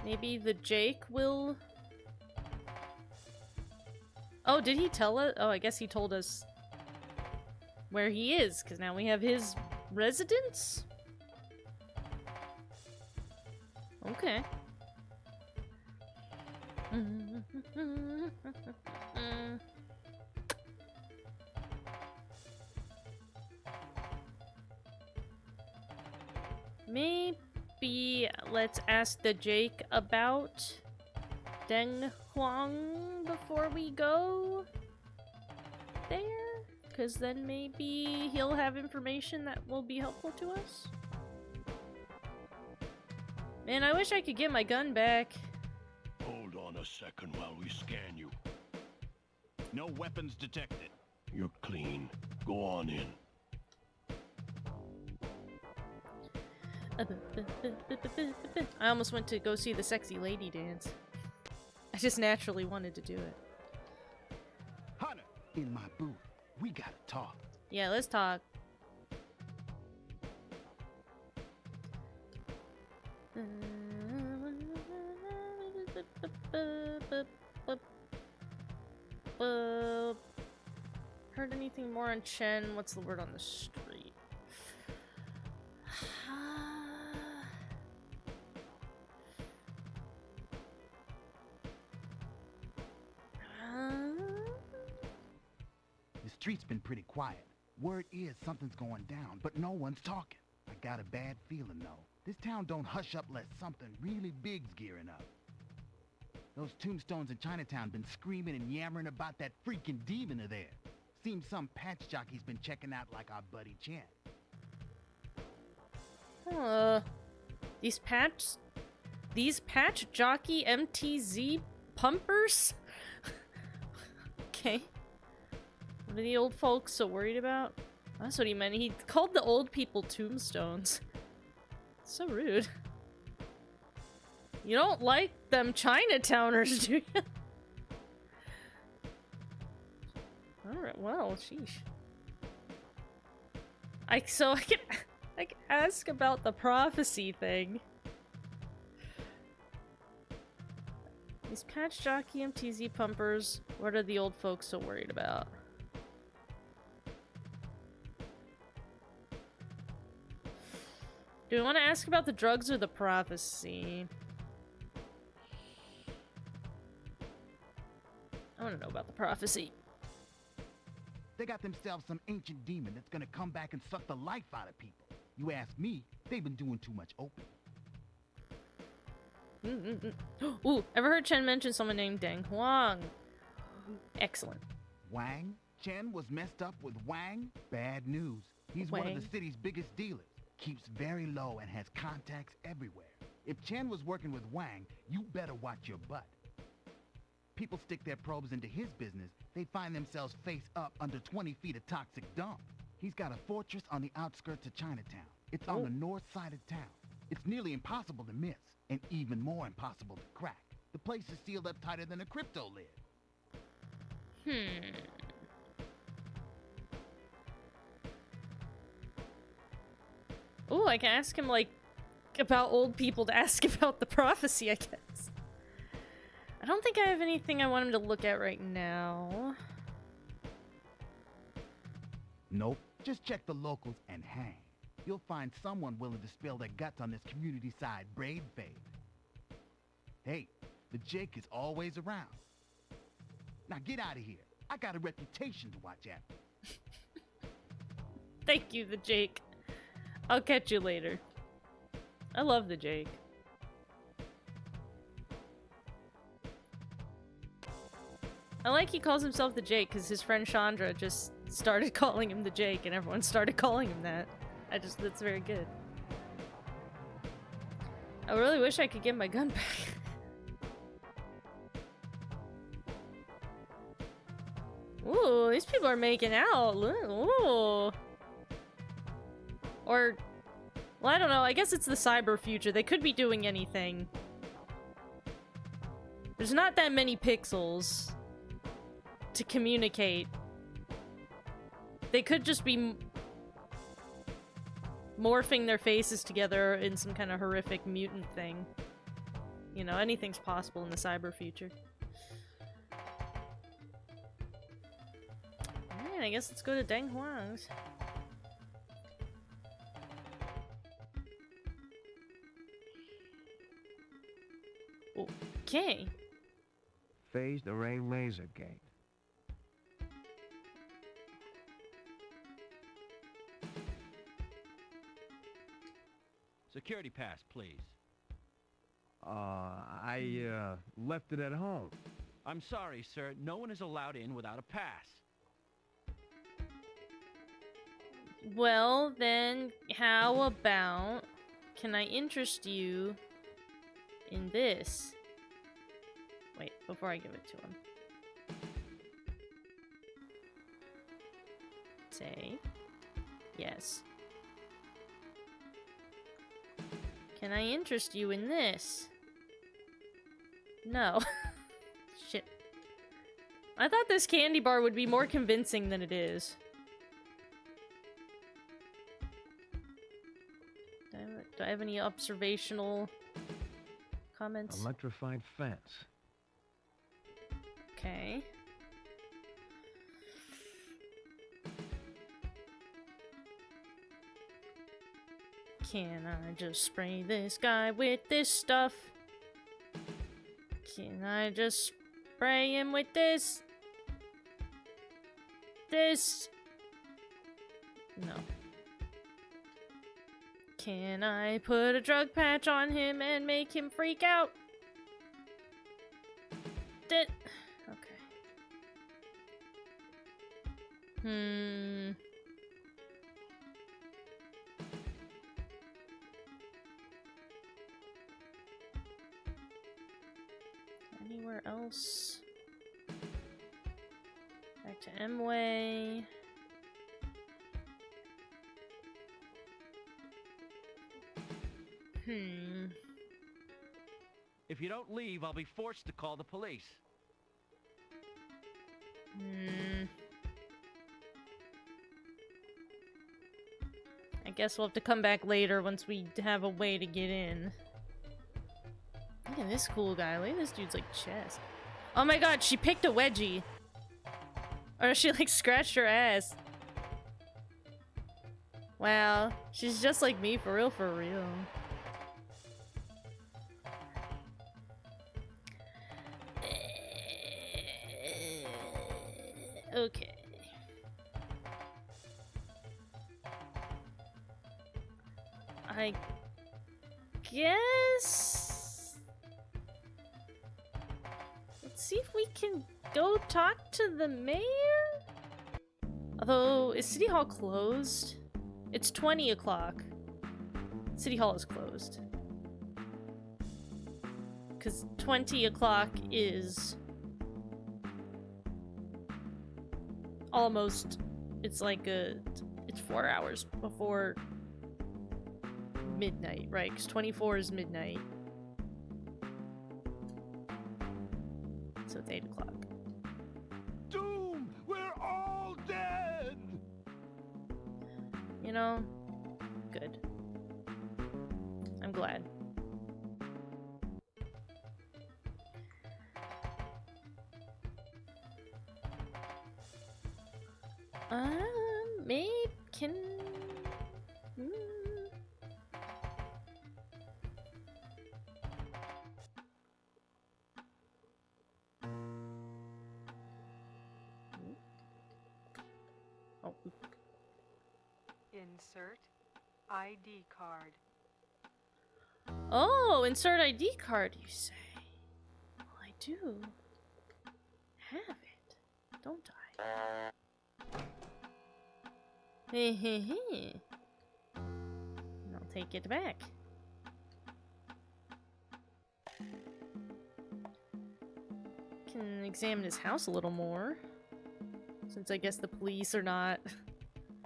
Maybe the Jake will... Oh, did he tell us? Oh, I guess he told us where he is, because now we have his residence? Okay. Maybe let's ask the Jake about Deng Huang before we go there, because then maybe he'll have information that will be helpful to us. Man, I wish I could get my gun back. Hold on a second while we scan you. No weapons detected. You're clean. Go on in. I almost went to go see the sexy lady dance. I just naturally wanted to do it. Hunter, in my booth. We gotta talk. Yeah, let's talk. Heard anything more on Chen? What's the word on the street? The street's been pretty quiet. Word is something's going down, but no one's talking. I got a bad feeling, though. This town don't hush up unless something really big's gearing up. Those tombstones in Chinatown been screaming and yammering about that freaking demon of theirs. Seems some patch jockey's been checking out like our buddy Chen. These patch jockey MTZ pumpers? Okay. What are the old folks so worried about? That's what he meant. He called the old people tombstones. So rude. You don't like them Chinatowners, do you? Alright, well, sheesh. I can ask about the prophecy thing. These patch jockey MTZ pumpers, what are the old folks so worried about? Do we want to ask about the drugs or the prophecy? I want to know about the prophecy. They got themselves some ancient demon that's gonna come back and suck the life out of people. You ask me, they've been doing too much open. Ooh, ever heard Chen mention someone named Deng Huang? Excellent. Wang? Chen was messed up with Wang? Bad news. He's one of the city's biggest dealers. Keeps very low and has contacts everywhere. If Chen was working with Wang, you better watch your butt. People stick their probes into his business, they find themselves face up under 20 feet of toxic dump. He's got a fortress on the outskirts of Chinatown. It's on the north side of town. It's nearly impossible to miss, and even more impossible to crack. The place is sealed up tighter than a crypto lid. Ooh, I can ask him, like, about old people to ask about the prophecy, I guess. I don't think I have anything I want him to look at right now. Nope. Just check the locals and hang. You'll find someone willing to spill their guts on this community side braid fade. Hey, the Jake is always around. Now get out of here. I got a reputation to watch after. Thank you, the Jake. I'll catch you later. I love the Jake. I like he calls himself the Jake because his friend Chandra just started calling him the Jake and everyone started calling him that. That's very good. I really wish I could get my gun back. Ooh, these people are making out. Ooh. Or, well, I don't know. I guess it's the cyber future. They could be doing anything. There's not that many pixels to communicate. They could just be morphing their faces together in some kind of horrific mutant thing. You know, anything's possible in the cyber future. Alright, I guess let's go to Deng Huang's. Okay. Phased array laser gate. Security pass, please. I left it at home. I'm sorry, sir. No one is allowed in without a pass. Well, then, how about... Can I interest you in this? Wait, before I give it to him. Say, yes. Can I interest you in this? No. Shit. I thought this candy bar would be more convincing than it is. Do I have any observational Comments? Electrified fence. Okay. Can I just spray this guy with this stuff? Can I just spray him with this? This? No. Can I put a drug patch on him and make him freak out? Okay. Anywhere else? Back to M-Way. If you don't leave, I'll be forced to call the police. I guess we'll have to come back later once we have a way to get in. Look at this cool guy. Look at this dude's like chest. Oh my god, she picked a wedgie. Or she like scratched her ass. Wow, she's just like me for real, for real. Okay. I guess... Let's see if we can go talk to the mayor? Although, is City Hall closed? It's 20 o'clock. City Hall is closed. Because 20 o'clock is... almost... It's like a... It's 4 hours before... midnight, right? Because 24 is midnight. So it's 8 o'clock. Doom! We're all dead! You know, good. I'm glad. Maybe can... Insert ID card. Oh, insert ID card, you say? Well, I do have it, don't I? Hehehe. I'll take it back. Can examine his house a little more, since I guess the police are not...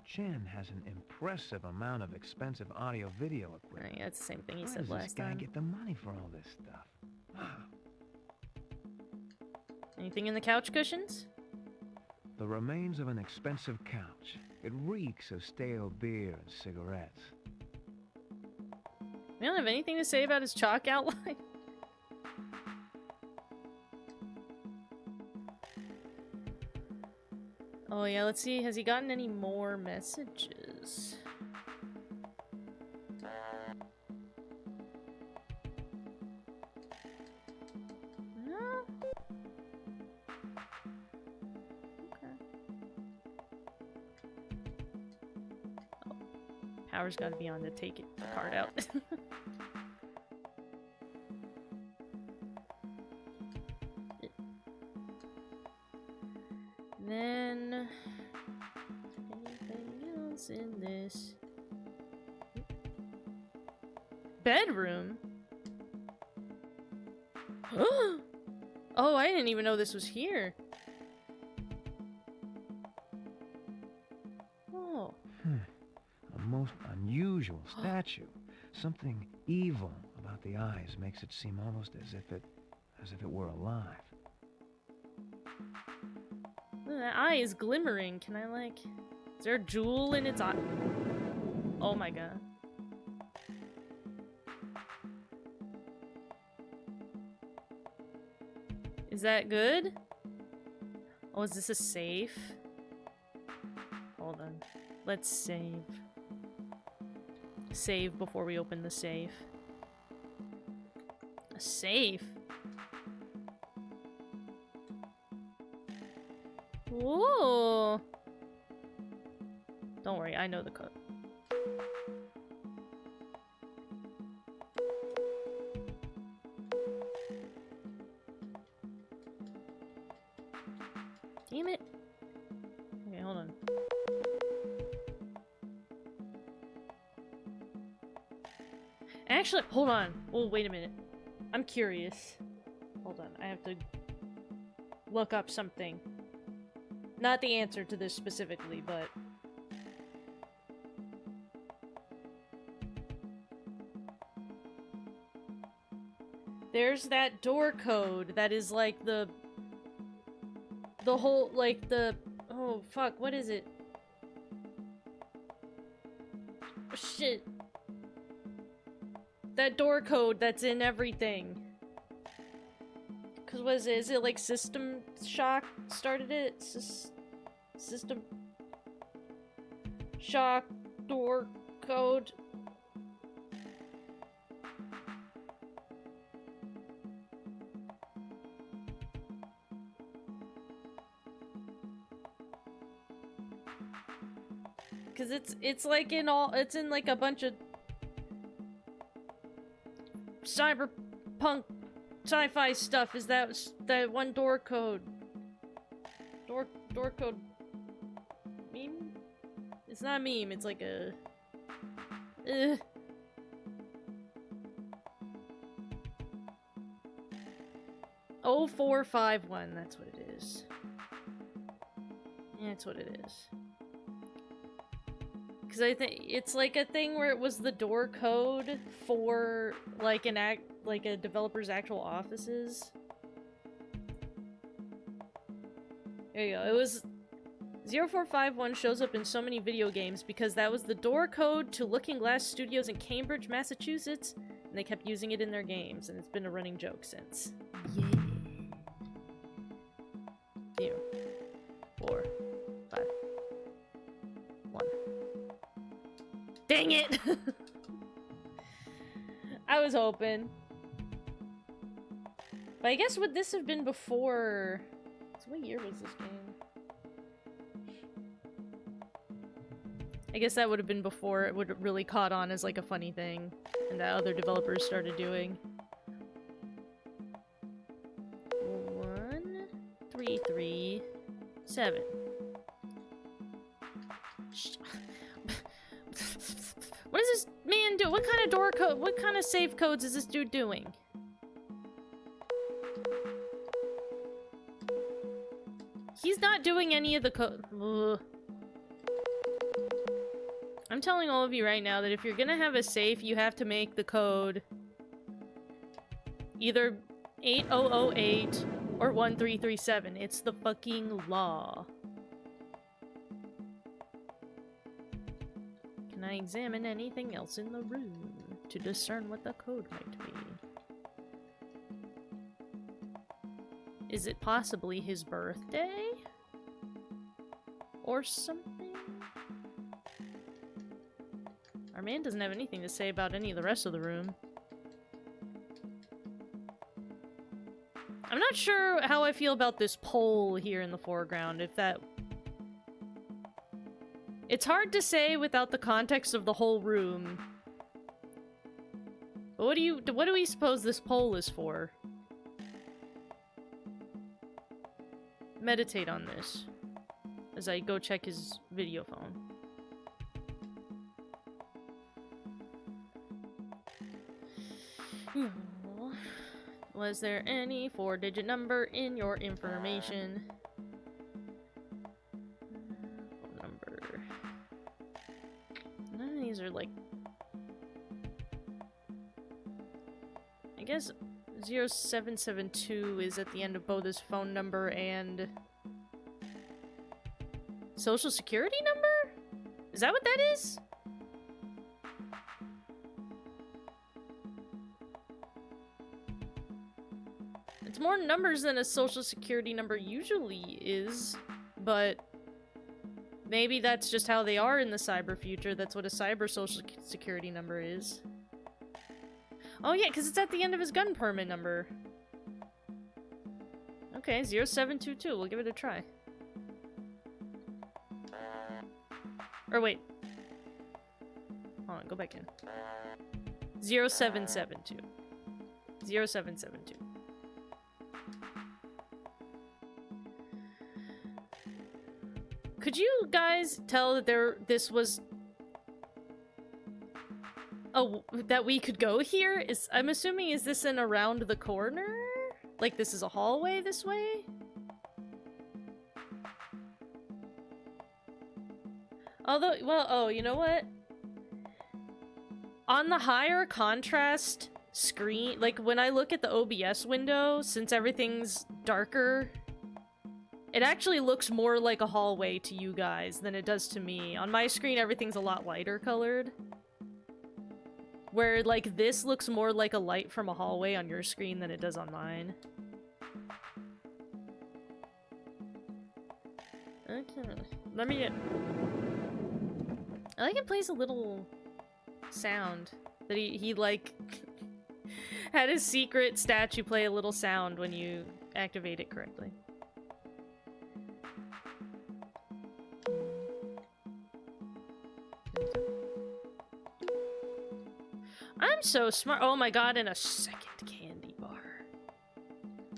Chen has an impressive amount of expensive audio-video equipment. Right, that's the same thing he Where said does last this guy time. get the money for all this stuff? Anything in the couch cushions? The remains of an expensive couch. It reeks of stale beer and cigarettes. We don't have anything to say about his chalk outline. Oh yeah, let's see. Has he gotten any more messages? No? Okay. Oh. Power's gotta be on to take the card out. Then anything else in this bedroom? Oh, I didn't even know this was here. Oh. A most unusual statue. Something evil about the eyes makes it seem almost as if it were alive. That eye is glimmering. Can I, like... Is there a jewel in its eye? Oh my god. Is that good? Oh, is this a safe? Hold on. Let's save. Save before we open the safe. A safe? Whoa! Don't worry, I know the code. Damn it. Okay, hold on. Actually, hold on. Oh, wait a minute. I'm curious. Hold on, I have to look up something. Not the answer to this specifically, but... There's that door code that is like the whole, like the... Oh, fuck, what is it? Oh, shit. That door code that's in everything. Cause what is it? Is it like System Shock started it? System Shock door code. Cause it's like in all, it's in like a bunch of cyberpunk sci-fi stuff. Is that one door code? Door code meme? It's not a meme, it's like a 0451, that's what it is. Yeah, that's what it is. Because I think it's like a thing where it was the door code for like a developer's actual offices. There you go. It was 0451 shows up in so many video games because that was the door code to Looking Glass Studios in Cambridge, Massachusetts, and they kept using it in their games, and it's been a running joke since. Yay. 0, 4, 5, 1. Dang it! I was hoping. But I guess would this have been before... So what year was this game? I guess that would have been before it would have really caught on as like a funny thing. And that other developers started doing. 1, 3, 3, 7. What does this man do? What kind of door code? What kind of save codes is this dude doing? He's not doing any of the code. I'm telling all of you right now that if you're gonna have a safe, you have to make the code either 8008 or 1337. It's the fucking law. Can I examine anything else in the room to discern what the code might be? Is it possibly his birthday? Or something? Our man doesn't have anything to say about any of the rest of the room. I'm not sure how I feel about this pole here in the foreground, if that... It's hard to say without the context of the whole room. But what do we suppose this pole is for? Meditate on this as I go check his video phone. Was there any 4-digit number in your information? Phone number. None of these are like... I guess 0772 is at the end of both his phone number and... Social Security number? Is that what that is? It's more numbers than a social security number usually is, but maybe that's just how they are in the cyber future. That's what a cyber social security number is. Oh yeah, because it's at the end of his gun permit number. Okay, 0722. We'll give it a try. Or wait. Hold on, go back in. 0772. 0772. Could you guys tell that this was... Oh, that we could go here? I'm assuming, is this an around the corner? Like this is a hallway this way? Although, well, oh, you know what? On the higher contrast screen, like when I look at the OBS window, since everything's darker, it actually looks more like a hallway to you guys than it does to me. On my screen, everything's a lot lighter colored. Where, like, this looks more like a light from a hallway on your screen than it does on mine. Okay. Let me get... I like it plays a little sound. That he like, had his secret statue play a little sound when you activate it correctly. I'm so smart. Oh my god, and a second candy bar.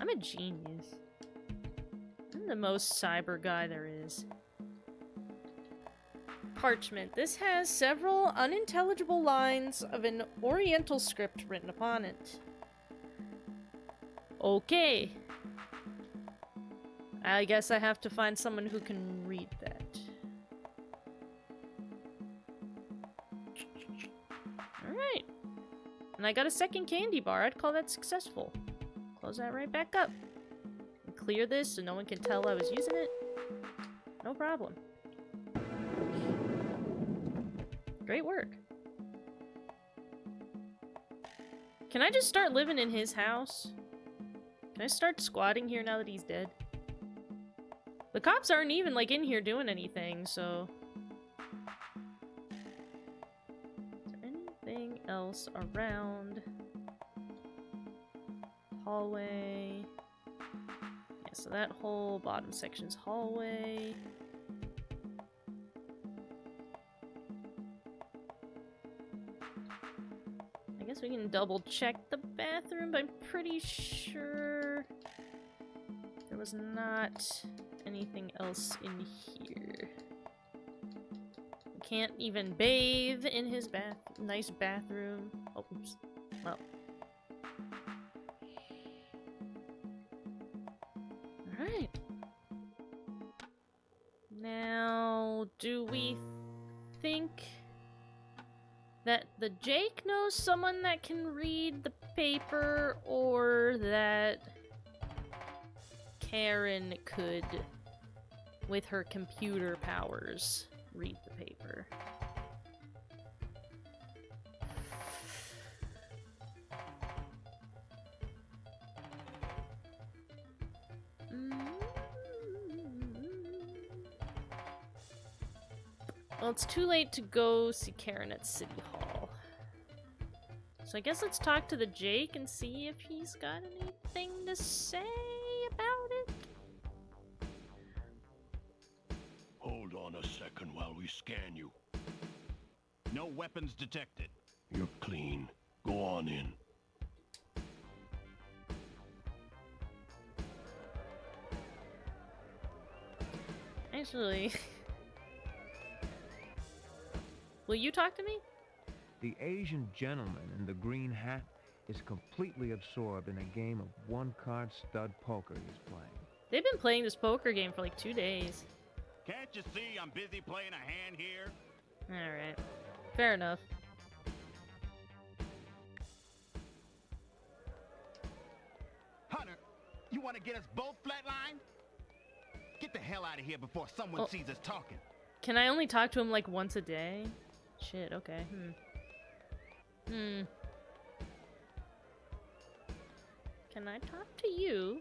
I'm a genius. I'm the most cyber guy there is. Parchment. This has several unintelligible lines of an Oriental script written upon it. Okay. I guess I have to find someone who can read that. Alright. And I got a second candy bar. I'd call that successful. Close that right back up. And clear this so no one can tell I was using it. No problem. Great work. Can I just start living in his house? Can I start squatting here now that he's dead? The cops aren't even, like, in here doing anything, so... Is there anything else around? Hallway. Yeah, so that whole bottom section's hallway. I guess we can double check the bathroom, but I'm pretty sure there was not anything else in here. We can't even bathe in his nice bathroom. Oh, oops. Well. Alright. Now, do we think that the Jake knows someone that can read the paper, or that Karen could, with her computer powers, read the paper? Well, it's too late to go see Karen at City Hall. So I guess let's talk to the Jake and see if he's got anything to say about it. Hold on a second while we scan you. No weapons detected. You're clean. Go on in. Actually... Will you talk to me? The Asian gentleman in the green hat is completely absorbed in a game of one-card stud poker he's playing. They've been playing this poker game for like 2 days. Can't you see I'm busy playing a hand here? Alright. Fair enough. Hunter, you want to get us both flatlined? Get the hell out of here before someone sees us talking. Can I only talk to him like once a day? Shit, okay. Can I talk to you?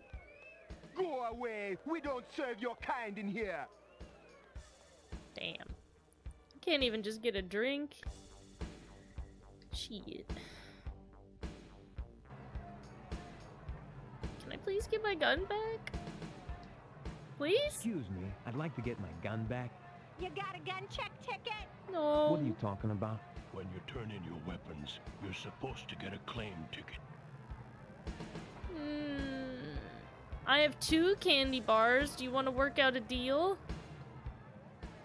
Go away! We don't serve your kind in here! Damn. Can't even just get a drink. Shit. Can I please get my gun back? Please? Excuse me, I'd like to get my gun back. You got a gun check ticket? No. What are you talking about? When you turn in your weapons, you're supposed to get a claim ticket. I have 2 candy bars. Do you want to work out a deal?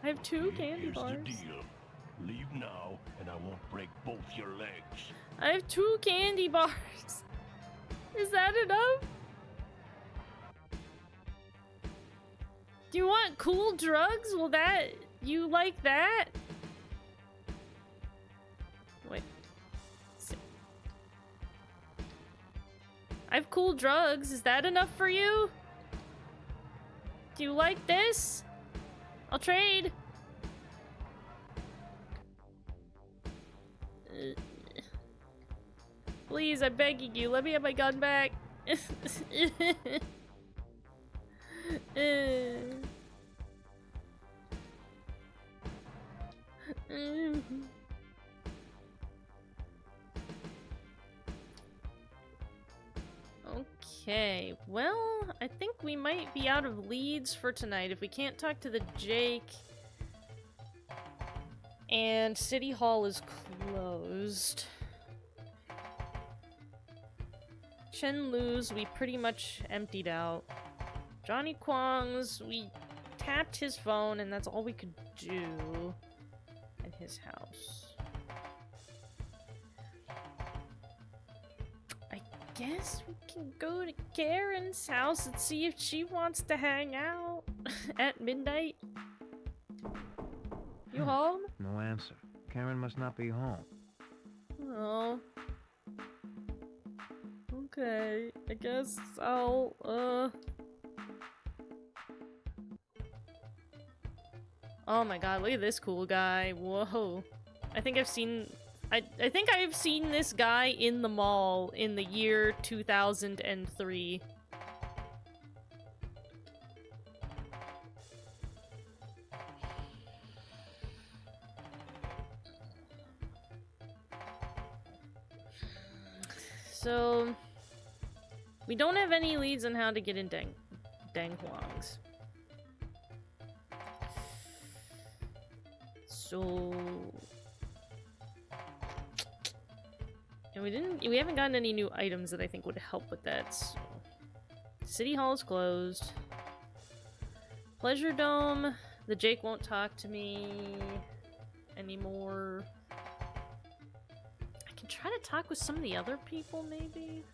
I have 2 candy Here's bars. the deal. Leave now, and I won't break both your legs. I have 2 candy bars. Is that enough? Do you want cool drugs? Well, that... You like that? Wait. I have cool drugs. Is that enough for you? Do you like this? I'll trade. Please, I'm begging you. Let me have my gun back. Okay, well, I think we might be out of leads for tonight if we can't talk to the Jake. And City Hall is closed. Chen Lu's we pretty much emptied out. Johnny Kwong's, we tapped his phone and that's all we could do at his house. I guess we can go to Karen's house and see if she wants to hang out at midnight. You home? No answer. Karen must not be home. Oh. Okay, I guess I'll, Oh my god, look at this cool guy. Whoa. I think I've seen... I think I've seen this guy in the mall in the year 2003. So... We don't have any leads on how to get in Deng Huang's. So... And we haven't gotten any new items that I think would help with that, so... City Hall is closed. Pleasure Dome, the Jake won't talk to me anymore. I can try to talk with some of the other people, maybe?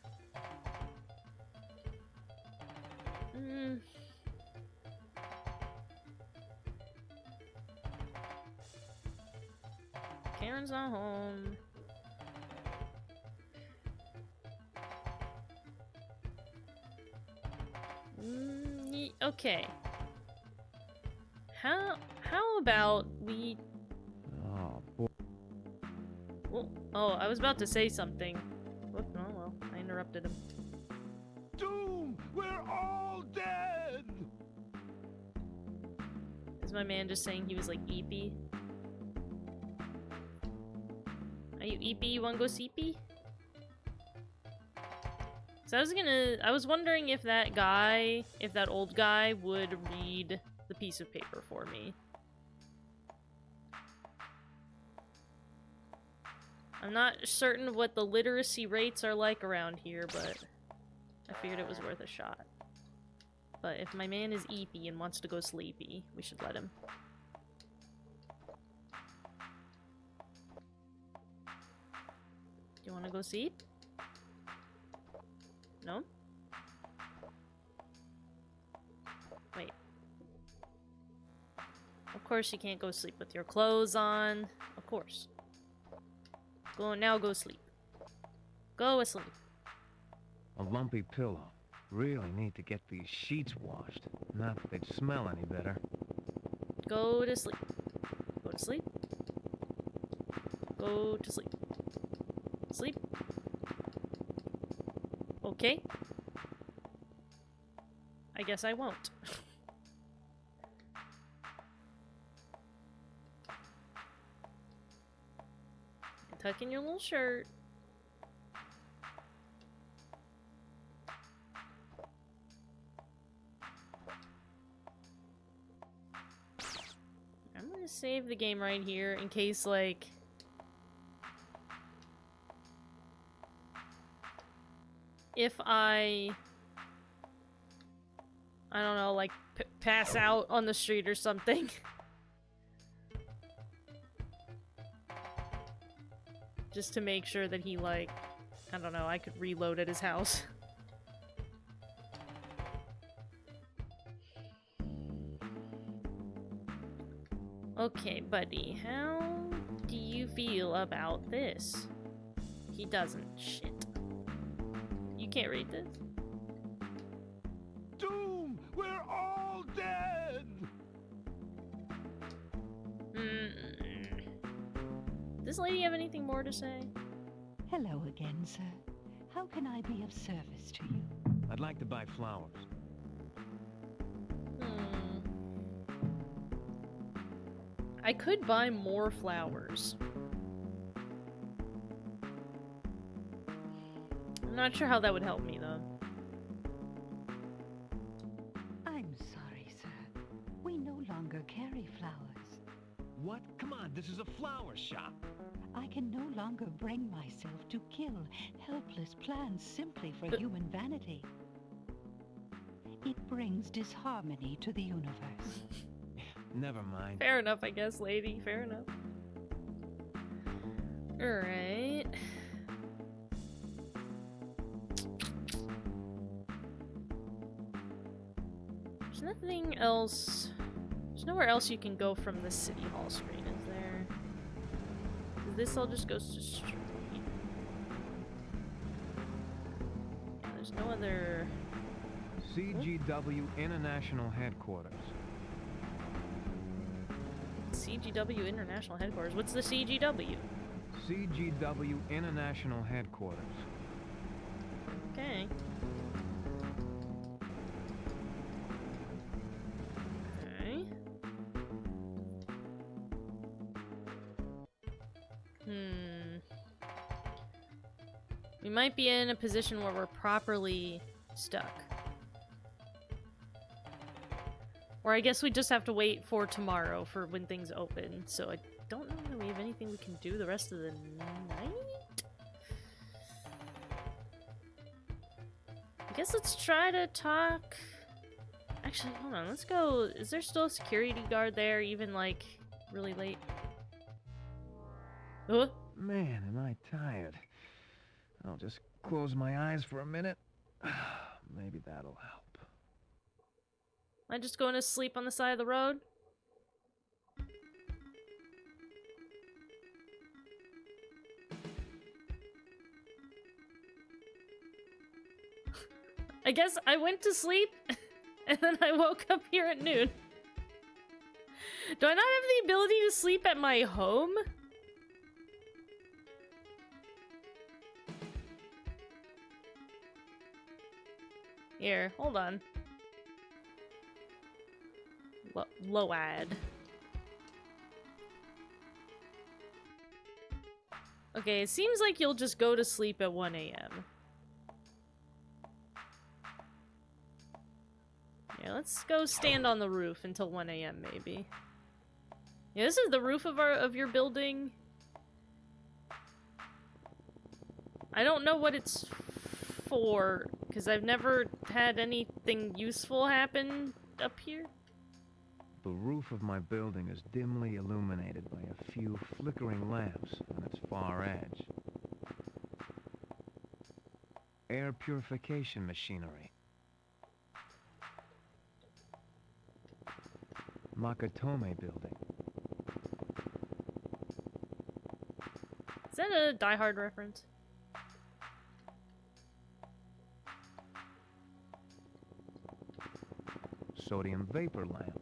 Karen's not home. Okay. How about we... Oh, boy. Oh, I was about to say something. Oh, well, I interrupted him. Doom! We're all dead! Is my man just saying he was like Eepy? Are you Eepy? You wanna go Seepy? So I was wondering if that guy, if that old guy would read the piece of paper for me. I'm not certain what the literacy rates are like around here, but I figured it was worth a shot. But if my man is Eepy and wants to go sleepy, we should let him. Do you want to go sleep? No? Wait. Of course you can't go sleep with your clothes on. Of course. Go sleep. Go asleep. A lumpy pillow. Really need to get these sheets washed. Not that they'd smell any better. Go to sleep. Go to sleep. Go to sleep. Sleep. Okay. guess I won't. Tuck in your little shirt. I'm gonna save the game right here in case, like... if I don't know, like, pass out on the street or something. Just to make sure that he, like, I don't know, I could reload at his house. Okay, buddy, how do you feel about this? He doesn't. Shit. You can't read this? Doom! We're all dead! Does this lady have anything more to say? Hello again, sir. How can I be of service to you? I'd like to buy flowers. I could buy more flowers. I'm not sure how that would help me, though. I'm sorry, sir. We no longer carry flowers. What? Come on, this is a flower shop. I can no longer bring myself to kill helpless plants simply for human vanity. It brings disharmony to the universe. Never mind. Fair enough, I guess, lady. Fair enough. Alright. There's nothing else. There's nowhere else you can go from the City Hall screen, is there? This all just goes to street. Yeah, there's no other... CGW International Headquarters. CGW International Headquarters. What's the CGW? CGW International Headquarters. Okay. Okay. We might be in a position where we're properly stuck. Or I guess we just have to wait for tomorrow for when things open. So I don't know that we have anything we can do the rest of the night? I guess let's try to talk... Actually, hold on, let's go... Is there still a security guard there, even, like, really late? Man, am I tired. I'll just close my eyes for a minute. Maybe that'll help. Am I just going to sleep on the side of the road? I guess I went to sleep, and then I woke up here at noon. Do I not have the ability to sleep at my home? Here, hold on. Load. Okay, it seems like you'll just go to sleep at 1 a.m. Yeah, let's go stand on the roof until 1 a.m. maybe. Yeah, this is the roof of your building. I don't know what it's for, because I've never had anything useful happen up here. The roof of my building is dimly illuminated by a few flickering lamps on its far edge. Air purification machinery. Makatome building. Is that a Die Hard reference? Sodium vapor lamp.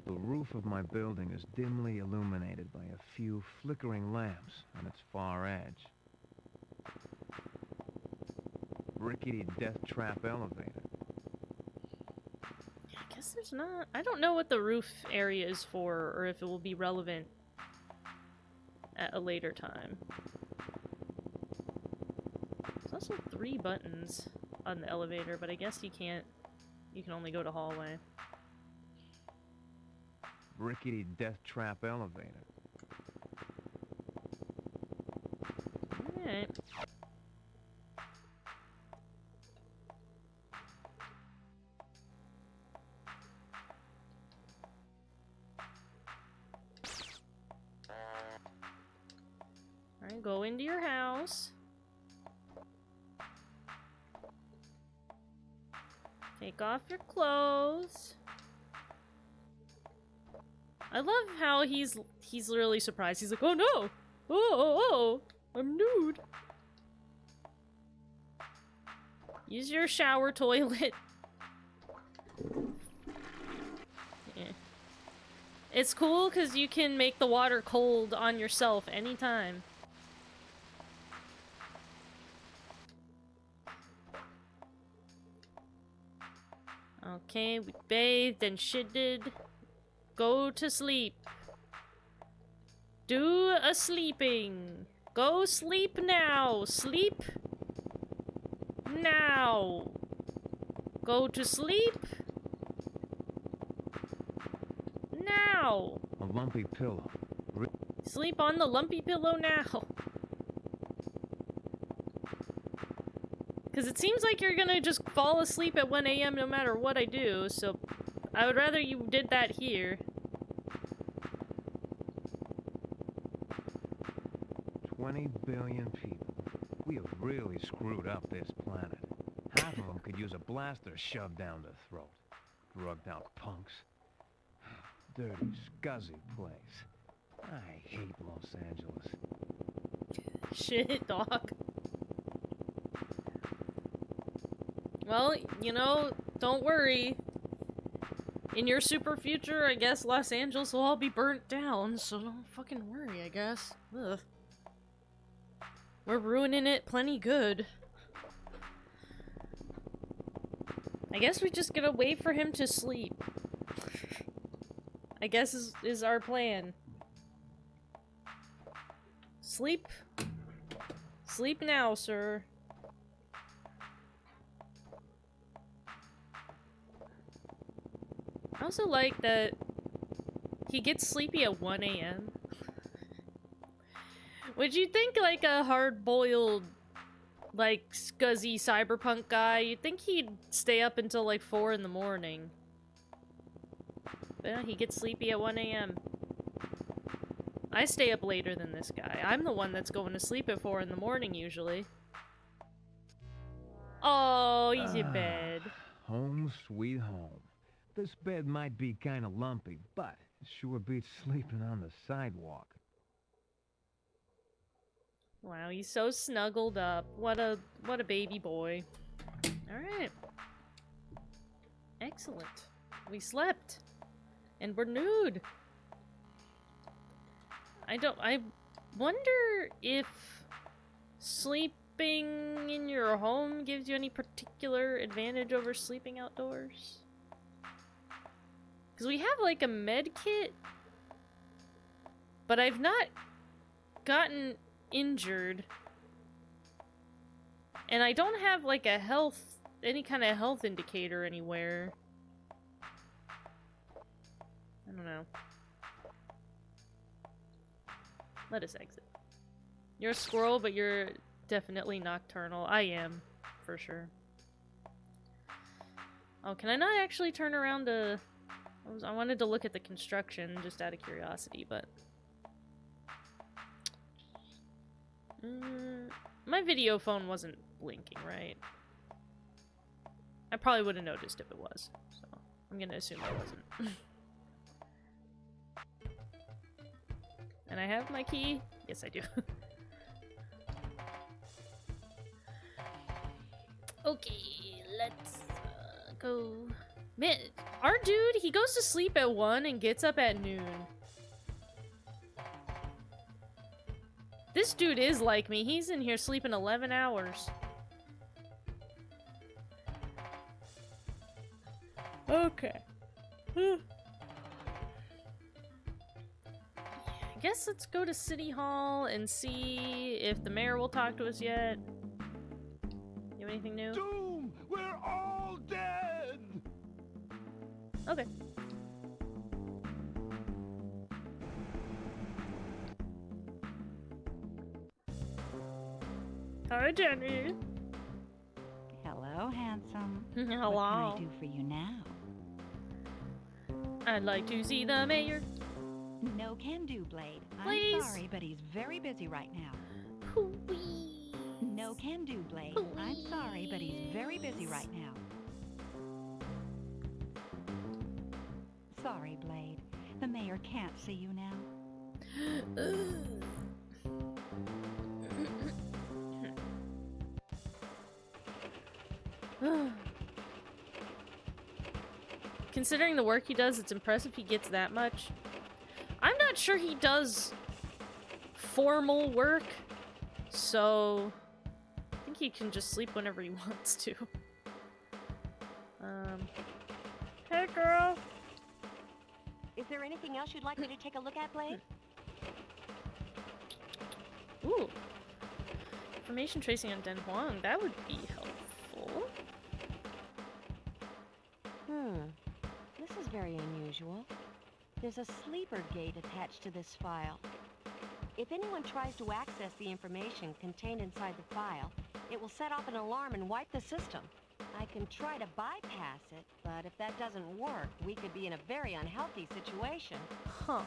The roof of my building is dimly illuminated by a few flickering lamps on its far edge. Rickety death trap elevator. guess there's not... I don't know what the roof area is for, or if it will be relevant at a later time. There's also 3 buttons on the elevator, but I guess you can't... You can only go to hallway. Rickety death trap elevator. Alright. Alright, go into your house. Take off your clothes. I love how he's really surprised. He's like, oh no! Oh, I'm nude. Use your shower toilet. Yeah. It's cool because you can make the water cold on yourself anytime. Okay, we bathed and shitted. Go to sleep. Do a sleeping. Go sleep now. Sleep now. Go to sleep now. A lumpy pillow. Sleep on the lumpy pillow now. Because it seems like you're gonna just fall asleep at 1 a.m. no matter what I do, so I would rather you did that here. 20 billion people. We have really screwed up this planet. Half of them could use a blaster shoved down their throat. Drugged out punks. Dirty, scuzzy place. I hate Los Angeles. Shit, dog. Well, you know, don't worry. In your super future, I guess Los Angeles will all be burnt down, so don't fucking worry, I guess. Ugh. We're ruining it plenty good. I guess we just gotta wait for him to sleep. I guess is our plan. Sleep. Sleep now, sir. I also like that he gets sleepy at 1 a.m. Would you think like a hard-boiled, like, scuzzy cyberpunk guy, you'd think he'd stay up until like 4 in the morning. But yeah, he gets sleepy at 1 a.m. I stay up later than this guy. I'm the one that's going to sleep at 4 in the morning usually. Oh, he's in bed. Home sweet home. This bed might be kinda lumpy, but it sure beats sleeping on the sidewalk. Wow, he's so snuggled up. What a baby boy. Alright. Excellent. We slept. And we're nude. I wonder if sleeping in your home gives you any particular advantage over sleeping outdoors. Because we have like a med kit, but I've not gotten injured. And I don't have like a any kind of health indicator anywhere. I don't know. Let us exit. You're a squirrel, but you're definitely nocturnal. I am, for sure. Oh, can I not actually turn around to... I wanted to look at the construction, just out of curiosity, but... my video phone wasn't blinking, right? I probably would have noticed if it was, so I'm gonna assume it wasn't. And I have my key? Yes, I do. Okay, let's go. Man, our dude, he goes to sleep at 1 and gets up at noon. This dude is like me. He's in here sleeping 11 hours. Okay. I guess let's go to City Hall and see if the mayor will talk to us yet. You have anything new? Doom! We're all dead! Okay. Hi, Jenny. Hello, handsome. Hello. What can I do for you now? I'd like to see the mayor. No can do, Blade. Please. I'm sorry, but he's very busy right now. Please. No can do, Blade. Please. I'm sorry, but he's very busy right now. Sorry, Blade. The mayor can't see you now. Considering the work he does, it's impressive he gets that much. I'm not sure he does formal work, so I think he can just sleep whenever he wants to. Hey girl! Is there anything else you'd like me to take a look at, Blade? Ooh. Information tracing on Den Huang, that would be helpful. This is very unusual. There's a sleeper gate attached to this file. If anyone tries to access the information contained inside the file, it will set off an alarm and wipe the system. I can try to bypass it, but if that doesn't work, we could be in a very unhealthy situation. Huh.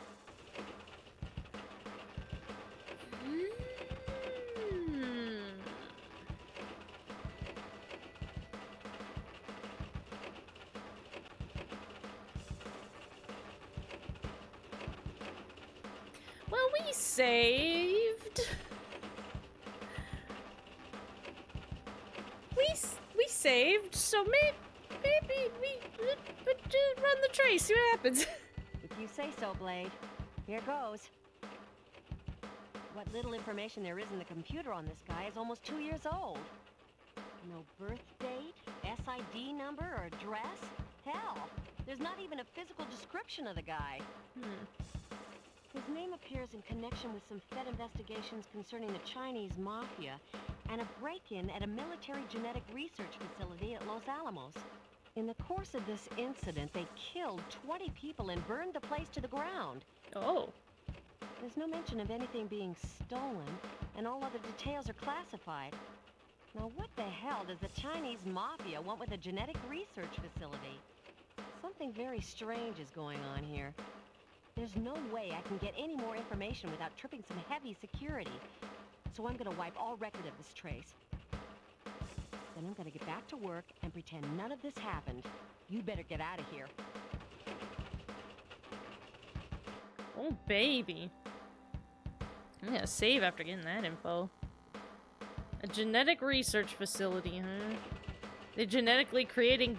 Well, we saved. We saved, so maybe we run the trace, see what happens. If you say so, Blade. Here goes. What little information there is in the computer on this guy is almost 2 years old. No birth date, SID number, or address? Hell, there's not even a physical description of the guy. His name appears in connection with some Fed investigations concerning the Chinese mafia and a break-in at a military genetic research facility at Los Alamos. In the course of this incident, they killed 20 people and burned the place to the ground. Oh. There's no mention of anything being stolen, and all other details are classified. Now, what the hell does the Chinese mafia want with a genetic research facility? Something very strange is going on here. There's no way I can get any more information without tripping some heavy security. So I'm gonna wipe all record of this trace. Then I'm gonna get back to work and pretend none of this happened. You better get out of here. Oh, baby. I'm gonna save after getting that info. A genetic research facility, huh? They're genetically creating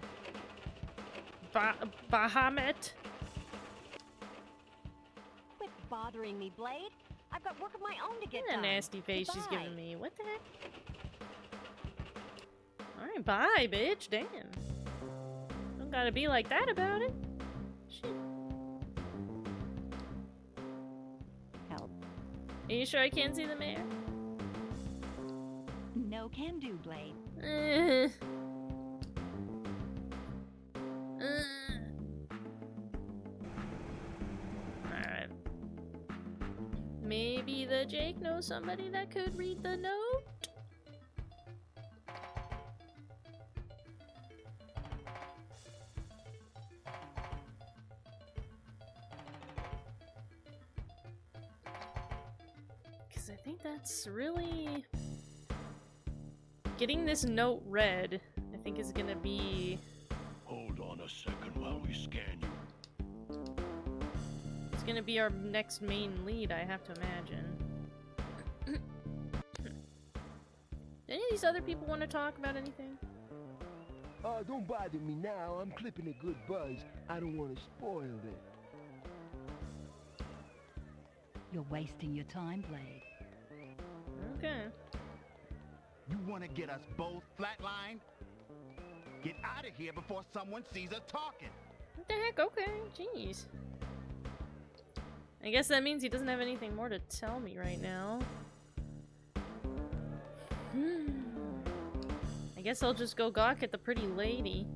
Bahamut? Quit bothering me, Blade. I've got work of my own to get What a done. nasty face she's Goodbye. giving me. What the heck? Alright, bye, bitch. Damn. Don't gotta be like that about it. Shit. Help. Are you sure I can't see the mayor? No can do, Blade. Alright. Maybe the Jake knows somebody that could read the note? Because I think that's really... Getting this note read, I think is gonna be... Hold on a second while we scan you. It's gonna be our next main lead, I have to imagine. Do any of these other people want to talk about anything? Don't bother me now. I'm clipping a good buzz. I don't want to spoil it. You're wasting your time, Blade. Okay. You want to get us both flatlined? Get out of here before someone sees us talking. What the heck? Okay, jeez. I guess that means he doesn't have anything more to tell me right now. I guess I'll just go gawk at the pretty lady.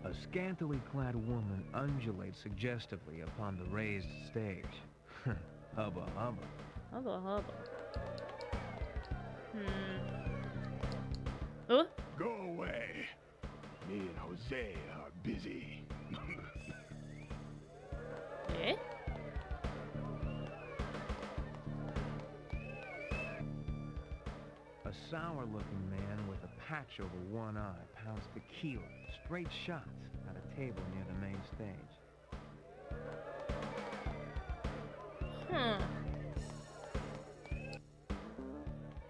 A scantily clad woman undulates suggestively upon the raised stage. Hubba hubba. Hubba hubba. Oh? Go away. Me and Jose are busy. Eh? A sour-looking man with a patch over one eye pounds tequila, straight shots, at a table near the main stage.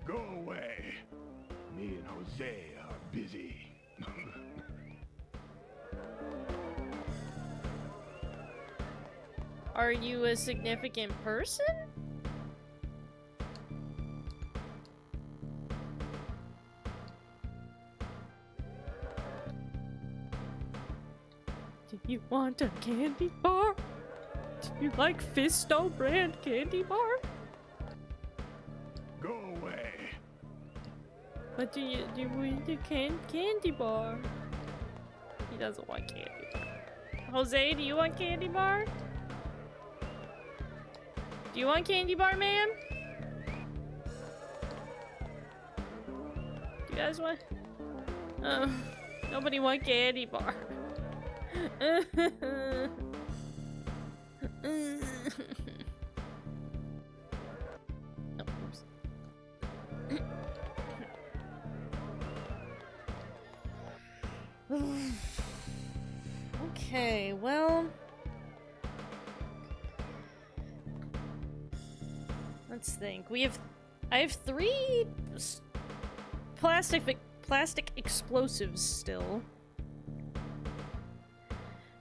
Go away. Me and Jose are busy. Are you a significant person? Do you want a candy bar? Do you like Fisto brand candy bar? Go away. But do you want a candy bar? He doesn't want candy bar. Jose, do you want candy bar? Do you want candy bar, ma'am? Do you guys want? Nobody want candy bar. Okay, well, let's think. I have 3 plastic explosives still.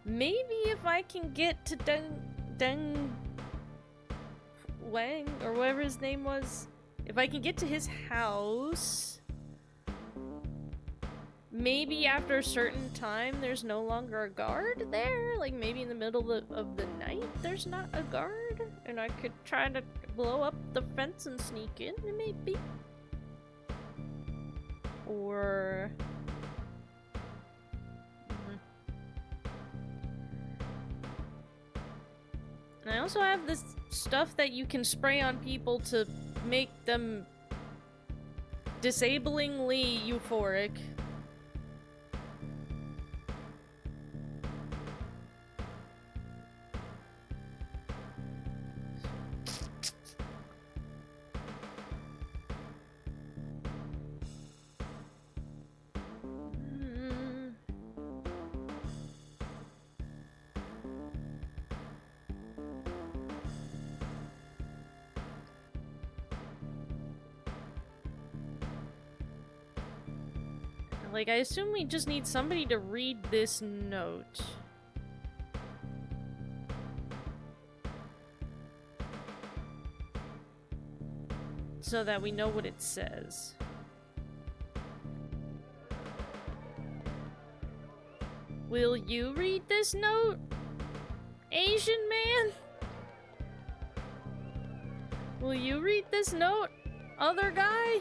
Maybe if I can get to Deng Wang, or whatever his name was, if I can get to his house, maybe after a certain time there's no longer a guard there, like maybe in the middle of the night there's not a guard, and I could try to blow up the fence and sneak in, maybe. Or... And I also have this stuff that you can spray on people to make them disablingly euphoric. Like, I assume we just need somebody to read this note. So that we know what it says. Will you read this note, Asian man? Will you read this note, other guy?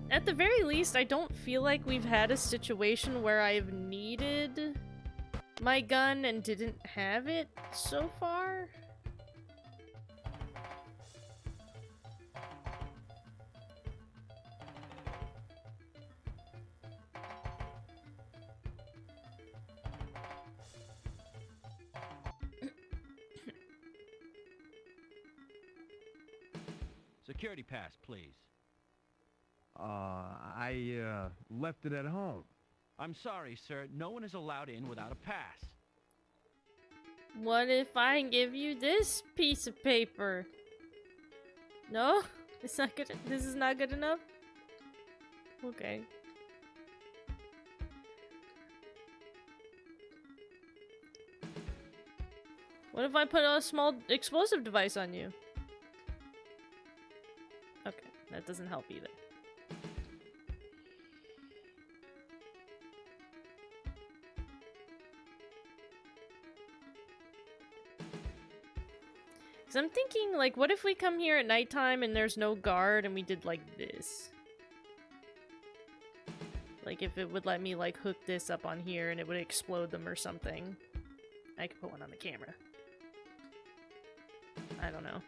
At the very least, I don't feel like we've had a situation where I've needed my gun and didn't have it so far. Security pass, please. I left it at home. I'm sorry, sir. No one is allowed in without a pass. What if I give you this piece of paper? No? It's not good. This is not good enough? Okay. What if I put a small explosive device on you? Okay, that doesn't help either. Because I'm thinking, like, what if we come here at nighttime and there's no guard and we did like this? Like, if it would let me, like, hook this up on here and it would explode them or something. I could put one on the camera. I don't know.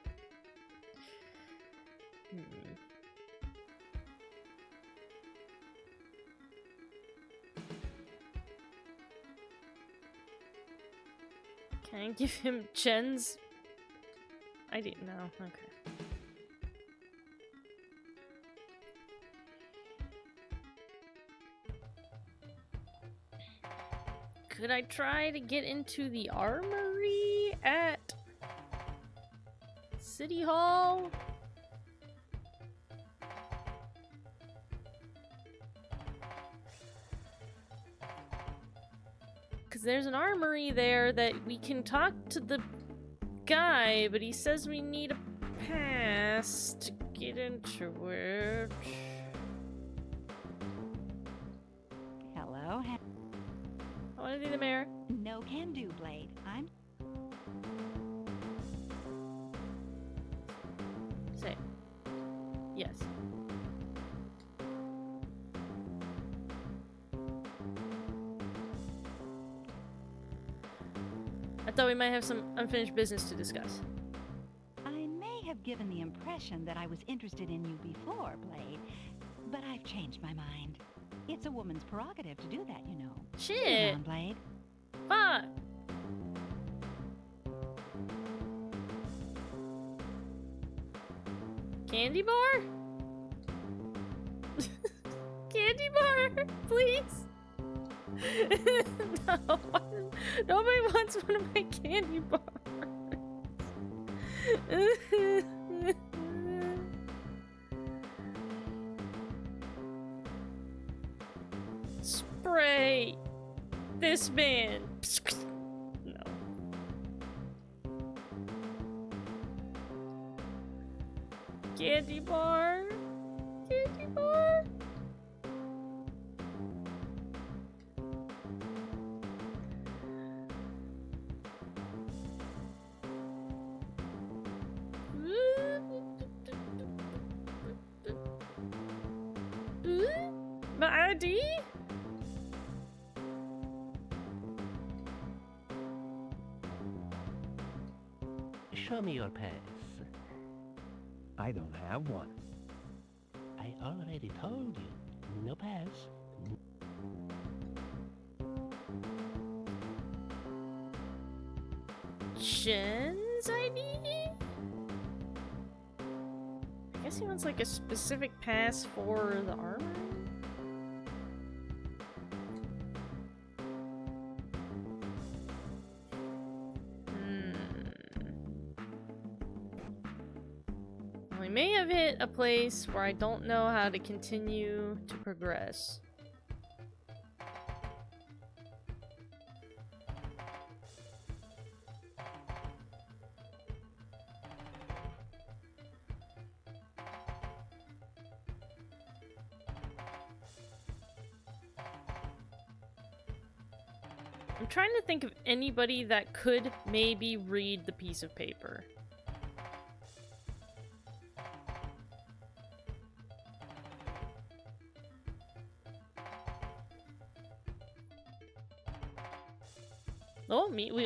Can I give him Chen's? I didn't know. Okay. Could I try to get into the armory at City Hall? Because there's an armory there that we can talk to the guy, but he says we need a pass to get into it. Hello. I want to be the mayor. No can do, Blade. I'm... Say. Yes. I thought we might have some unfinished business to discuss. I may have given the impression that I was interested in you before, Blade, but I've changed my mind. It's a woman's prerogative to do that, you know. Shit. Come on, Blade. Fuck. Candy bar? Candy bar, please. No, nobody wants one of my candy bars. Spray this man. No. Candy bar. Candy bar. My ID? Show me your pass. I don't have one. I already told you. No pass. Shen's ID? I guess he wants like a specific pass for the armor. We may have hit a place where I don't know how to continue to progress. I'm trying to think of anybody that could maybe read the piece of paper.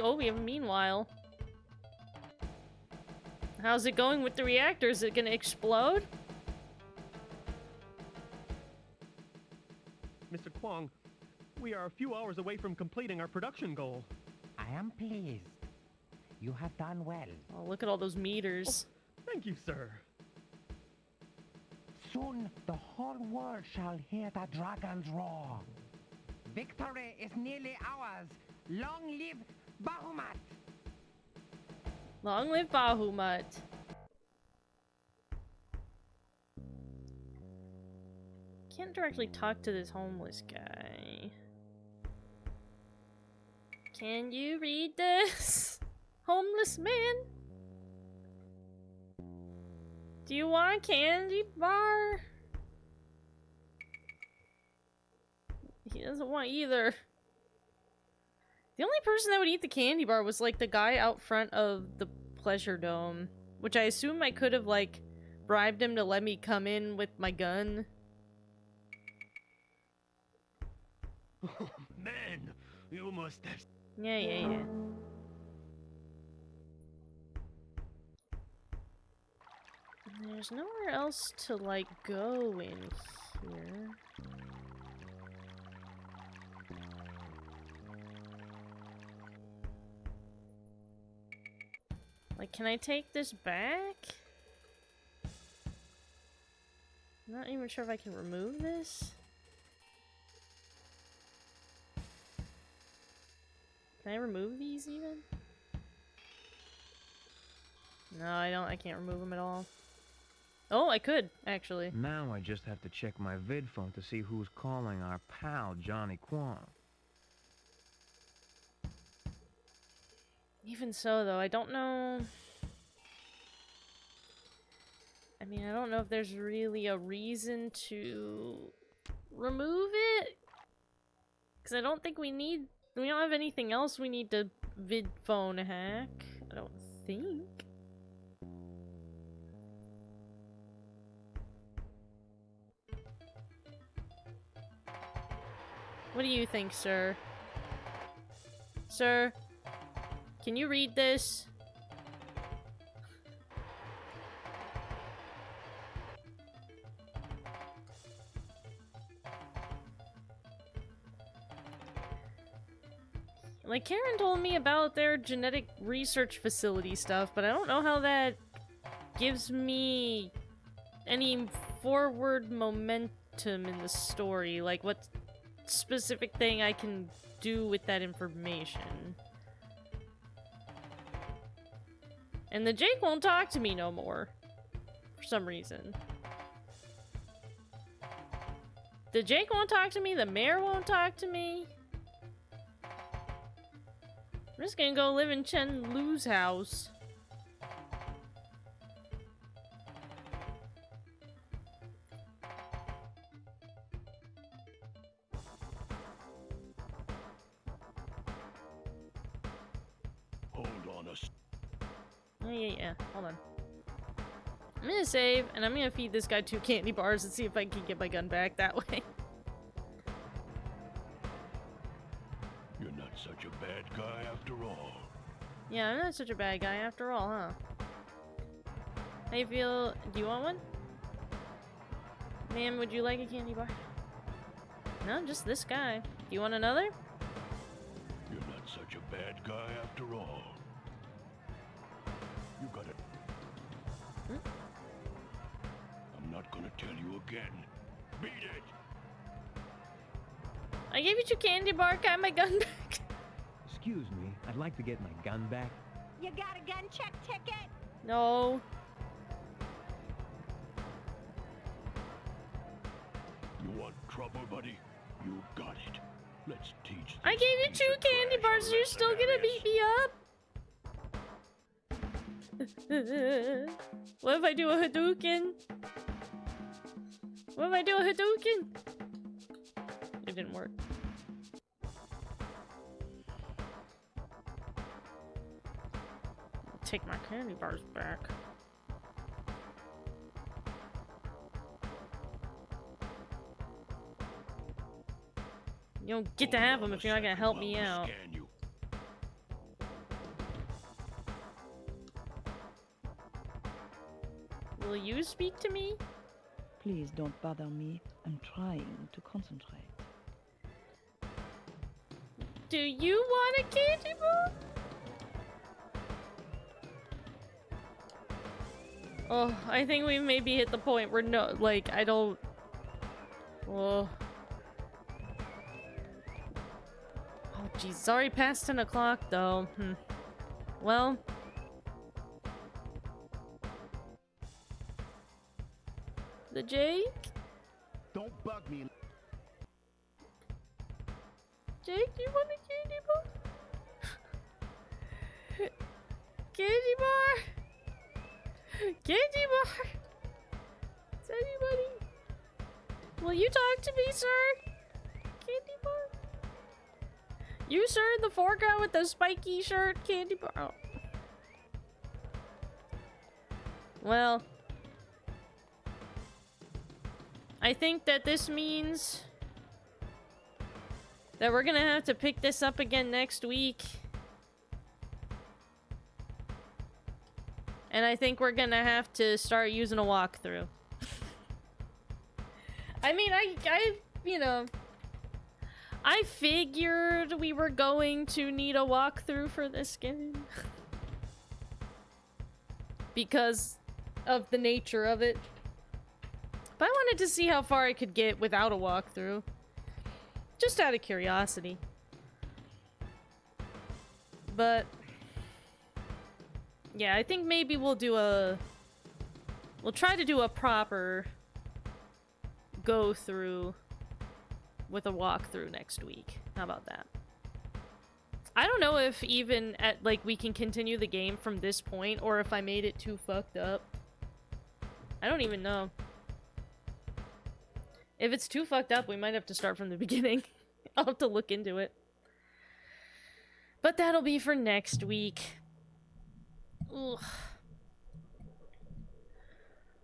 Oh, we have a meanwhile. How's it going with the reactor? Is it gonna explode? Mr. Kwong, we are a few hours away from completing our production goal. I am pleased. You have done well. Oh, look at all those meters. Oh, thank you, sir. Soon the whole world shall hear the dragon's roar. Victory is nearly ours. Long live Bahamut! Long live Bahamut. can't directly talk to this homeless guy. Can you read this? Homeless man? Do you want a candy bar? He doesn't want either. The only person that would eat the candy bar was like the guy out front of the Pleasure Dome, which I assume I could have like bribed him to let me come in with my gun. Oh, man, you must have... Yeah. There's nowhere else to, like, go in here. Like, can I take this back? I'm not even sure if I can remove this. Can I remove these even? No, I don't. I can't remove them at all. Oh, I could, actually. Now I just have to check my vid phone to see who's calling our pal, Johnny Kwong. Even so, though, I don't know... I mean, I don't know if there's really a reason to remove it. Because I don't think we need... We don't have anything else we need to vid phone hack. I don't think. What do you think, sir? Sir? Can you read this? Like, Karen told me about their genetic research facility stuff, but I don't know how that gives me any forward momentum in the story. Like, what specific thing I can do with that information. And the Jake won't talk to me no more. For some reason. The Jake won't talk to me, the mayor won't talk to me. I'm just gonna go live in Chen Lu's house. Hold on a Yeah. Hold on. I'm gonna save, and I'm gonna feed this guy 2 candy bars and see if I can get my gun back that way. You're not such a bad guy after all. Yeah, I'm not such a bad guy after all, huh? How you feel? Do you want one? Ma'am, would you like a candy bar? No, just this guy. Do you want another? You're not such a bad guy after all. You got it. I'm not gonna tell you again. Beat it! I gave you 2 candy bar, got my gun back. Excuse me, I'd like to get my gun back. You got a gun check ticket? No. You want trouble, buddy? You got it. Let's teach. I gave you 2 candy bars, you're still gonna beat me up? What if I do a Hadouken? What if I do a Hadouken? It didn't work. Take my candy bars back. You don't get to have them if you're not gonna help me out. Will you speak to me? Please don't bother me. I'm trying to concentrate. Do you want a candy bar? Oh, I think we maybe hit the point where no, like, I don't... Oh. Oh, jeez, it's already past 10 o'clock, though. Well... The Jake? Don't bug me. Jake, do you want a candy bar? Candy bar? Candy bar? Is anybody? Will you talk to me, sir? Candy bar? You, sir, in the foreground with the spiky shirt, candy bar. Oh. Well, I think that this means that we're gonna have to pick this up again next week. And I think we're gonna have to start using a walkthrough. I mean, you know, I figured we were going to need a walkthrough for this game. Because of the nature of it. But I wanted to see how far I could get without a walkthrough. Just out of curiosity. But yeah, I think maybe we'll try to do a proper go through with a walkthrough next week. How about that? I don't know if even at like we can continue the game from this point or if I made it too fucked up. I don't even know. If it's too fucked up, we might have to start from the beginning. I'll have to look into it. But that'll be for next week. Ugh.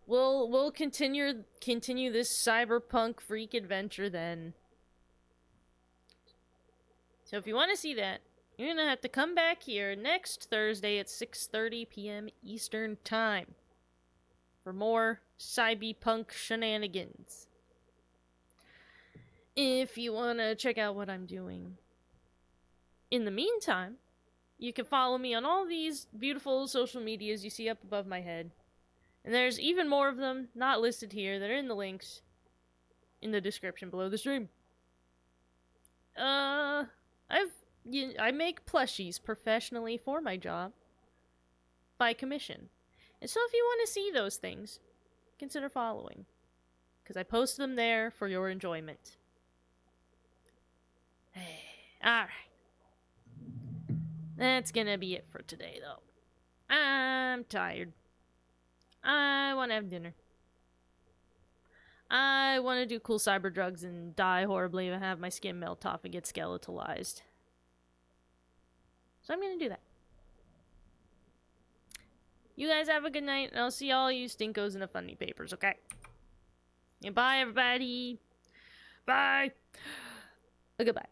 We'll continue this cyberpunk freak adventure then. So if you want to see that, you're gonna have to come back here next Thursday at 6:30 p.m. Eastern Time for more cyberpunk shenanigans. If you want to check out what I'm doing in the meantime, you can follow me on all these beautiful social medias you see up above my head. And there's even more of them not listed here that are in the links in the description below the stream. I make plushies professionally for my job by commission. And so if you want to see those things, consider following, because I post them there for your enjoyment. Alright. That's gonna be it for today, though. I'm tired. I want to have dinner. I want to do cool cyber drugs and die horribly and have my skin melt off and get skeletalized. So I'm gonna do that. You guys have a good night, and I'll see all you stinkos in the funny papers, okay? And bye, everybody. Bye. Goodbye.